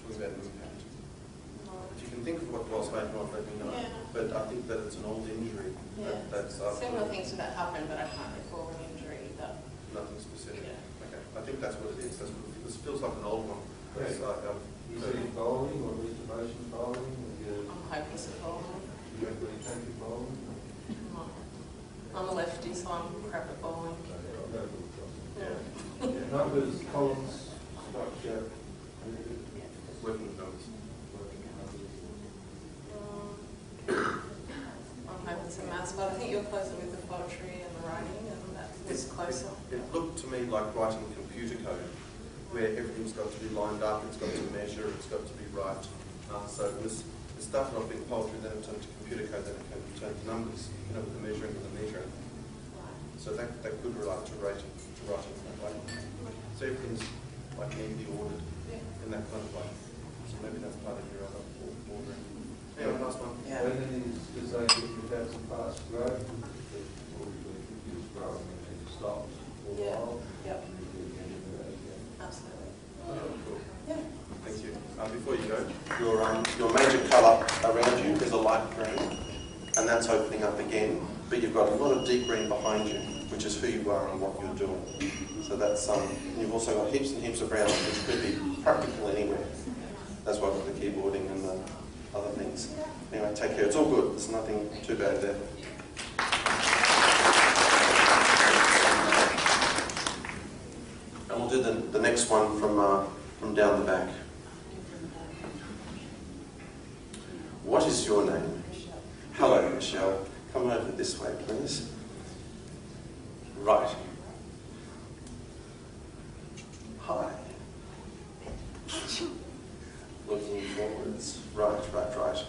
Talking about an impact. No. If you can think of what it was, maybe not, let me know. Yeah. But I think that it's an old injury. Yeah. That's Similar things to that happened, but I can't recall an injury that. nothing specific. Yeah. Okay, I think that's what it is. That's what this feels like an old one. Yeah. It's like, You see bowling or at least emotion bowling? Or I'm hopeless at bowling. you don't really take your bowling? No. I'm a lefty, so I'm crap at bowling. yeah. Numbers, columns, structure. Working with numbers. I'm hoping some maths, but I think you're closer with the poetry and the writing, and that's closer. It looked to me like writing computer code, where everything's got to be lined up, it's got to measure, it's got to be right. So it started off being poetry, then it turned to computer code, then it turned to numbers, with the measuring and the measuring. So that could relate to writing in that way. So everything's like neatly ordered in that kind of way. So maybe that's part of your other ordering. Anyway, last one. Yeah. And then is to say that you've had some fast growth, or you're growing and then you stop for a Yeah. while. Yep. And you do get into that again. Absolutely. Cool. Yeah. Thank you. Before you go, your major colour around you is a light green, and that's opening up again. But you've got a lot of deep green behind you, which is who you are and what you're doing. So that's you've also got heaps and heaps of brown, which could be practical anywhere. That's why I've got the keyboarding and the other things. Anyway, take care. It's all good. There's nothing too bad there. And we'll do the next one from down the back. What is your name? Hello, Michelle. Come over this way, please. Right. Hi. Looking forwards. Right.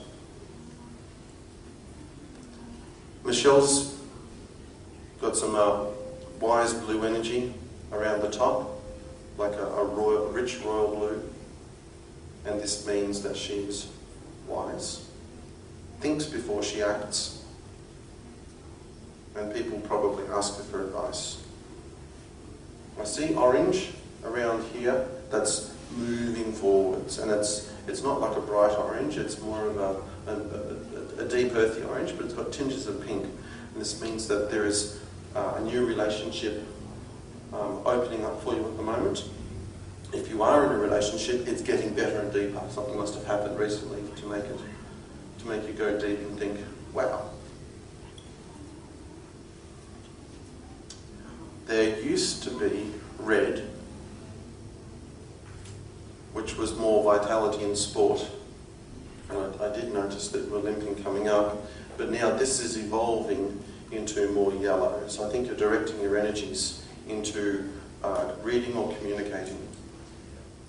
Michelle's got some wise blue energy around the top, like a rich royal blue. And this means that she's wise, thinks before she acts, and people probably ask her for advice. I see orange around here that's moving forwards, and it's not like a bright orange, it's more of a deep earthy orange, but it's got tinges of pink, and this means that there is a new relationship opening up for you at the moment. If you are in a relationship, it's getting better and deeper. Something must have happened recently to make you go deep and think, wow. There used to be red, which was more vitality in sport. And I did notice that we're limping coming up, but now this is evolving into more yellow. So I think you're directing your energies into reading or communicating.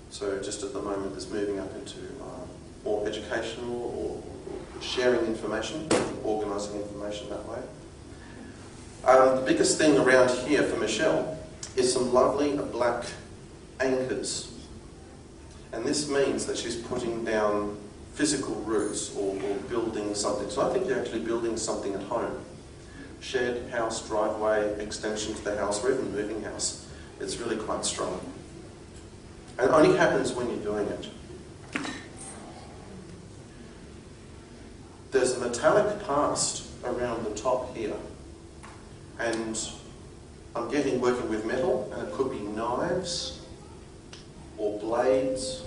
So just at the moment it's moving up into more educational or sharing information, organising information that way. The biggest thing around here for Michelle is some lovely black anchors. And this means that she's putting down physical roots or building something. So I think you're actually building something at home. Shed, house, driveway, extension to the house, or even moving house. It's really quite strong. And it only happens when you're doing it. There's a metallic past around the top here. And I'm working with metal, and it could be knives, or blades,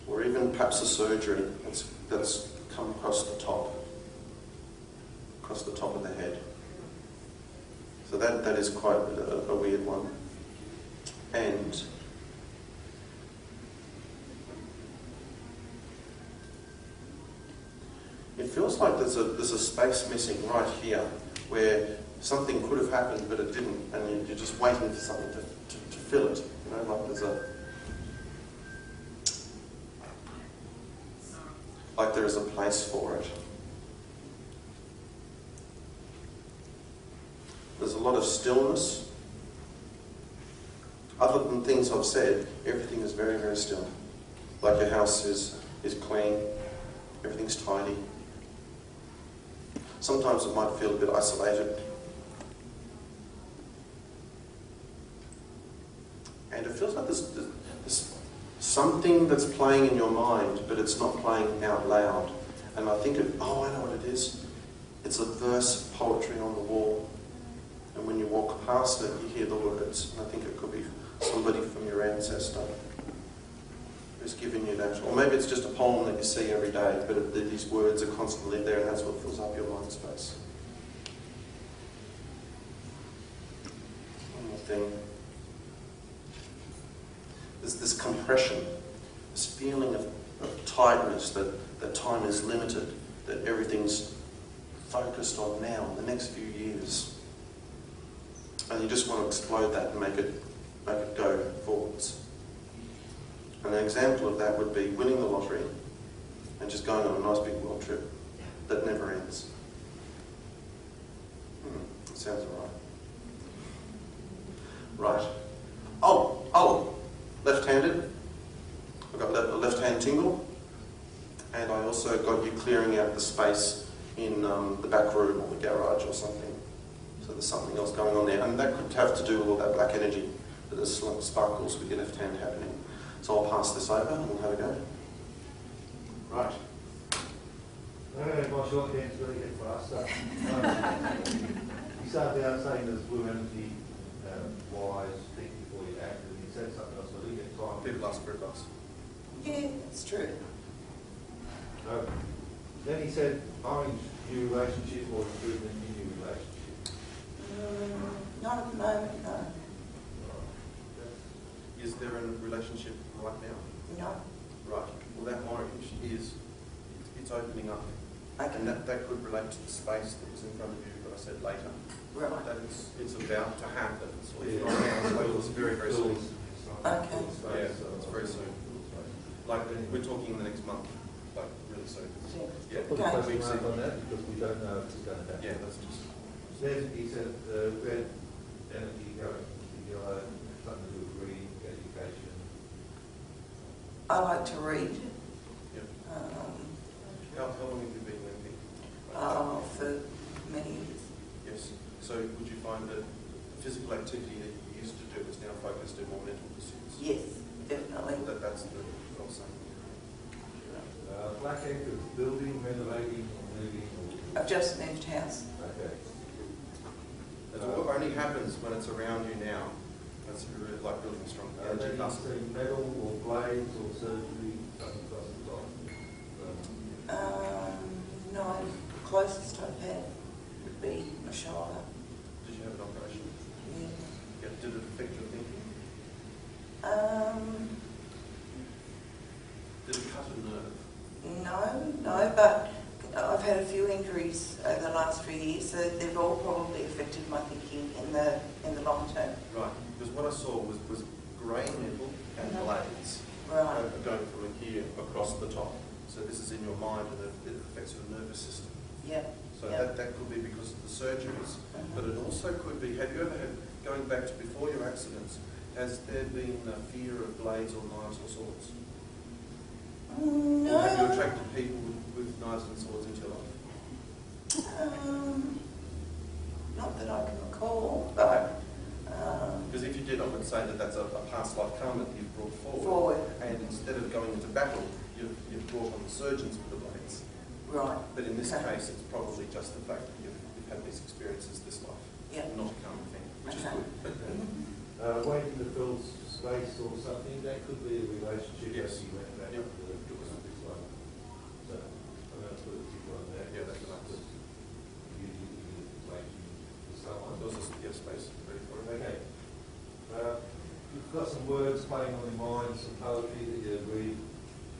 or even perhaps a surgery that's come across the top of the head. So that is quite a weird one. And it feels like there's a space missing right here where something could have happened but it didn't, and you're just waiting for something to fill it. You know, like there is a place for it. There's a lot of stillness. Other than things I've said, everything is very, very still. Like your house is clean, everything's tidy. Sometimes it might feel a bit isolated. And it feels like there's something that's playing in your mind, but it's not playing out loud. And I think I know what it is. It's a verse of poetry on the wall. And when you walk past it, you hear the words. And I think it could be somebody from your ancestor who's given you that. Or maybe it's just a poem that you see every day, but these words are constantly there, and that's what fills up your mind space. One more thing. There's this compression, this feeling of tightness, that time is limited, that everything's focused on now, the next few years. And you just want to explode that and make it go forwards. And an example of that would be winning the lottery and just going on a nice big world trip that never ends. It sounds alright. Right. Oh, left-handed. I've got a left-hand tingle. And I also got you clearing out the space in the back room or the garage or something. So there's something else going on there. And that could have to do with all that black energy that there's sparkles with your left hand happening. So I'll pass this over and we'll have a go. Right. My short hand's really get faster. You started out saying there's blue energy, wise, think before you act, and you said something else, but I didn't get time. People ask for advice. Yeah, it's true. Then he said, orange, new relationship or improvement in new relationship. Not at the moment, no. Is there a relationship right now? No. Right. Well, that orange is, it's opening up. Okay. And that could relate to the space that was in front of you that I said later. Right. That it's about to happen. So it's not now, so it's very, very soon. Okay. Yeah, it's very soon. Like, we're talking in the next month, like really soon. Yeah. Put a question mark on that because we don't know if it's going to happen. Yeah, that's just... Then he said, red energy going to yellow, something to do with reading, education. I like to read. Yep. How long have you been reading? For many years. Yes. So would you find that the physical activity that you used to do is now focused in more mental pursuits? Yes, definitely. That's the what I'm saying. Black anchors, building, renovating, or moving? I've just moved house. Okay. It only happens when it's around you now. That's really like building strong energy. Then you see metal or blades or surgery, something across the top. No, closest I've had would be my shoulder. Did you have an operation? Yeah. Yeah. Did it affect your thinking? Did it cut a nerve? No, but I've had a few injuries over the last few years. saw was grey metal and blades Right. going from here across the top. So this is in your mind and it affects your nervous system. Yep. So Yep. that could be because of the surgeries, but it also could be, have you ever had, going back to before your accidents, has there been a fear of blades or knives or swords? No. Or have you attracted people with knives and swords into your life? Not that I can recall, but Because if you did, I would say that that's a past life karma that you've brought forward. forward. And instead of going into battle, you've brought on the surgeons with the blades. Right. But in this Okay. case, it's probably just the fact that you've had these experiences this life, Yeah. not a karma thing, which Okay. is good. Waiting to fill space or something, that could be a relationship Yes. as you went back Yep. to this one. So, I'm going to put a tick on that. Yeah, that's nice. You waiting for someone. There was a space ready for it. Okay. You've got some words playing on your mind, some poetry that you read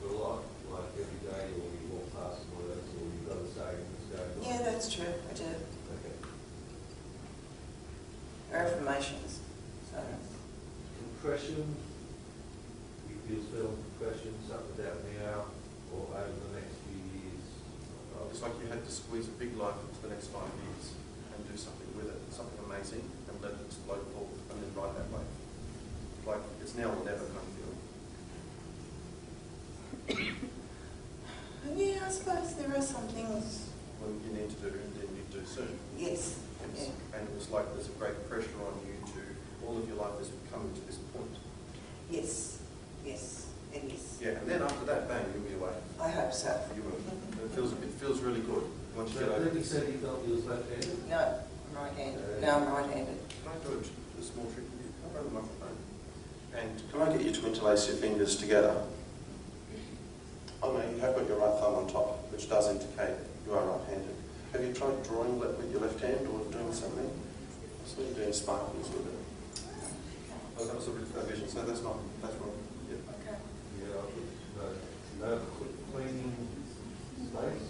a lot, like every day, or you walk past words, or you've got a saying that's going on. Yeah, that's true. I do. Okay. Affirmations. So. Compression, you feel compression, something about now, or over the next few years. It's like you had to squeeze a big life into the next 5 years and do something with it, something amazing, and let it explode forward, and then ride that wave. Like, it's now or never kind of feeling. Yeah, I suppose there are some things. What you need to do, and then you do soon. Yes. Yes. Yeah. And it was like there's a great pressure on you to, all of your life has come to this point. Yes. Yes. It is. Yeah, and then after that, bang, you'll be away. I hope so. You will. It feels really good once you get So over then you this. said you felt you was left-handed? No, I'm right-handed. No, I'm right-handed. Can I do a small trick with you? Can I grab the microphone? And can I get you to interlace your fingers together? Oh no, you have got your right thumb on top, which does indicate you are right-handed. Have you tried drawing with your left hand or doing something? I saw you doing sparkles with it. Oh, that was a vision, so that's wrong. Yeah. Okay. Yeah, I would, no cleaning space?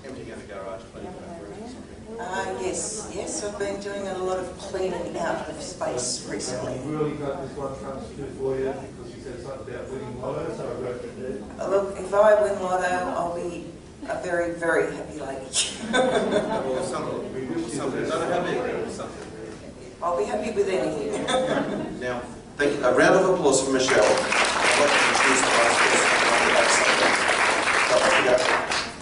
Emptying out the garage, cleaning out or something. Yes, I've been doing a lot of cleaning out of space recently. You really got this one trumps two for you, because you said something about winning lotto, so I wrote it there. Look, if I win lotto, I'll be a very, very happy lady. Or something. Not happy, something. I'll be happy with anything. Now, thank you. A round of applause for Michelle. I'd like to introduce the vice president.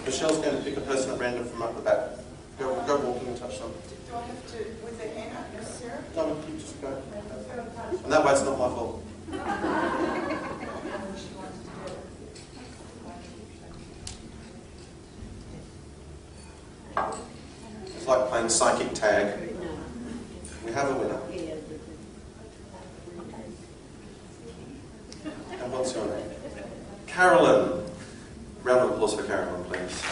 Michelle's going to pick a person at random from up the back. Go walking and touch them. Do I have to, with the hand up, yes, Sarah? No, you just go. And that way it's not my fault. It's like playing psychic tag. We have a winner. And what's your name? Carolyn. Round of applause for Carolyn, please. So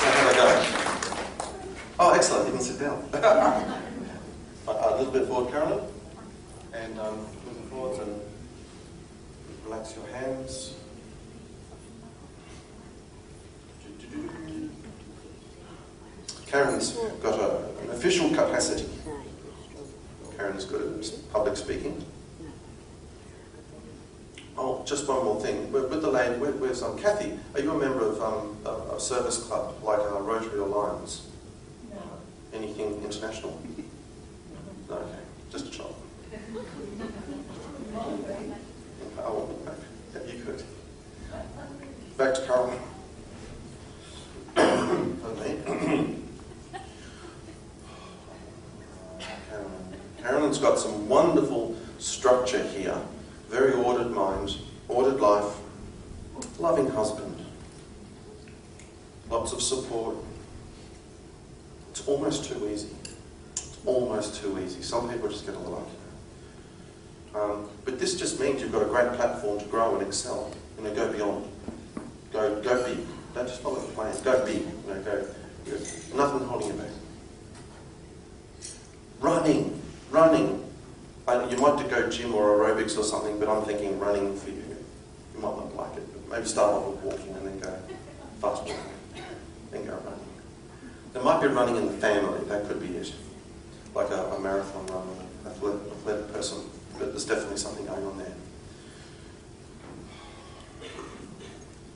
how did I go? Oh, excellent. You can sit down. A little bit forward, Carolyn. And moving forwards and relax your hands. Karen's got an official capacity. Karen's good at public speaking. Oh, just one more thing. With the lady, where's Kathy? Are you a member of a service club like Rotary or Lions? No. Anything international? No, okay. Just a child. I won't look back. Yeah, you could. Back to Carol. Pardon me. Carolyn's got some wonderful structure here. Very ordered mind, ordered life, loving husband, lots of support. It's almost too easy. It's almost too easy. Some people just get a lot luckier. But this just means you've got a great platform to grow and excel. You know, go beyond. Go big. Don't just follow the plan. Go big. You know, go. Nothing holding you back. Running. You might go gym or aerobics or something, but I'm thinking running for you. You might not like it, but maybe start off with walking and then go fast walking, then go running. There might be running in the family, that could be it. Like a marathon run or there's definitely something going on there.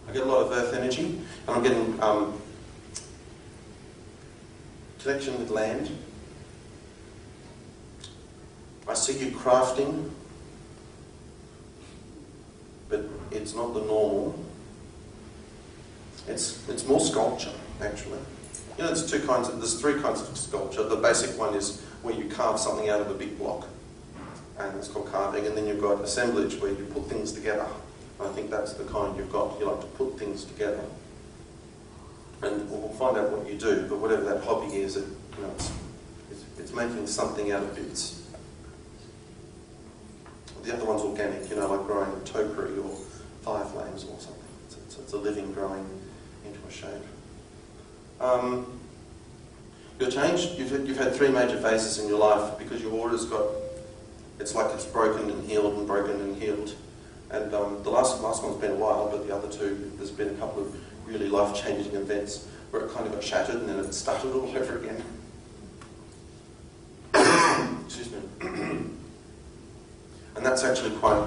I get a lot of earth energy, and I'm getting connection with land. I see you crafting, but it's not the normal. It's more sculpture, actually. You know, there's three kinds of sculpture. The basic one is where you carve something out of a big block, and it's called carving. And then you've got assemblage, where you put things together. I think that's the kind you've got. You like to put things together. And we'll find out what you do, but whatever that hobby is, it's making something out of bits. The other one's organic, like growing topiary or fire flames or something. It's a living growing into a shape. Your change, you've had 3 major phases in your life because your aura's it's like it's broken and healed and broken and healed. And the last one's been a while, but the other 2, there's been a couple of really life-changing events where it kind of got shattered and then it started all over again. Excuse me. And that's actually quite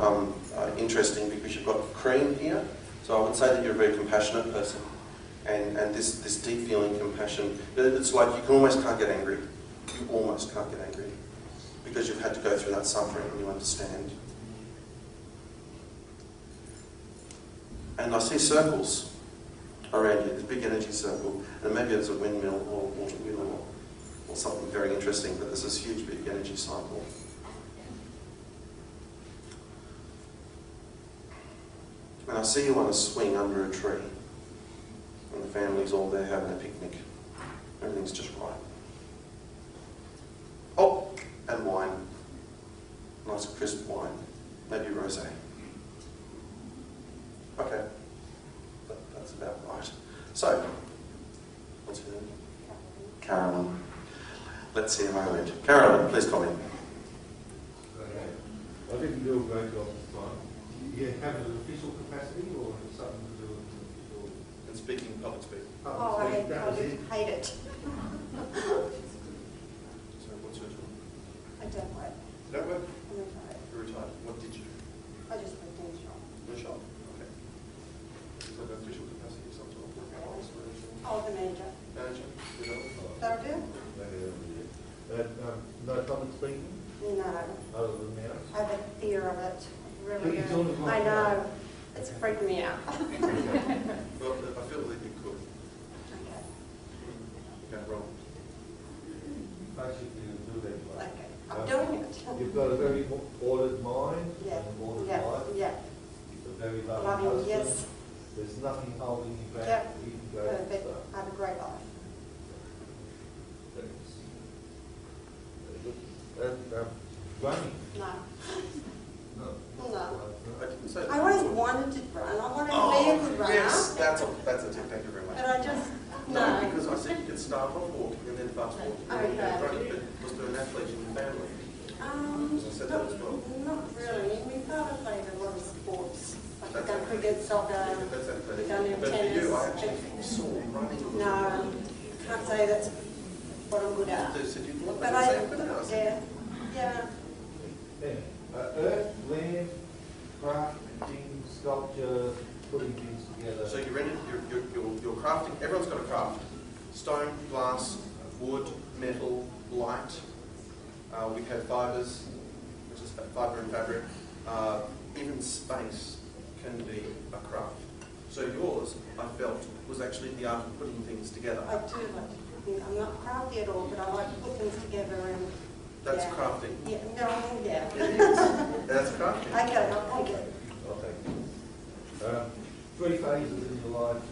interesting because you've got cream here. So I would say that you're a very compassionate person. And this deep feeling compassion, it's like you almost can't get angry. You almost can't get angry because you've had to go through that suffering and you understand. And I see circles around you, this big energy circle, and maybe it's a windmill or a water wheel or something very interesting, but there's this huge big energy cycle. And I see you on a swing under a tree, and the family's all there having a picnic. Everything's just right. Oh, and wine. Nice crisp wine. Maybe rosé. Okay. That's about right. So, what's her name? Carolyn. Let's see if I read. Carolyn, please comment. Okay. I didn't do a great job this time. Do you have an official capacity or something to do with an official? And speaking, public speaking. Oh, I hate it. So what's your job? I don't work. You don't work? I'm retired. You're retired. What did you do? I just worked in the shop. In a shop? Okay. Is that an official capacity or something? Oh, the manager. Manager? You know? That do? No public speaking? No. Other than now? I have a fear of it. But Really you do. don't want I to. know. It's freaking me out. Well, I feel that you could. Okay. Okay, wrong. Basically, you do that. Okay. I'm doing it. You've got a very ordered mind Yeah. and an ordered Yeah. life. Yeah. A very loving Loving, husband. yes. There's nothing holding you back. Yeah. You can go and Perfect. stuff. I have a great life. Running? No. No. No. I didn't say that. I always wanted to run. I wanted to be a good runner. Yes, that's it. Thank you very much. But I just, No, no. because I said you could start off walking and then fast walking and then Okay. running, but was there an athlete in your family? I said that as well. Not really. My father played a lot of sports. Like That's we've done okay. cricket, soccer. That's athlete. We've done But for tennis. you, I actually saw running. No, can't say that's what I'm good at. They said you'd look But like I, the same thing. I said, yeah. Earth, land, crafting, sculpture, putting things together. So you're crafting, everyone's got a craft. Stone, glass, wood, metal, light. We have fibres, which is fibre and fabric. Even space can be a craft. So yours, I felt, was actually the art of putting things together. I do like, I'm not crafty at all, but I like to put things together and. That's yeah. crafting. Yeah, no, yeah. It is. That's crafting. Okay, I'll take it. I'll take it. 3 phases in your life,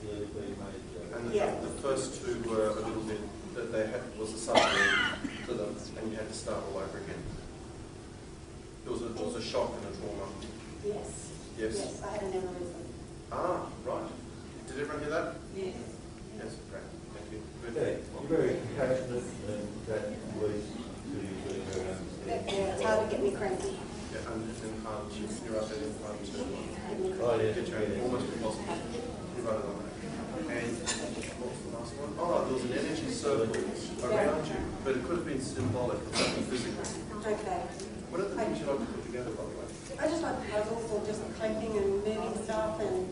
clearly being made. And Yeah. the first 2 were a little bit, that they had, was a suffering to them, and you had to start all over again. It was a shock and a trauma. Yes. Yes? Yes, I had an aneurysm. Ah, right. Did everyone hear that? Yes. Yes, great. Thank you. Good. Okay, you're very compassionate and that leads to you being very understanding. Yeah, it's hard to get me cranky. Yeah, and hard to, you're up there in front to Oh, yeah. get you almost impossible. You wrote it on that. And what was the last one? Oh, there was an energy circle around you, but it could have been symbolic of something physical. Okay. What are the things you like to put together? together, by the way? I just like puzzles or just collecting and moving stuff and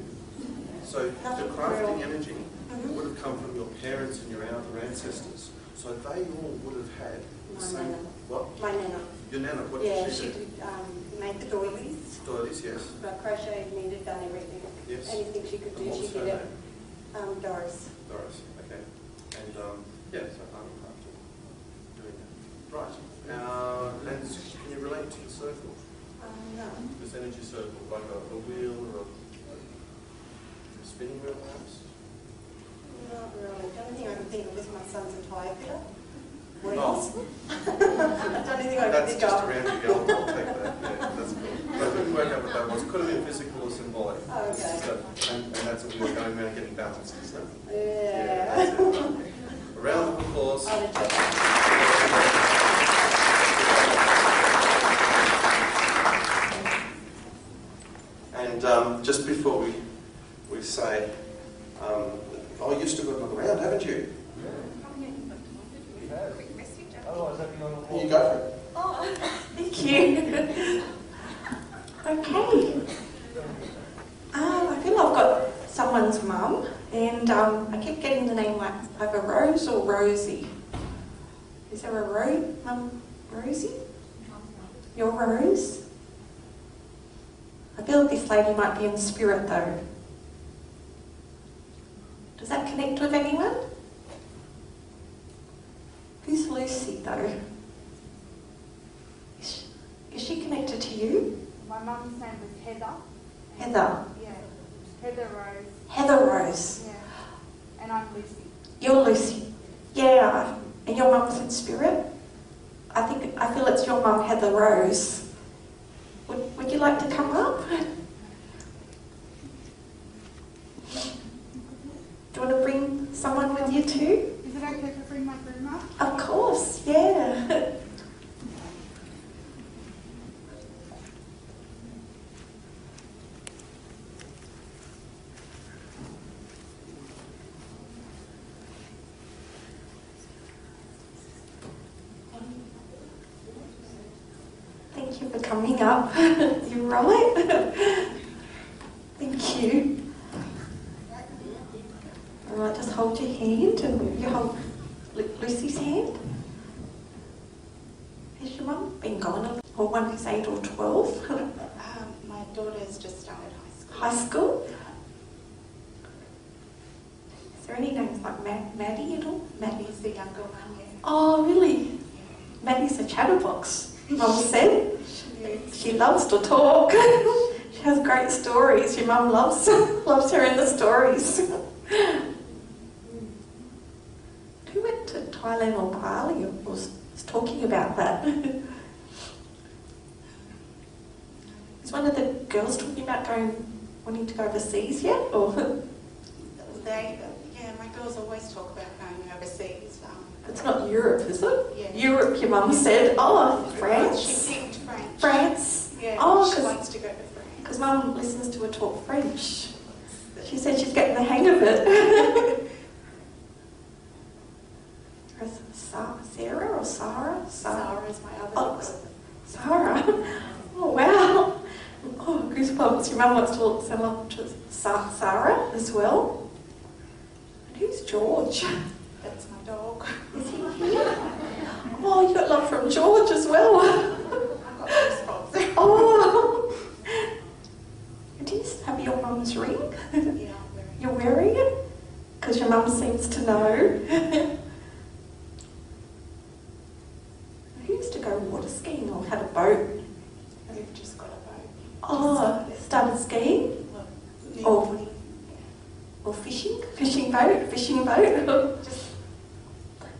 So the Nothing crafting real. energy Mhm. would have come from your parents and your outer ancestors. So they all would have had the My same. nana. What? My nana. Your nana, what Yeah, did she she do? did make the doilies, Doilies, yes. crocheted, knitted, done everything. Yes. Anything she could And do, what she was her did it. name? Doris. Doris, okay. And yeah, so I'm crafting, doing that. Right. And can you relate to the circle? No. This energy circle, like a wheel or a spinning wheel perhaps? Not really. The only thing I can think of is my son's a tyre fitter. Wheels. Oh. That's the only thing I can That's think just of. around your gallows, I'll take that, yeah, that's cool. But I couldn't work out what that was. Could have been physical or symbolic. Oh, It's just okay. and that's a wheel going around getting balanced, isn't it? Yeah. That's it. A round of applause. I'll check that. And just before we say, oh, you've still got another round, haven't you? Otherwise, I'd be on the Here you go for it. Oh, thank you. Okay. I feel I've got someone's mum, and I keep getting the name like either Rose or Rosie. Is there a Rose, Mum? Rosie? Your Rose? I feel this lady might be in spirit though. Does that connect with anyone? Who's Lucy though? Is she connected to you? My mum's name was Heather. Heather. Yeah. Heather Rose. Heather Rose. Yeah. And I'm Lucy. You're Lucy. Yeah. And your mum's in spirit? I feel it's your mum, Heather Rose. Would you like to come up? Do you want to bring someone with you too? Is it okay to bring my grandma? Of course, yeah. Thank you for coming up. You're right. Thank you. All right, just hold your hand and you hold Lucy's hand. Has your mum been gone? Or one who's 8 or 12? My daughter's just started high school. High school? Is there any names like Maddie at all? Maddie's the younger one, yeah. Oh, really? Maddie's a chatterbox, Mum said. She loves to talk. She has great stories. Your mum loves hearing the stories. Who went to Thailand or Bali or was talking about that? Is one of the girls talking about wanting to go overseas yet? Or My girls always talk about going overseas. it's not Europe, is it? Yeah. Europe, your mum said. Oh, France. She picked French. France. Yeah, Oh, she wants to go to France. because Mum listens to her talk French. She said she's getting the hang of it. Sarah or Sarah? Sarah is my other Oh, daughter. Sarah. Oh, wow. Oh, goosebumps. Your mum wants to send off to Sarah as well. And who's George? That's my dog. Is he here? Oh, you got love from George as well. I've got goosebumps. Oh. Do you have your mum's ring? Yeah, I'm wearing it. You're wearing it? Because your mum seems to know. Who used to go water skiing or had a boat? We've just got a boat. Oh, started skiing? Well, Or fishing? Fishing boat? just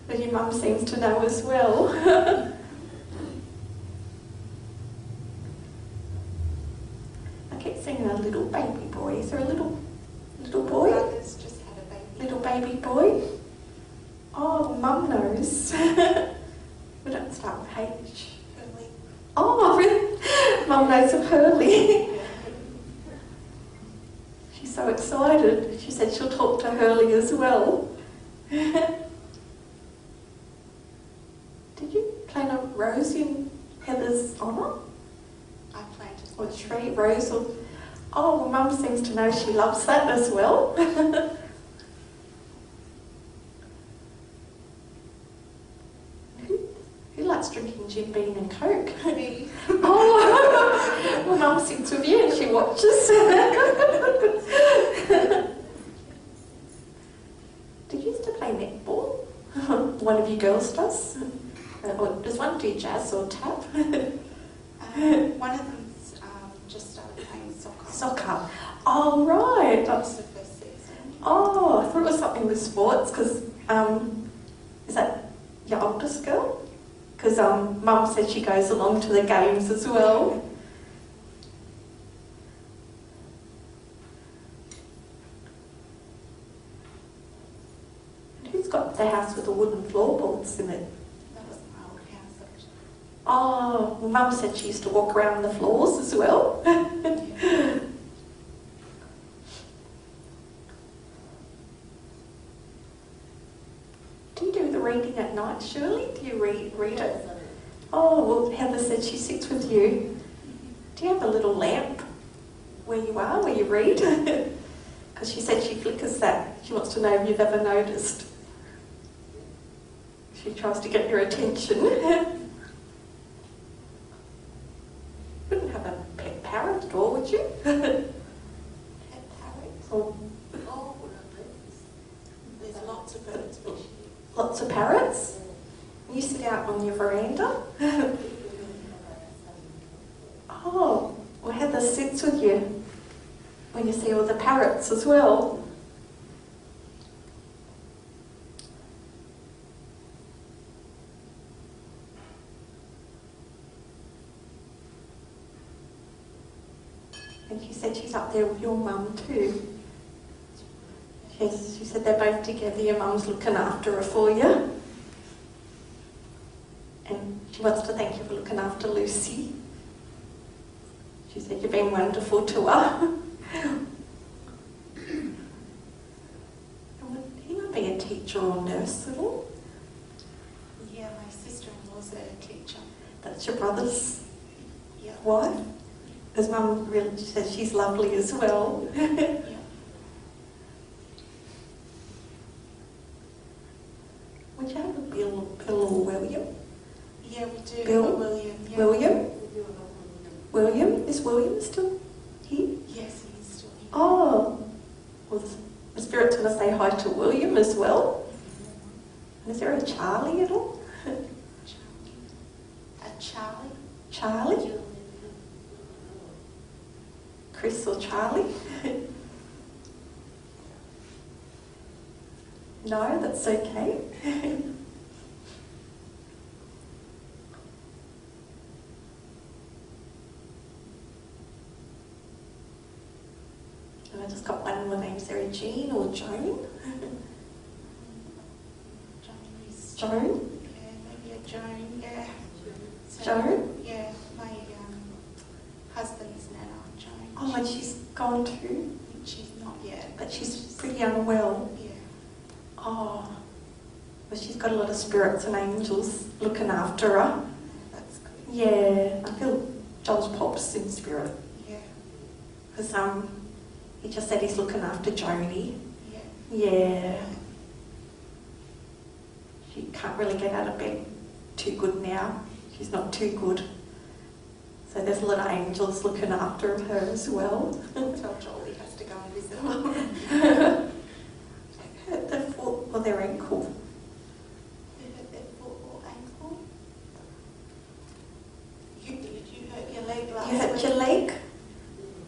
But your mum seems to know as well. I keep seeing a little baby boy. Is there a little boy? brothers just had a baby. Little baby boy? Oh, Mum knows. We don't start with H. Early. Oh, really? Mum knows of Hurley. She's so excited. She said she'll talk to Hurley as well. Did you plan a rose in Heather's honour? I planted Or tree, rose, or... Oh, well, Mum seems to know she loves that as well. Who likes drinking Jim Beam and Coke? Me. Oh, well, Mum sits with you and she watches. Did you used to play netball? One of you girls does? Or does one do jazz or tap? One of them's just started playing soccer. Soccer. Oh, right. That's the first season. Oh, I thought it was something with sports, because, is that your oldest girl? Because Mum said she goes along to the games as well. And who's got the house with the wooden floorboards in it? That was my old house, actually. Oh, well, Mum said she used to walk around the floors as well. Do you do the reading at night, Shirley? Do you read it? Oh, well, Heather said she sits with you. Do you have a little lamp where you are, where you read? Because she said she flickers that. She wants to know if you've ever noticed. She tries to get your attention. Wouldn't have a pet parrot at all, would you? Pet parrots? Or Oh, there's lots of birds. lots of parrots? You sit out on your veranda? Oh, well, Heather sits with you when you see all the parrots as well. And she said she's up there with your mum too. Yes, she said they're both together, your mum's looking after her for you. And she wants to thank you for looking after Lucy. She said you've been wonderful to her. He might be a teacher or nurse at all. Yeah, my sister-in-law's a teacher. That's your brother's Yeah. wife. His mum really says she's lovely as well. Yeah. Would you have a Bill or William? Yeah, we do. Bill? William. Yeah. William? William? Is William still here? Yes, he's still here. Oh, well, the spirit's going to say hi to William as well. Is there a Charlie at all? A Charlie? Charlie? Chris or Charlie? No, that's okay. And I just got one more name, Sarah Jean or Joan? Joan? Yeah, maybe a Joan, yeah. So, Joan? Yeah, my husband's Nana, Joan. Oh, and she's gone too, She's not yet. but she's pretty unwell. Yeah. Oh, well, she's got a lot of spirits and angels looking after her. That's good. Yeah, I feel Joel's pops in spirit. Yeah. Because he just said he's looking after Joni. Yeah. Yeah. She can't really get out of bed too good now. She's not too good. So there's a lot of angels looking after her as well. Tell Joel he has to go and visit them. Hurt their foot or their ankle. You hurt their foot or ankle? You hurt your leg last You hurt week. your leg?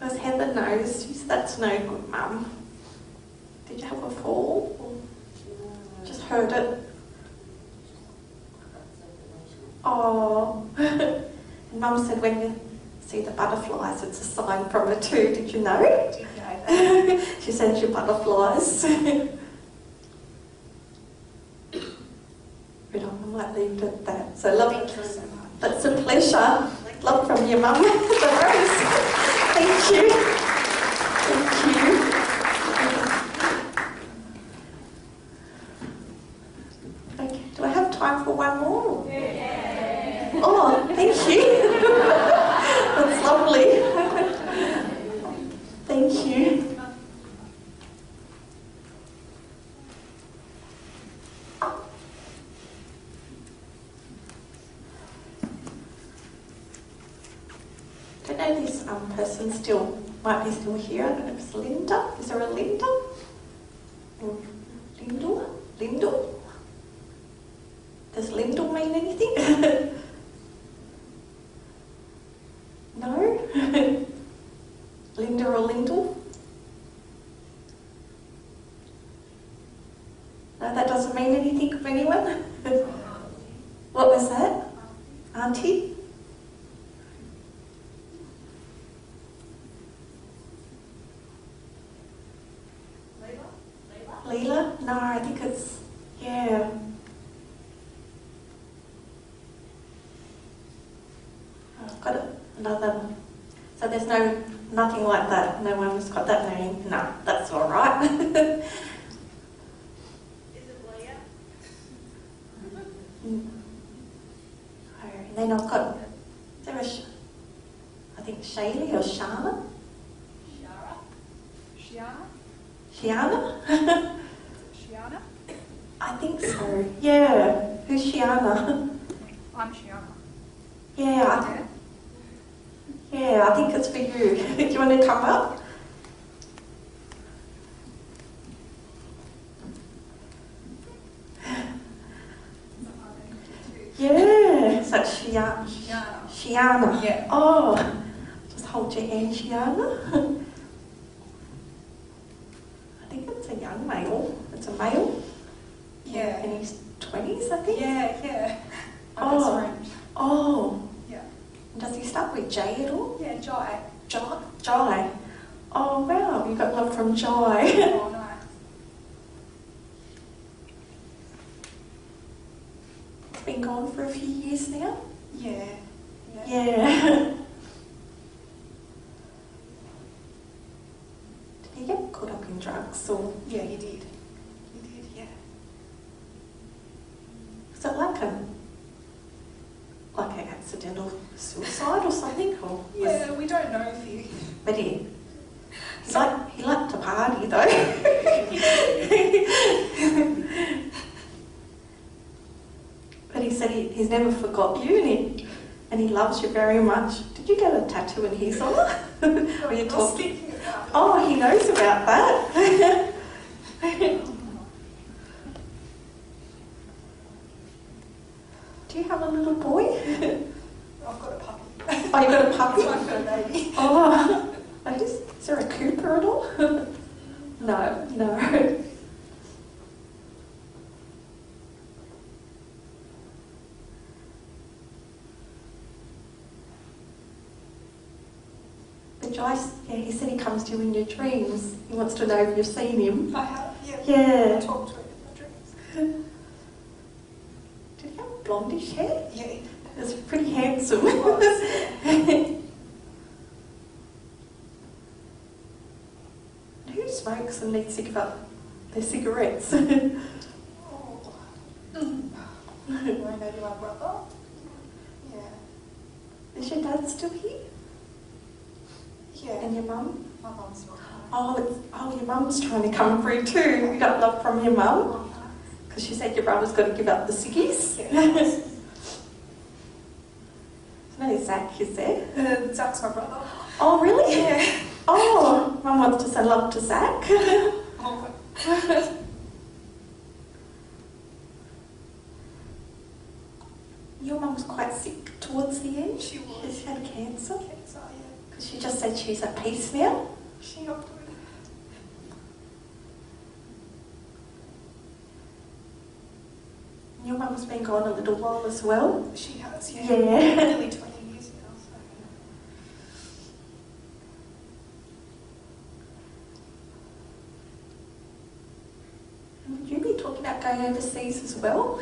As Heather knows, she said that's no good, Mum. Did you have a fall? Or just hurt it? Oh. And Mum said when you see the butterflies, it's a sign from her too. Did you know? Did you know that? She sends you butterflies. But I might leave it at that. So love. Thank you so much. That's a pleasure. Love from your mum. The rose. Thank you. Thank you. Okay. Do I have time for one more? Yeah. Oh, thank you. That's lovely. don't know this person still, might be still here. I don't know if it's Linda. Is there a Linda? Or Lindell? Lindell? Does Lindell mean anything? No? Linda or Lindell? No, that doesn't mean anything of anyone? What was that? Auntie? Leela? No, I think it's, yeah. I've got another, so there's nothing like that. No one's got that name. No, that's all right. Is it Leah? And then I've got, is there I think Shaylee or Shana? Shiana? Shiana? Shiana? I think so, yeah. Who's Shiana? I'm Shiana. Yeah, I think it's for you. Do you want to come up? Yeah, so Shiana. Shiana. Yeah. Oh, just hold your hand, Shiana. I think it's a young male. It's a male. Yeah. In his 20s, I think. Yeah. Oh. Oh. Yeah. Does he start with J at all? Yeah, Jai. Jai. Oh wow, you got love from Jai. Oh, nice. It's been gone for a few years now. Yeah. Yeah. Did he get caught up in drugs or Yeah, he did. He did, yeah. was it like an accidental suicide or something? Or was- Yeah, we don't know if he... But he liked to party though. But he said he's never forgot you and he loves you very much. Did you get a tattoo in his honour? Were you talking? thinking about it. Oh, he knows about that. Do you have a little boy? I've got a puppy. Oh, you got a puppy? It's my fur baby. Oh, is there a Cooper at all? No. But Joyce, yeah, he said he comes to you in your dreams. He wants to know if you've seen him. I have, yeah. Yeah. I talk to him in my dreams. Did he have blondish hair? Yeah. It's pretty handsome. He was. Who smokes and needs to give up their cigarettes? Oh. Maybe my brother. Yeah. Is your dad still here? Yeah. And your mum? My mum's not home. Oh, your mum's trying to come through too. You got love from your mum? Because she said your brother's got to give up the ciggies. Yeah. No, Zach is there. Zach's my brother. Oh, really? Yeah. Oh, Mum wants to send love to Zach. Oh. Your mum's quite sick towards the end. She was. She had cancer. Cancer, yeah. Because she just said she's at peace now. She helped with. Your mum's been gone a little while as well. She has, yeah. Yeah. Nearly 20 years now, so. Would you be talking about going overseas as well?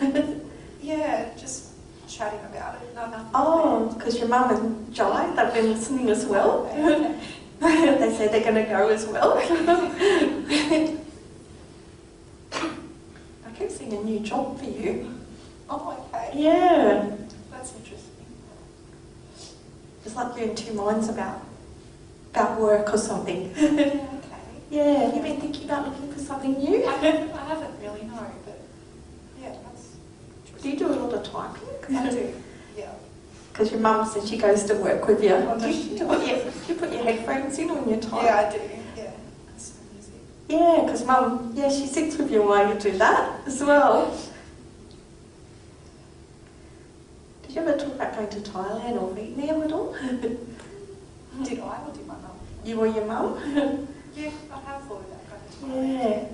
Yeah, just chatting about it. No, nothing. Oh, because your mum and Jai, they've been listening as well. Okay. They said they're going to go as well. I keep seeing a new job for you. Oh, okay. Yeah. That's interesting. It's like you're in two minds about work or something. Yeah, okay. Yeah, have you been thinking about looking for something new? I haven't really, no, but yeah, that's Do you do a lot of typing? I do, yeah. Because your mum said she goes to work with you. Oh, Do does she? you put your headphones in when you're tired? Yeah, I do. Yeah. That's so easy. Yeah, because mum, she sits with you while you do that as well. Did you ever talk about going to Thailand or Vietnam at all? Did I or did my mum? You or your mum? Yeah, I have thought about going to Thailand. Yeah.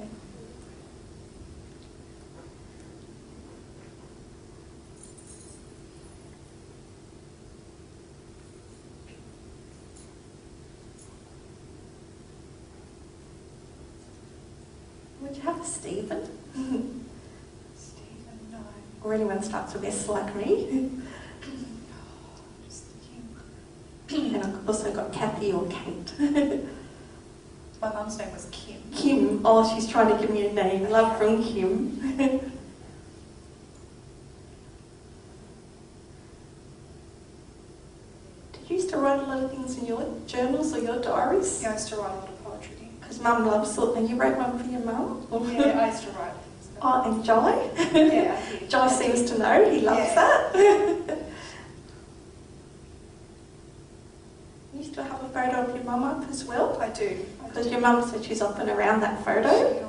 Would you have a Stephen? Stephen, no. Or anyone starts with S like me? Just thinking. And I've also got Kathy or Kate. My mum's name was Kim. Kim. Oh, she's trying to give me a name. Love from Kim. Did you used to write a lot of things in your journals or your diaries? Yeah, I used to write a lot of poetry. Because Mum loves it. And you wrote one for your mum? Yeah, I used to write things. Oh, and Jai? Yeah, I did. Jai seems to know. He loves that. You still have a photo of your mum up as well? I do. Because your mum said she's up and around that photo.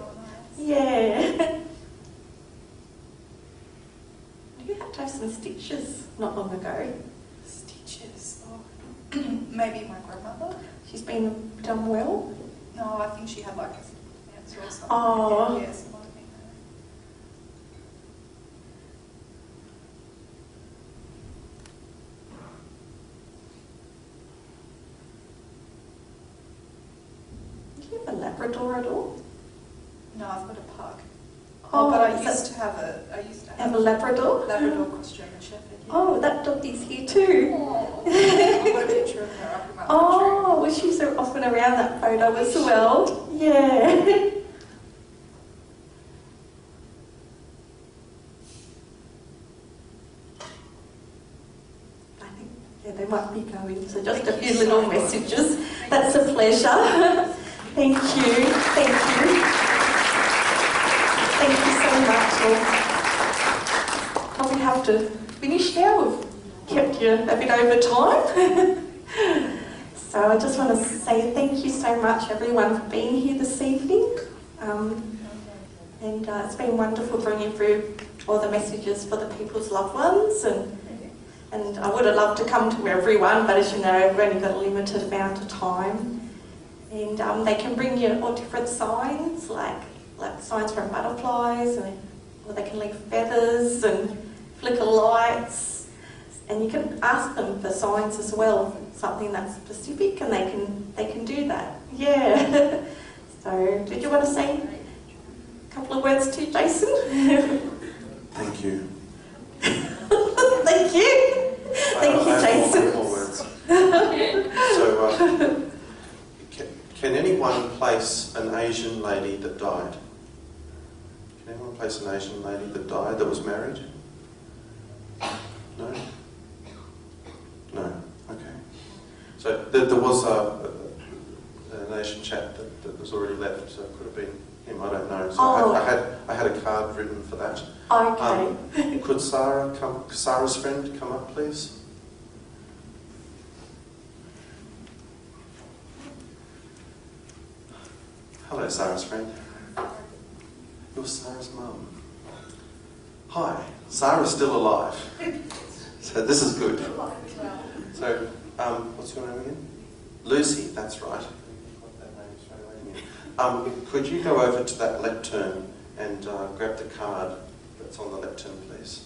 Yeah. You had to have some stitches not long ago. Stitches. Oh. Maybe my grandmother. She's been done well. No, I think she had like a cancer or something. Oh. Yes, it might have been her. Do you have a Labrador at all? No, I've got a pug. Oh, but I is used that- to have Have a Labrador? Labrador cross German Shepherd. Yeah. Oh, that doggy's here too. I've got a picture of her up in my Oh, well, she's so often around that photo as well. Yeah. I think, they might be going, so just a few little messages. That's a pleasure. Thank you. Thank you. Thank you so much. We'll probably have to finish now. We've kept you a bit over time. So I just want to say thank you so much, everyone, for being here this evening. And it's been wonderful bringing through all the messages for the people's loved ones. And I would have loved to come to everyone, but as you know, we've only got a limited amount of time. And they can bring you all different signs, like signs from butterflies, or they can leave feathers and flicker lights. And you can ask them for signs as well, something that's specific, and they can do that. Yeah. So, did you want to say a couple of words to Jason? Thank you. Thank you. Thank you, Jason. More words. So, can anyone place an Asian lady that died? Can anyone place an Asian lady that died that was married? No? No. Okay. So there was an Asian chap that was already left, so it could have been him. I don't know. So I had a card written for that. Okay. Could Sarah's friend come up, please? Hello, Sarah's friend. You're Sarah's mum. Hi, Sarah's still alive. So this is good. So, what's your name again? Lucy, that's right. Could you go over to that lectern and grab the card that's on the lectern, please?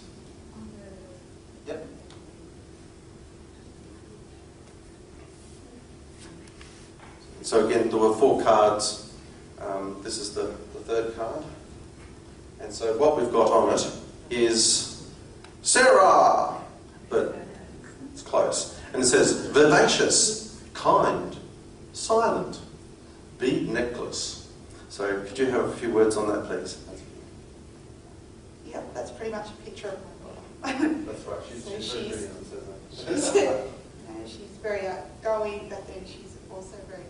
Yep. So again, there were 4 cards. This is the third card. And so what we've got on it is Sarah, but it's close. And it says vivacious, kind, silent, bead necklace. So could you have a few words on that, please? Yeah, that's pretty much a picture of my daughter. That's right. She's very pretty, She's very outgoing, but then she's also very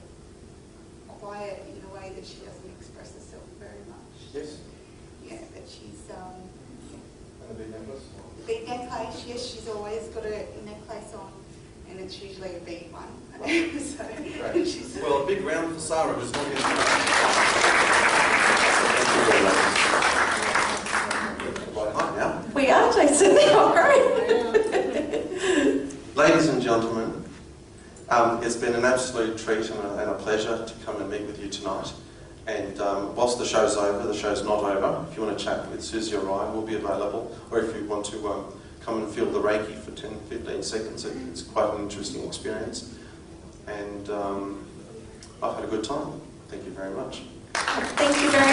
quiet in a way that she doesn't express herself very much. Yes. Yeah, but she's And a big necklace? Bead necklace, yes, she's always got a necklace on, and it's usually a bead one. So Great. she's Well, a big round for Sarah, who's not here tonight. Right, hi now. We are, Jason. Now, great. Ladies and gentlemen, it's been an absolute treat and a pleasure to come and meet with you tonight. And whilst the show's over, the show's not over. If you want to chat with Suzie or I, we'll be available. Or if you want to come and feel the Reiki for 10, 15 seconds, it's quite an interesting experience. And I've had a good time. Thank you very much. Thank you very